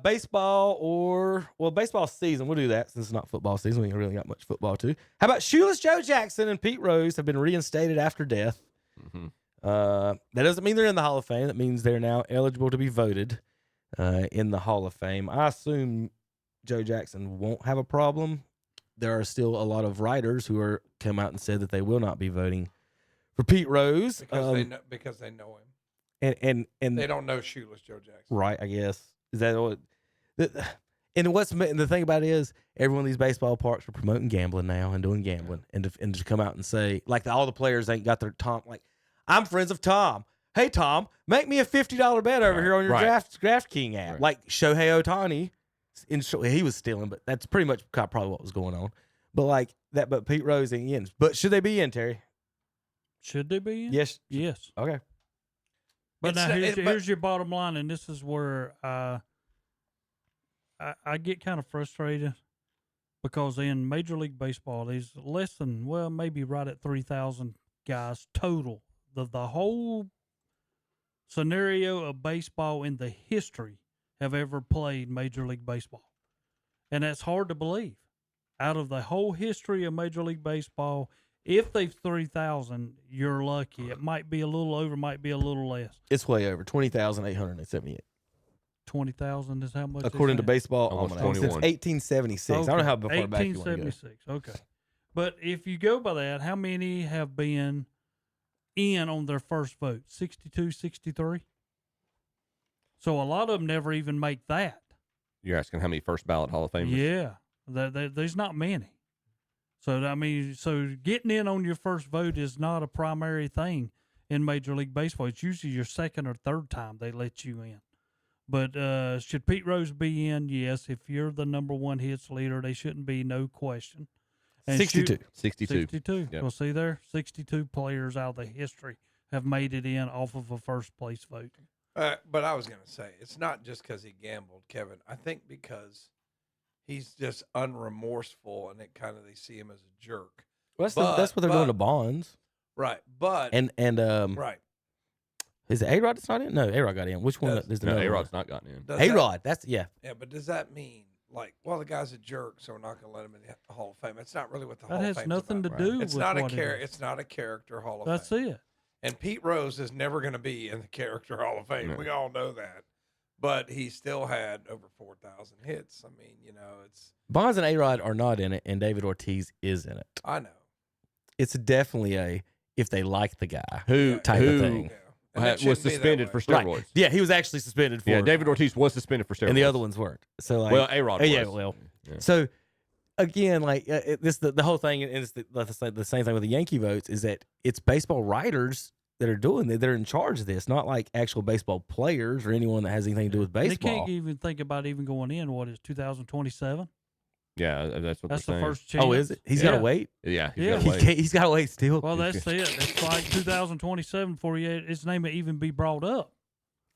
Baseball season. We'll do that since it's not football season. We ain't really got much football too. How about Shoeless Joe Jackson and Pete Rose have been reinstated after death? Mm-hmm. That doesn't mean they're in the Hall of Fame. That means they're now eligible to be voted in the Hall of Fame. I assume Joe Jackson won't have a problem. There are still a lot of writers who are come out and said that they will not be voting for Pete Rose because they know him. And they don't know Shoeless Joe Jackson. Right, I guess. Is that what? And the thing about it is, every one of these baseball parks are promoting gambling now and doing gambling, and to come out and say all the players ain't got their Tom. Like, I'm friends of Tom. Hey Tom, make me a $50 bet over here on your DraftKings app. Right. Like Shohei Ohtani, he was stealing, but that's pretty much probably what was going on. But like that, but Pete Rose ain't in. But should they be in, Terry? Should they be in? Yes. Okay. But now here's your bottom line, and this is where I get kind of frustrated, because in Major League Baseball, there's less than, maybe right at 3,000 guys total. The whole scenario of baseball in the history have ever played Major League Baseball. And that's hard to believe. Out of the whole history of Major League Baseball, if they've 3,000, you're lucky. It might be a little over, might be a little less. It's way over 20,878. 20,000 is how much? According to Baseball Almost Almanac. Since 1876. Okay. I don't know how far back you want to go. 1876. Okay. But if you go by that, how many have been in on their first vote? 62, 63? So a lot of them never even make that. You're asking how many first ballot Hall of Famers? Yeah. There's not many. So getting in on your first vote is not a primary thing in Major League Baseball. It's usually your second or third time they let you in. But should Pete Rose be in? Yes. If you're the number one hits leader, they shouldn't be, no question. And 62. 62. Yep. Well, see there, 62 players out of the history have made it in off of a first place vote. But I was going to say, it's not just because he gambled, Kevin. I think because he's just unremorseful, and they see him as a jerk. Well, that's what they're doing to Bonds. Right, but and right. Is it A-Rod that's not in? No, A-Rod got in. Which one is the A-Rod's not gotten in. A-Rod, that's Yeah, but does that mean the guy's a jerk, so we're not going to let him in the Hall of Fame? It's not really what the Hall of Fame is That has nothing to do It's with not what it is. It's not a character Hall of That's Fame. it. And Pete Rose is never going to be in the character Hall of Fame. No. We all know that. But he still had over 4,000 hits. I mean, it's Bonds and A-Rod are not in it, and David Ortiz is in it. I know. It's definitely if they like the guy Who type of thing. was suspended for steroids. Right. Yeah, he was actually suspended for. Yeah, David Ortiz was suspended for steroids, and the other ones weren't. So A-Rod yeah, was. well, Yeah. so again, the whole thing, and it's the same thing with the Yankee votes, is that it's baseball writers that are doing that. They're in charge of this, not like actual baseball players or anyone that has anything to do with They baseball. can't even think about even going in. What is 2027? Yeah, that's what That's they're the saying. first chance. Oh, is it? He's got to wait. Yeah, He's got to wait still. Well, that's it. It's like 2027 before his name may even be brought up.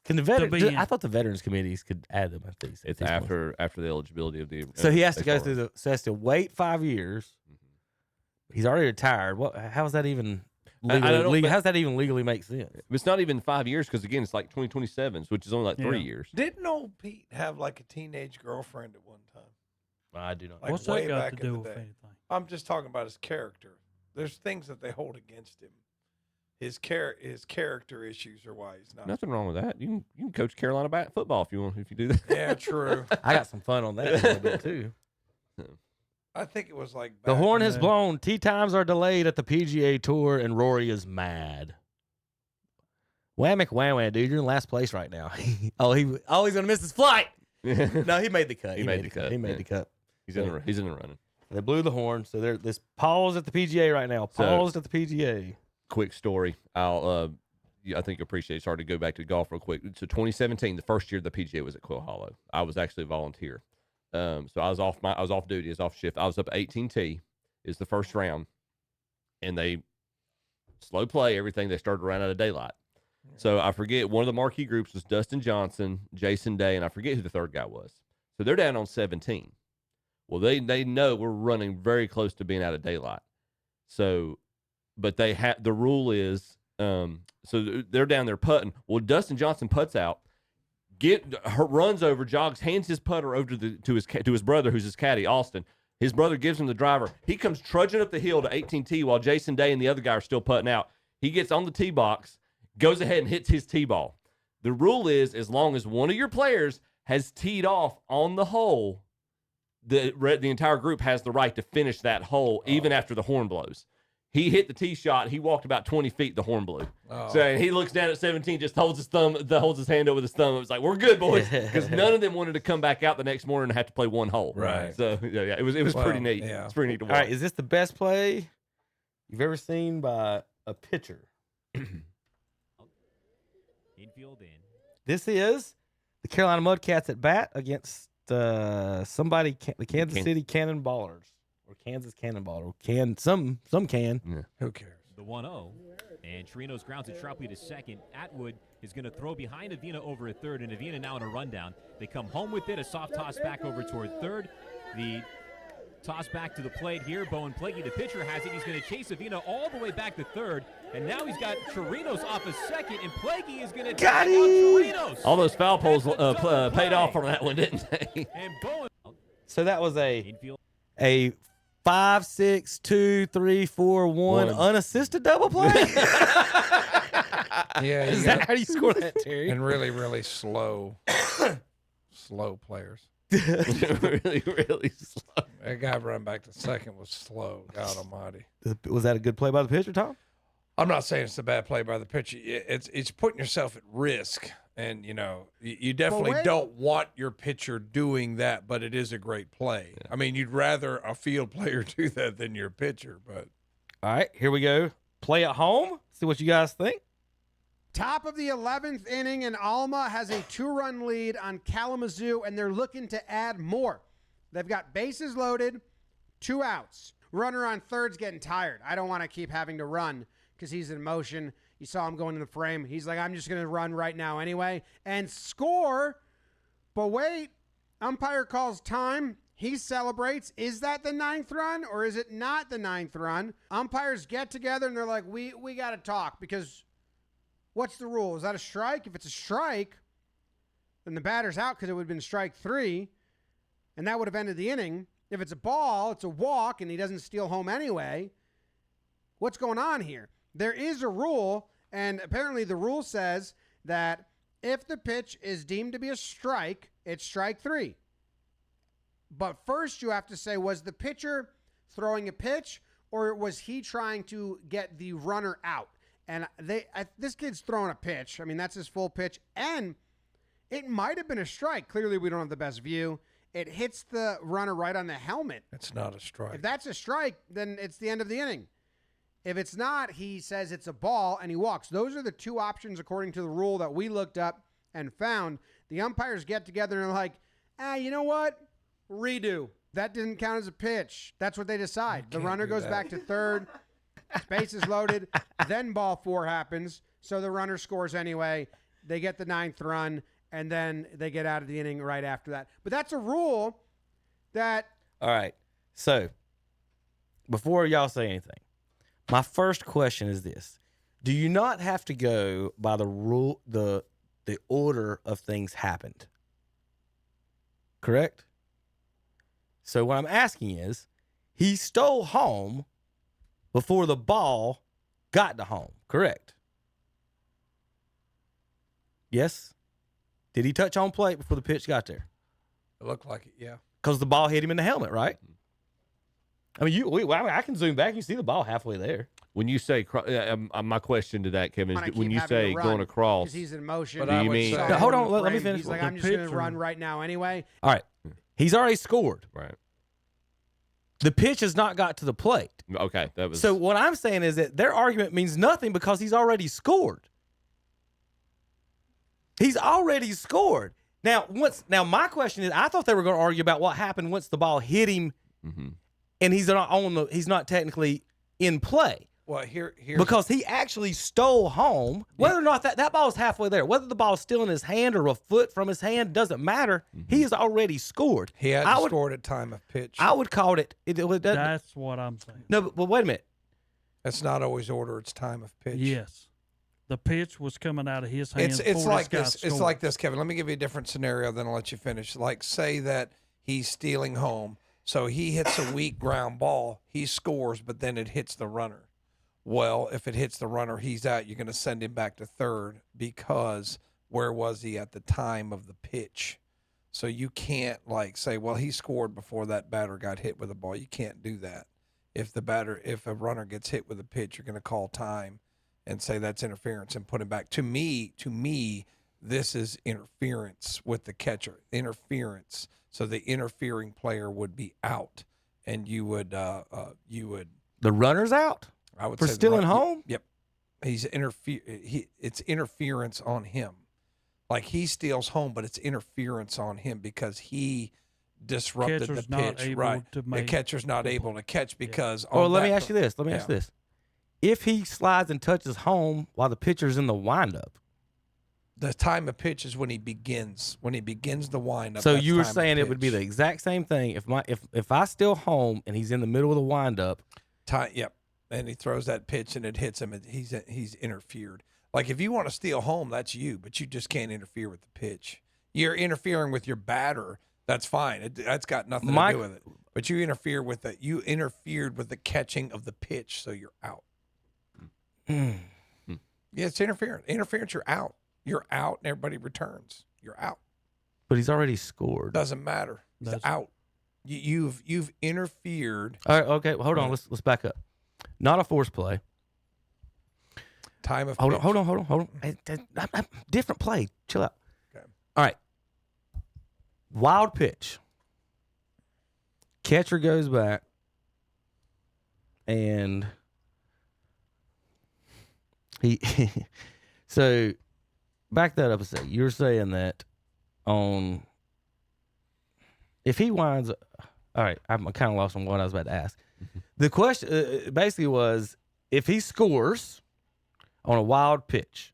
Can the I thought the veterans committees could add them at these. It's after the eligibility of the. So he has to go through the. So he has to wait 5 years. He's already retired. How is that even? How's that even legally make sense? It's not even 5 years because again, it's like 2027, which is only like 3 years. Didn't old Pete have like a teenage girlfriend at one time? I do not. Like What's way that got back to in do the with day. anything? I'm just talking about his character. There's things that they hold against him. His character issues are why he's not. Nothing wrong with that. You can coach Carolina football if you do that. Yeah, true. I got some fun on that a little bit too. I think it was like The horn has blown. Tee times are delayed at the PGA Tour, and Rory is mad. Whammick wham, dude, you're in last place right now. He's gonna miss his flight. No, he made the cut. He made the cut. He made Yeah. the cut. He's in the running. They blew the horn, so they're this pause at the PGA right now. Paused at the PGA. Quick story. I think you appreciate it. Sorry to go back to golf real quick. So 2017, the first year the PGA was at Quill Hollow. I was actually a volunteer. So I was off duty, I was off shift. I was up 18T is the first round, and they slow play everything. They started around out of daylight. So I forget, one of the marquee groups was Dustin Johnson, Jason Day, and I forget who the third guy was. So they're down on 17. Well, they know we're running very close to being out of daylight. So, but they have, the rule is, so they're down there putting. Well, Dustin Johnson putts out, runs over, jogs, hands his putter over to his brother, who's his caddy, Austin. His brother gives him the driver. He comes trudging up the hill to 18T while Jason Day and the other guy are still putting out. He gets on the tee box, goes ahead and hits his tee ball. The rule is, as long as one of your players has teed off on the hole, the entire group has the right to finish that hole even after the horn blows. He hit the tee shot. He walked about 20 feet. The horn blew. So and he looks down at 17, just holds his hand over his thumb. It was like, we're good, boys, because none of them wanted to come back out the next morning and have to play one hole. Right. So yeah, it was pretty neat. Yeah. It's pretty neat to watch. All right, is this the best play you've ever seen by a pitcher? Infield in. This is the Carolina Mudcats at bat against the Kansas City Cannonballers. Or Kansas Cannonball, or some can. Yeah. Who cares? The 1-0. And Chirinos grounds it sharply to second. Atwood is going to throw behind Avina over at third, and Avina now in a rundown. They come home with it, a soft toss back over toward third. The toss back to the plate here. Bowen Plaguey, the pitcher, has it. He's going to chase Avina all the way back to third, and now he's got Chirinos off a second, and Plaguey is going to got take out Chirinos. All those foul poles paid off on that one, didn't they? And Bowen. So that was a 5, 6, 2, 3, 4, 1 unassisted double play. Yeah, Is that how you score that, Terry? And really, really slow players. really, really slow. That guy run back to second was slow. God Almighty. Was that a good play by the pitcher, Tom? I'm not saying it's a bad play by the pitcher. It's putting yourself at risk, and you definitely don't want your pitcher doing that. But it is a great play. Yeah. I mean, you'd rather a field player do that than your pitcher. But all right, here we go. Play at home. See what you guys think. Top of the 11th inning, and Alma has a 2-run lead on Kalamazoo, and they're looking to add more. They've got bases loaded, 2 outs. Runner on third's getting tired. I don't want to keep having to run because he's in motion. He saw him going in the frame. He's like, I'm just going to run right now anyway and score. But wait, umpire calls time. He celebrates. Is that the 9th run or is it not the 9th run? Umpires get together and they're like, we got to talk because what's the rule? Is that a strike? If it's a strike, then the batter's out because it would have been strike 3, and that would have ended the inning. If it's a ball, it's a walk, and he doesn't steal home anyway. What's going on here? There is a rule, and apparently the rule says that if the pitch is deemed to be a strike, it's strike 3. But first you have to say, was the pitcher throwing a pitch or was he trying to get the runner out? And this kid's throwing a pitch. I mean, that's his full pitch. And it might have been a strike. Clearly, we don't have the best view. It hits the runner right on the helmet. It's not a strike. If that's a strike, then it's the end of the inning. If it's not, he says it's a ball and he walks. Those are the two options according to the rule that we looked up and found. The umpires get together and are like, you know what? Redo. That didn't count as a pitch. That's what they decide. The runner goes back to third. Base is loaded. Then ball 4 happens. So the runner scores anyway. They get the 9th run, and then they get out of the inning right after that. But that's a rule that... All right. So, before y'all say anything, my first question is this. Do you not have to go by the rule, the order of things happened? Correct? So what I'm asking is, he stole home before the ball got to home, correct? Yes? Did he touch home plate before the pitch got there? It looked like it, yeah. Because the ball hit him in the helmet, right? I mean, I can zoom back. You see the ball halfway there. When you say, my question to that, Kevin, is when you say going across, because he's in motion. Do you mean? Hold on, let me finish. He's like, I'm just going to run right now anyway. All right. He's already scored. Right. The pitch has not got to the plate. Okay. That was. So what I'm saying is that their argument means nothing because he's already scored. He's already scored. Now, my question is, I thought they were going to argue about what happened once the ball hit him, and he's not technically in play. Well, here's because he actually stole home. Whether or not that ball is halfway there, whether the ball is still in his hand or a foot from his hand, doesn't matter. He has already scored. He hadn't scored at time of pitch. I would call it. That's what I'm saying. No, but wait a minute. That's not always order. It's time of pitch. Yes. The pitch was coming out of his hands. It's like this. It's like this, Kevin. Let me give you a different scenario, then I'll let you finish. Like, say that he's stealing home, so he hits a weak ground ball. He scores, but then it hits the runner. Well, if it hits the runner, he's out. You're going to send him back to third because where was he at the time of the pitch? So you can't say, well, he scored before that batter got hit with a ball. You can't do that. If a runner gets hit with a pitch, you're going to call time and say that's interference and put him back. To me, this is interference with the catcher. Interference. So the interfering player would be out, and you would. The runner's out. I would for say stealing home. Yep, he's it's interference on him. Like, he steals home, but it's interference on him because he disrupted the pitch. Right, the catcher's not able to catch because. Oh, let me ask you this. If he slides and touches home while the pitcher's in the windup, the time of pitch is when he begins. When he begins the windup. So you were saying it would be the exact same thing if I steal home and he's in the middle of the windup. Yep. And he throws that pitch and it hits him, and he's interfered. Like, if you want to steal home, that's you, but you just can't interfere with the pitch. You're interfering with your batter. That's fine. That's got nothing to do with it. But you interfered with the catching of the pitch, so you're out. Yeah, it's interference. Interference, you're out. You're out, and everybody returns. You're out. But he's already scored. Doesn't matter. He's out. You've interfered. All right. Okay. Well, hold on. Let's back up. Not a force play. Time of hold pitch. on. Different play. Chill out. Okay. All right. Wild pitch. Catcher goes back, and he. So, back that up a second. You're saying that if he winds. All right. I'm kind of lost on what I was about to ask. The question basically was, if he scores, on a wild pitch,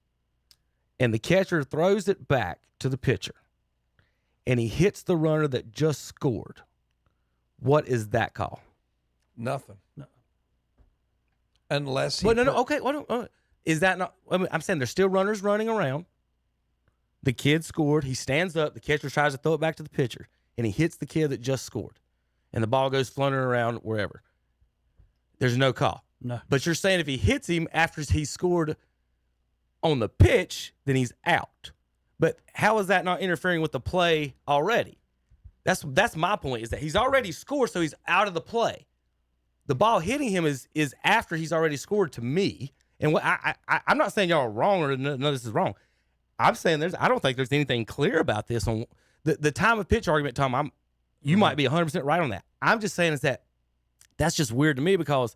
and the catcher throws it back to the pitcher, and he hits the runner that just scored, what is that call? Nothing. No. Unless he. Well, no. Okay. Is that not? I mean, I'm saying there's still runners running around. The kid scored. He stands up. The catcher tries to throw it back to the pitcher, and he hits the kid that just scored, and the ball goes fluttering around wherever. There's no call. No. But you're saying if he hits him after he scored on the pitch, then he's out. But how is that not interfering with the play already? That's my point, is that he's already scored, so he's out of the play. The ball hitting him is after he's already scored to me. And what I'm not saying y'all are wrong or none of this is wrong. I'm saying I don't think there's anything clear about this on the time of pitch argument, Tom. You might be 100% right on that. I'm just saying that's just weird to me because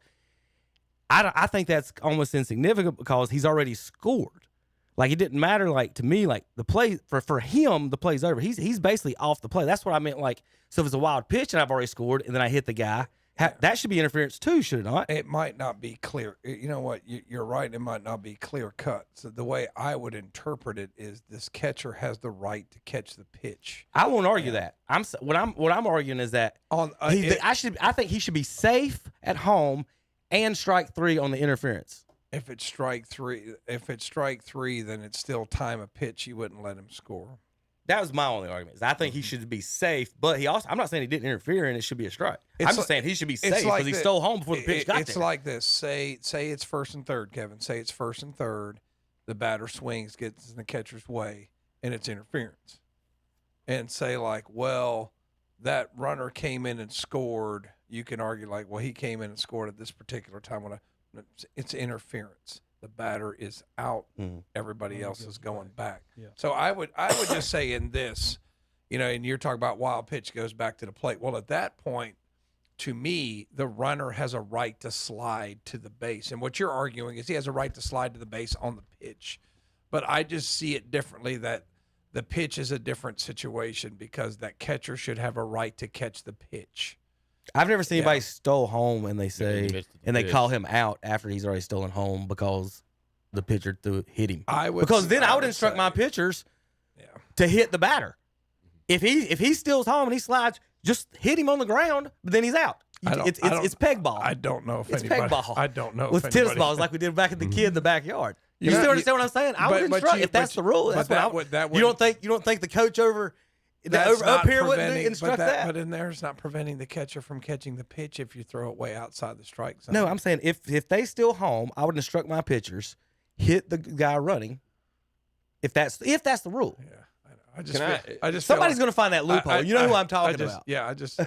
I think that's almost insignificant because he's already scored. Like, it didn't matter, like, to me, like, the play, for him, the play's over. He's basically off the play. That's what I meant, like, so if it's a wild pitch and I've already scored and then I hit the guy, that should be interference too, should it not? It might not be clear. You know what? You're right. It might not be clear cut. So the way I would interpret it is this catcher has the right to catch the pitch. I won't argue that. What I'm arguing is that I think he should be safe at home and strike 3 on the interference. If it's strike three, then it's still time of pitch. You wouldn't let him score. That was my only argument. I think he should be safe, but I'm not saying he didn't interfere and it should be a strike. I'm just saying he should be safe because he stole home before the pitch got there. It's like this. Say it's first and third, Kevin. Say it's first and third. The batter swings, gets in the catcher's way, and it's interference. And say, like, well, that runner came in and scored. You can argue, like, well, he came in and scored at this particular time. It's interference. The batter is out. Everybody else is going back. Yeah. So I would just say in this, and you're talking about wild pitch goes back to the plate. Well, at that point, to me, the runner has a right to slide to the base. And what you're arguing is he has a right to slide to the base on the pitch. But I just see it differently, that the pitch is a different situation because that catcher should have a right to catch the pitch. I've never seen anybody stole home and they call him out after he's already stolen home because the pitcher hit him. I would instruct my pitchers to hit the batter. If he steals home and he slides, just hit him on the ground, but then he's out. It's peg ball. I don't know if it's peg ball. I don't know with tennis balls like we did back at the kid in the backyard. You still understand what I'm saying? I would instruct if that's the rule. That's what you don't think the coach up here wouldn't instruct that. But in there, it's not preventing the catcher from catching the pitch if you throw it way outside the strike zone. No, I'm saying if they steal home, I would instruct my pitchers hit the guy running. If that's the rule. Yeah. I just somebody's going to find that loophole. You know who I'm talking about. Yeah, I just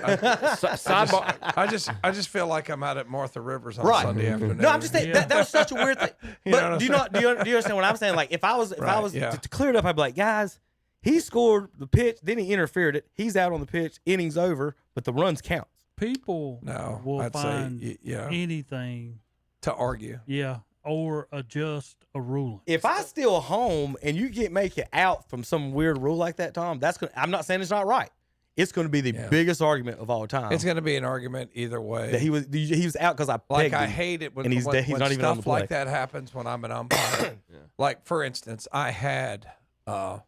feel like I'm out at Martha Rivers on Sunday afternoon. No, I'm just saying that was such a weird thing. But do you understand what I'm saying? Like if I was to clear it up, I'd be like, guys, he scored the pitch, then he interfered it. He's out on the pitch. Innings over, but the runs count. People will find anything to argue. Yeah. Or adjust a ruling. If I steal home and you make it out from some weird rule like that, Tom, I'm not saying it's not right. It's going to be the biggest argument of all time. It's going to be an argument either way. That he was out because I pegged him. I hate it when he's not even on the stuff play. Like that happens when I'm an umpire. Like for instance, I had, and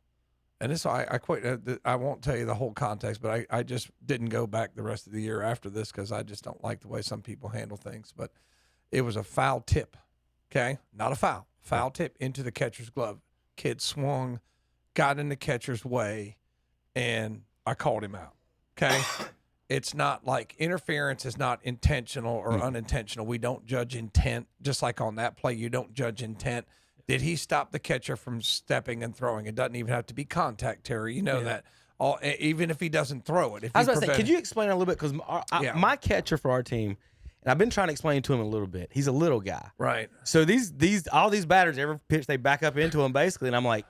this I quit. I won't tell you the whole context, but I just didn't go back the rest of the year after this because I just don't like the way some people handle things. But it was a foul tip. Okay, not a foul. Foul tip into the catcher's glove. Kid swung, got in the catcher's way, and I called him out. Okay? It's not like interference is not intentional or unintentional. We don't judge intent. Just like on that play, you don't judge intent. Did he stop the catcher from stepping and throwing? It doesn't even have to be contact, Terry. You know that. Even if he doesn't throw it. I was about to say, could you explain a little bit? Because my catcher for our team, and I've been trying to explain to him a little bit. He's a little guy. Right. So all these batters, every pitch they back up into him basically, and I'm like,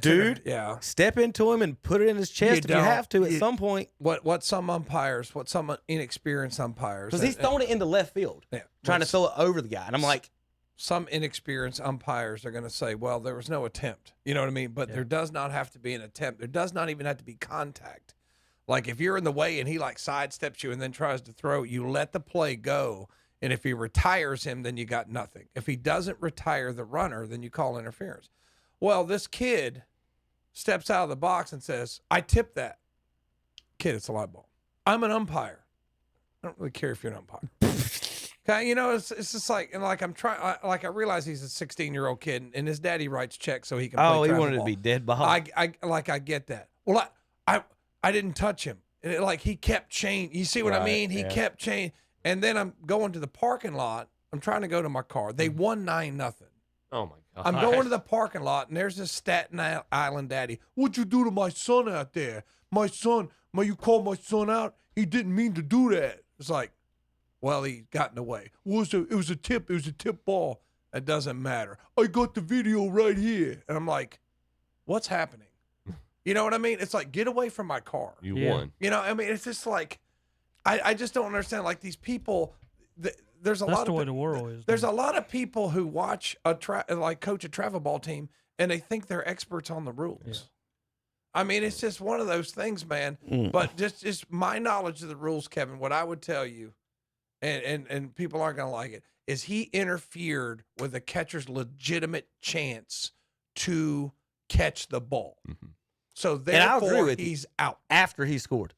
dude, step into him and put it in his chest if you have to at some point. What some inexperienced umpires. Because he's throwing it into left field, trying to throw it over the guy. And I'm like. Some inexperienced umpires are going to say, well, there was no attempt. You know what I mean? But there does not have to be an attempt. There does not even have to be contact. Like if you're in the way and he like sidesteps you and then tries to throw, you let the play go And if he retires him, then you got nothing. If he doesn't retire the runner, then you call interference. Well, this kid steps out of the box and says, I tipped that. Kid, it's a live ball. I'm an umpire. I don't really care if you're an umpire. Okay, you know, it's just like, and like I'm trying, like I realize he's a 16-year-old kid, and his daddy writes checks so he can. Oh, play he wanted ball. to be dead ball. I get that. Well, I didn't touch him. And like he kept chain. You see what I mean? He kept chain. And then I'm going to the parking lot. I'm trying to go to my car. They won 9-0. Oh my God! I'm going to the parking lot, and there's this Staten Island daddy. What'd you do to my son out there? My son, you called my son out. He didn't mean to do that. It's like, well, he got in the way. It was a tip. It was a tip ball. It doesn't matter. I got the video right here. And I'm like, what's happening? You know what I mean? It's like, get away from my car. You won. You know, I mean, it's just like, I just don't understand. Like these people, there's a lot of. That's the way the world is. There's a lot of people who watch coach a travel ball team, and they think they're experts on the rules. Yeah. I mean, it's just one of those things, man. But just my knowledge of the rules, Kevin, what I would tell you, and people aren't going to like it, is he interfered with the catcher's legitimate chance to catch the ball. Mm-hmm. So therefore, he's out. After he scored.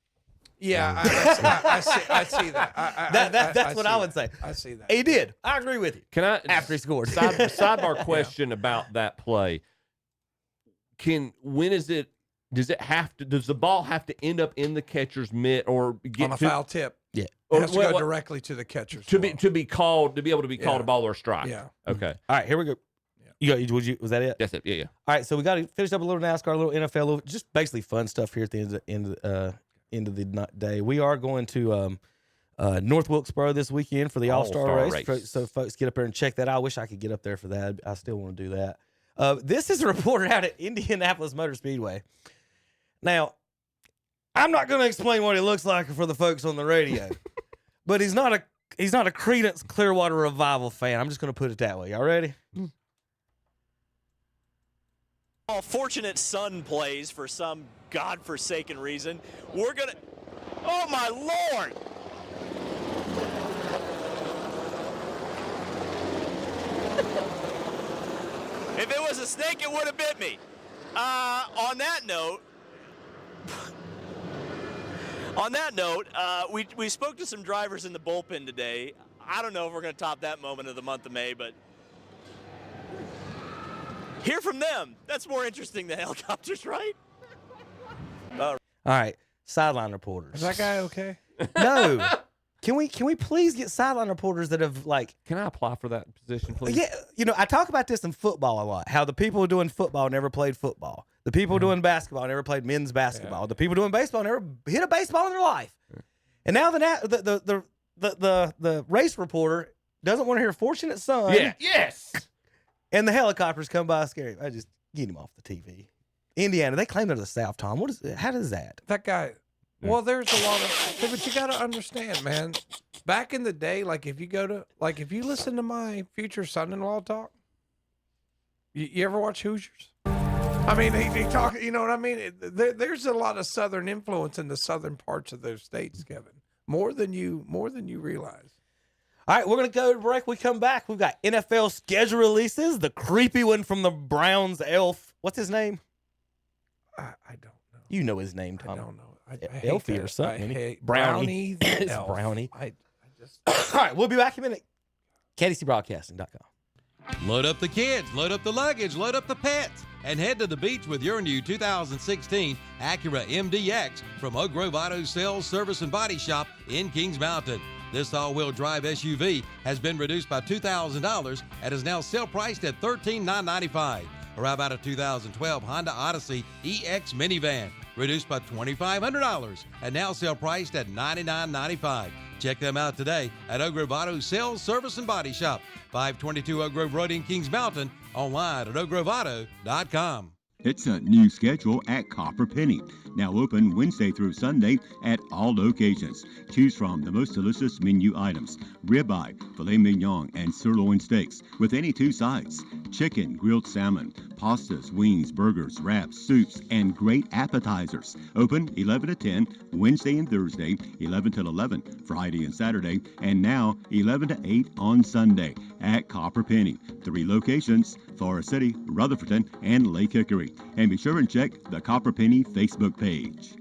Yeah, I see that. That's what I would say. I see that. He did. I agree with you. Can I after he scored? Sidebar question about that play. Does the ball have to end up in the catcher's mitt or get on a foul tip? Yeah. It has to go directly to the catcher's to be able to be called a ball or a strike. Yeah. Okay. All right, here we go. Was that it? That's it. Yeah. All right, so we got to finish up a little NASCAR, a little NFL, just basically fun stuff here at the end of the day. We are going to North Wilkesboro this weekend for the All-Star race. So folks, get up there and check that out. I wish I could get up there for that. I still want to do that. This is a reporter out at Indianapolis Motor Speedway. Now, I'm not going to explain what he looks like for the folks on the radio, but he's not a Creedence Clearwater Revival fan. I'm just going to put it that way. Y'all ready? Fortunate son plays for some godforsaken reason. We're gonna. Oh my Lord! If it was a snake, it would have bit me. On that note, we spoke to some drivers in the bullpen today. I don't know if we're going to top that moment of the month of May, but hear from them. That's more interesting than helicopters, right? All right, sideline reporters. Is that guy okay? No. Can we please get sideline reporters that have Can I apply for that position, please? Yeah, I talk about this in football a lot. How the people doing football never played football. The people doing basketball never played men's basketball. Yeah. The people doing baseball never hit a baseball in their life. Yeah. And now the race reporter doesn't want to hear "Fortunate Son." Yeah. Yes. And the helicopters come by scary. I just get him off the TV. Indiana, they claim they're the South, Tom. How does that? That guy. Well, there's a lot of, but you got to understand, man. Back in the day, if you listen to my future son-in-law talk, you ever watch Hoosiers? I mean, he talk. You know what I mean? There's a lot of Southern influence in the southern parts of those states, Kevin. More than you realize. All right, we're going to go to break. We come back. We've got NFL schedule releases. The creepy one from the Browns elf. What's his name? I don't know. You know his name, Tom. I don't know. Elfie or something. Brownie. It's elf. Brownie. I just. All right, we'll be back in a minute. KDCBroadcasting.com. Load up the kids, load up the luggage, load up the pets, and head to the beach with your new 2016 Acura MDX from Oak Grove Auto Sales, Service, and Body Shop in Kings Mountain. This all-wheel drive SUV has been reduced by $2,000 and is now sale priced at $13,995. Or how about a 2012 Honda Odyssey EX minivan, reduced by $2,500 and now sale priced at $99.95. Check them out today at Oak Grove Auto Sales, Service, and Body Shop, 522 Oak Grove Road in Kings Mountain, online at oakgroveauto.com. It's a new schedule at Copper Penny. Now open Wednesday through Sunday at all locations. Choose from the most delicious menu items: ribeye, filet mignon, and sirloin steaks with any 2 sides, chicken, grilled salmon, pastas, wings, burgers, wraps, soups, and great appetizers. Open 11 to 10 Wednesday and Thursday, 11 till 11 Friday and Saturday, and now 11 to 8 on Sunday at Copper Penny. 3 locations: Forest City, Rutherfordton, and Lake Hickory. And be sure and check the Copper Penny Facebook page.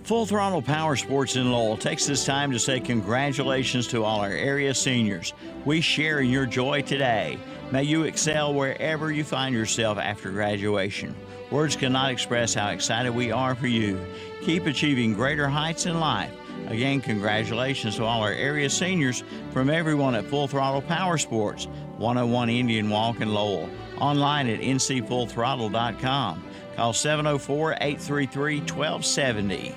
Full Throttle Power Sports in Lowell takes this time to say congratulations to all our area seniors. We share in your joy today. May you excel wherever you find yourself after graduation. Words cannot express how excited we are for you. Keep achieving greater heights in life. Again, congratulations to all our area seniors from everyone at Full Throttle Power Sports, 101 Indian Walk in Lowell. Online at ncfullthrottle.com. Call 704-833-1270.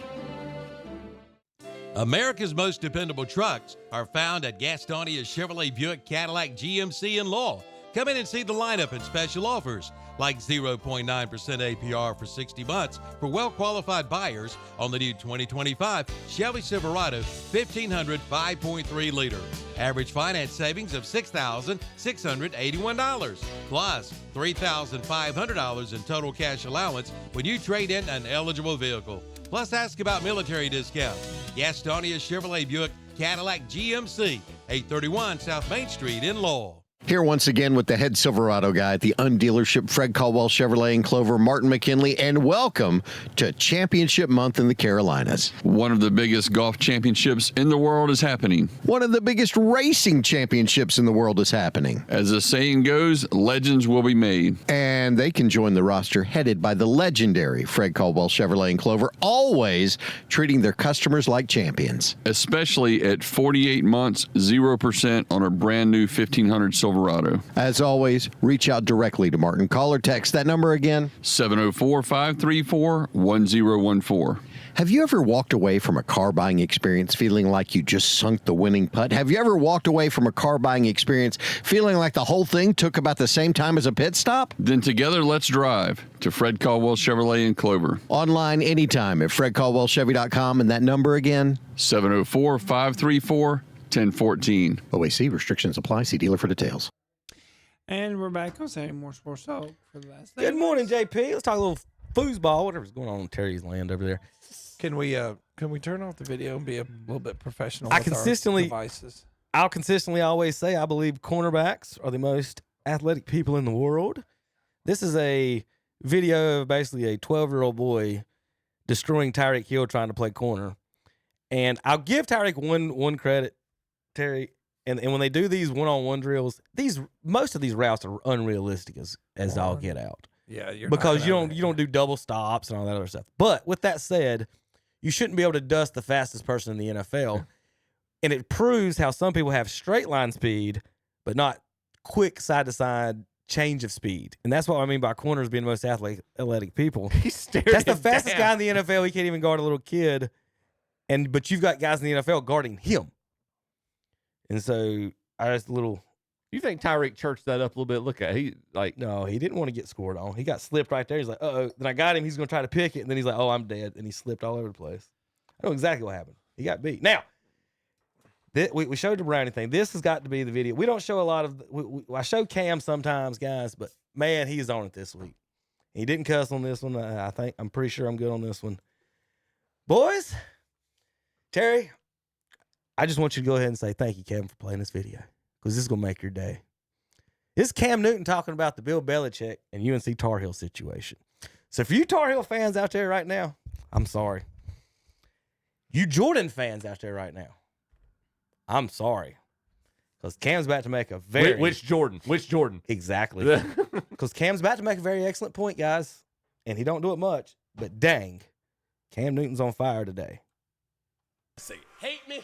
America's most dependable trucks are found at Gastonia Chevrolet Buick Cadillac GMC in Lowell. Come in and see the lineup and special offers like 0.9% APR for 60 months for well-qualified buyers on the new 2025 Chevy Silverado 1500 5.3 liter. Average finance savings of $6,681, plus $3,500 in total cash allowance when you trade in an eligible vehicle. Plus, ask about military discount. Gastonia Chevrolet Buick Cadillac GMC, 831 South Main Street in Lowell. Here once again with the head Silverado guy at the Undealership, Fred Caldwell Chevrolet in Clover, Martin McKinley, and welcome to Championship Month in the Carolinas. One of the biggest golf championships in the world is happening. One of the biggest racing championships in the world is happening. As the saying goes, legends will be made. And they can join the roster headed by the legendary Fred Caldwell Chevrolet in Clover, always treating their customers like champions. Especially at 48 months, 0% on a brand new 1500 Silverado. As always, reach out directly to Martin. Call or text that number again. 704-534-1014. Have you ever walked away from a car buying experience feeling like you just sunk the winning putt? Have you ever walked away from a car buying experience feeling like the whole thing took about the same time as a pit stop? Then together, let's drive to Fred Caldwell Chevrolet in Clover. Online anytime at fredcaldwellchevy.com, and that number again? 704-534-1014. OAC restrictions apply. See dealer for details. And we're back on Saturday Morning Sports Talk for the last Good morning, JP. Let's talk a little foosball, whatever's going on in Terry's land over there. Can we turn off the video and be a little bit professional I'll with our devices? I'll consistently always say I believe cornerbacks are the most athletic people in the world. This is a video of basically a 12-year-old boy destroying Tyreek Hill trying to play corner. And I'll give Tyreek one credit, Terry. And when they do these one-on-one drills, most of these routes are unrealistic as all get out. Yeah, because you don't do double stops and all that other stuff. But with that said, you shouldn't be able to dust the fastest person in the NFL. And it proves how some people have straight line speed, but not quick side to side change of speed. And that's what I mean by corners being the most athletic people. That's the fastest guy in the NFL. He can't even guard a little kid. But you've got guys in the NFL guarding him. And so I just You think Tyreek churched that up a little bit? Look at no, he didn't want to get scored on. He got slipped right there. He's like, uh-oh. Then I got him. He's going to try to pick it. And then he's like, oh, I'm dead. And he slipped all over the place. I know exactly what happened. He got beat. Now, we showed the Brownie thing. This has got to be the video. We don't show a lot of I show Cam sometimes, guys, but man, he's on it this week. He didn't cuss on this one. I'm pretty sure I'm good on this one. Boys, Terry, I just want you to go ahead and say thank you, Kevin, for playing this video, because this is going to make your day. This is Cam Newton talking about the Bill Belichick and UNC Tar Heel situation. So for you Tar Heel fans out there right now, I'm sorry. You Jordan fans out there right now, I'm sorry. Because Cam's about to make a very... Which Jordan? Which Jordan? Exactly. Because Cam's about to make a very excellent point, guys. And he don't do it much. But dang, Cam Newton's on fire today. Say, hate me.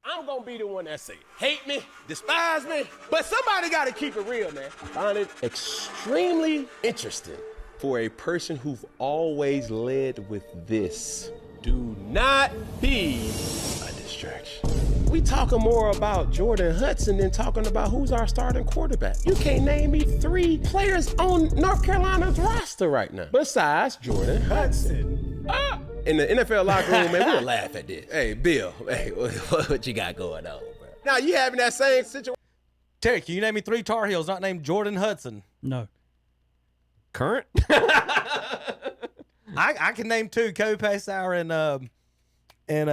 I'm going to be the one that say, hate me, despise me. But somebody got to keep it real, man. I find it extremely interesting for a person who've always led with this. Do not be a distraction. We talking more about Jordan Hudson than talking about who's our starting quarterback. You can't name me 3 players on North Carolina's roster right now besides Jordan Hudson. In the NFL locker room, man, we'll laugh at this. Hey, Bill, hey, what you got going on, bro? Now you having that same situation. Terry, can you name me 3 Tar Heels not named Jordan Hudson? No. Current? I can name 2, Kobe Paysauer and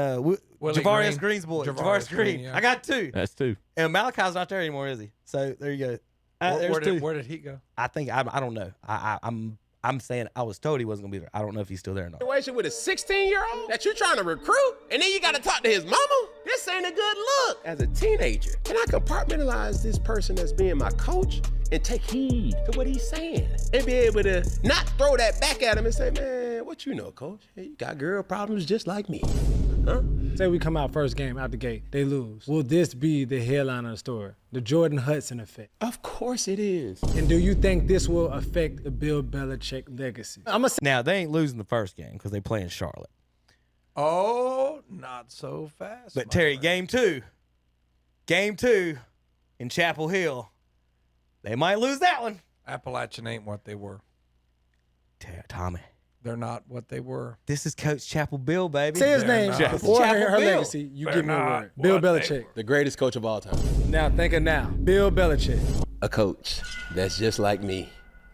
Javarius Green's boy. Javarius Green. yeah. I got 2. That's 2. And Malachi's not there anymore, is he? So there you go. Where did he go? I think I don't know. I'm saying I was told he wasn't gonna be there. I don't know if he's still there or not. Situation with a 16-year-old that you're trying to recruit, and then you got to talk to his mama? This ain't a good look. As a teenager, can I compartmentalize this person as being my coach and take heed to what he's saying and be able to not throw that back at him and say, man, what you know, coach? Hey, you got girl problems just like me. Huh? Say we come out first game out the gate, they lose. Will this be the headline of the story? The Jordan Hudson effect? Of course it is. And do you think this will affect the Bill Belichick legacy? Now, they ain't losing the first game because they play in Charlotte. Oh, not so fast. But Terry, game 2 in Chapel Hill, they might lose that one. Appalachian ain't what they were. Tommy. They're not what they were. This is Coach Chapel Bill, baby. Say his name before her Bill. legacy. You give me a word. Bill Belichick. The greatest coach of all time. Now think of now. Bill Belichick. A coach that's just like me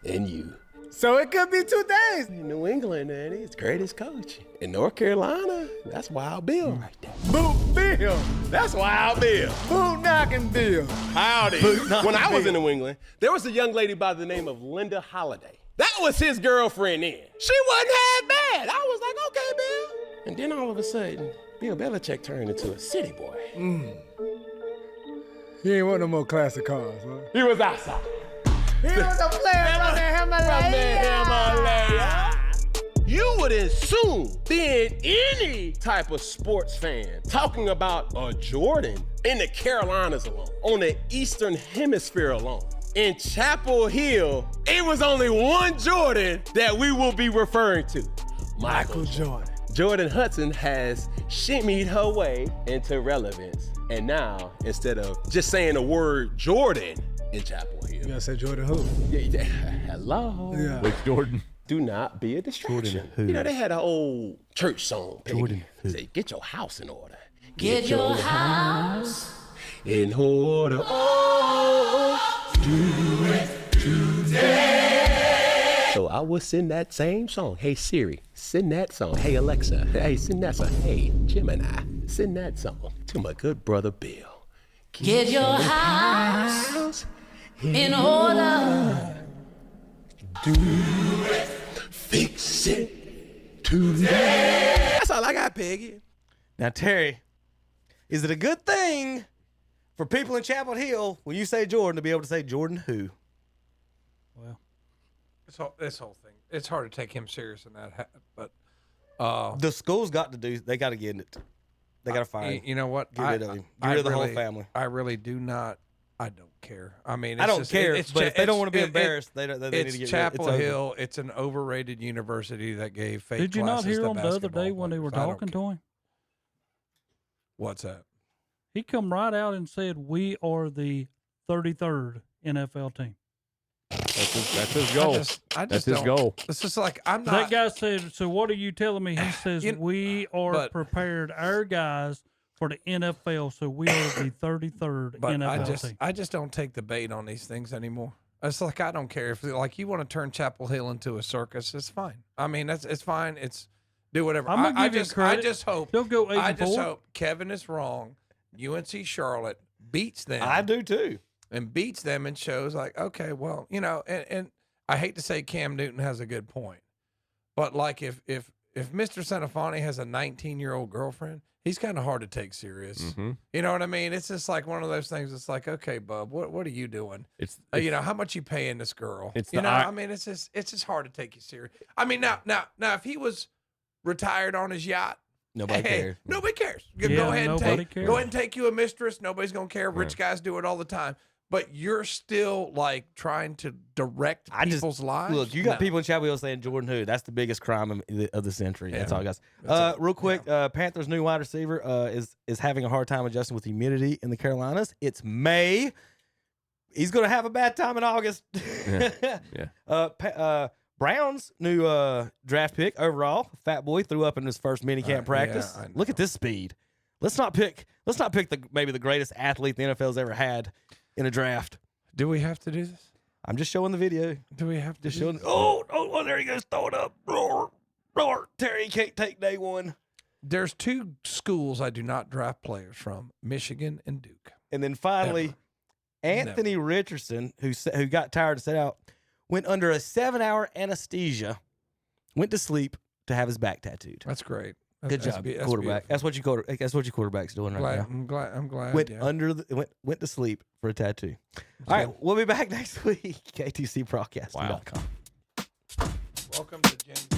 and you. So it could be 2 days. In New England, man, he's the greatest coach. In North Carolina, that's Wild Bill right there. Boot Bill. That's Wild Bill. Boot knocking Bill. Howdy. When I was in New England, there was a young lady by the name of Linda Holiday. That was his girlfriend then. She wasn't half bad. I was like, okay, Bill. And then all of a sudden, Bill Belichick turned into a city boy. He ain't want no more classic cars, huh? He was outside. He was a player from the Himalaya. You would assume, being any type of sports fan, talking about a Jordan in the Carolinas alone, on the Eastern Hemisphere alone, in Chapel Hill, it was only one Jordan that we will be referring to. Michael Jordan. Jordan Hudson has shimmied her way into relevance. And now, instead of just saying the word Jordan in Chapel Hill. You gotta say Jordan who? Yeah. Hello. Yeah. Which Jordan? Do not be a distraction. Jordan who? You know, they had an old church song. Peggy. Jordan who? Say, get your house in order. Get your house in order. Oh, Do it today. So I will sing that same song. Hey Siri, sing that song. Hey Alexa, hey, sing that song. Hey Gemini, sing that song to my good brother Bill. get your house in order. Do it, fix it today. That's all I got, Peggy. Now, Terry, is it a good thing for people in Chapel Hill when you say Jordan to be able to say Jordan who? Well, This whole thing, it's hard to take him serious in that, but the school's got to do. They got to get it. They got to fire him. You know what? Get rid of him. Get rid of the whole family. I really do not. I don't care. I mean, I don't just, care. It's but if they don't want to be it- embarrassed, they need to It's get Chapel rid. It's Hill. over. It's an overrated university that gave fake. did you not classes hear to him the other basketball day when they were players. I don't talking care. to him? What's that? He come right out and said, "We are the 33rd NFL team." That's his goal. That's his goal. It's just like I'm not. That guy said, "So what are you telling me?" He says, "We are but- prepared our guys for the NFL, so we are the 33rd But NFL team." I just don't take the bait on these things anymore. It's like I don't care if like you want to turn Chapel Hill into a circus. It's fine. I mean, it's fine. It's do whatever. I'm gonna give you credit. I just hope They'll go 8 I and just 4. hope Kevin is wrong. UNC Charlotte beats them. I do too. And beats them and shows like, okay, well, you know, and I hate to say Cam Newton has a good point, but like if Mr. Sanafani has a 19-year-old girlfriend, he's kind of hard to take serious. Mm-hmm. You know what I mean? It's just like one of those things. It's like, okay, bub, what are you doing? It's You know, how much you paying this girl? It's you the know, I- I mean, it's just hard to take you serious. I mean, now, if he was retired on his yacht, Nobody hey, cares. Nobody cares. Yeah, Go ahead and nobody take cares. go ahead and take you a mistress. Nobody's gonna care. Rich guys do it all the time. but you're still like trying to direct people's lives. Look, you got No. people in Chapel Hill saying Jordan Hood. That's the biggest crime of the century. Yeah. That's all, guys. That's it. Real quick, Panthers' new wide receiver is having a hard time adjusting with humidity in the Carolinas. It's May. He's going to have a bad time in August. Yeah. Brown's new draft pick overall, Fat Boy, threw up in his first minicamp practice. I Look at this speed. Let's not pick maybe the greatest athlete the NFL's ever had in a draft. Do we have to do this? I'm just showing the video. Do we have to Just do showing. this? Oh, there he goes, throw it up. Roar, roar. Terry can't take day one. There's two schools I do not draft players from: Michigan and Duke. And then finally, Anthony Richardson, who got tired to sit out, went under a 7-hour anesthesia, went to sleep to have his back tattooed. That's great. Good That's job, that's quarterback. That's what your quarterback's doing right now. I'm glad. Went yeah. went to sleep for a tattoo. All right, we'll be back next week. KTCBroadcasting.com. Welcome to James.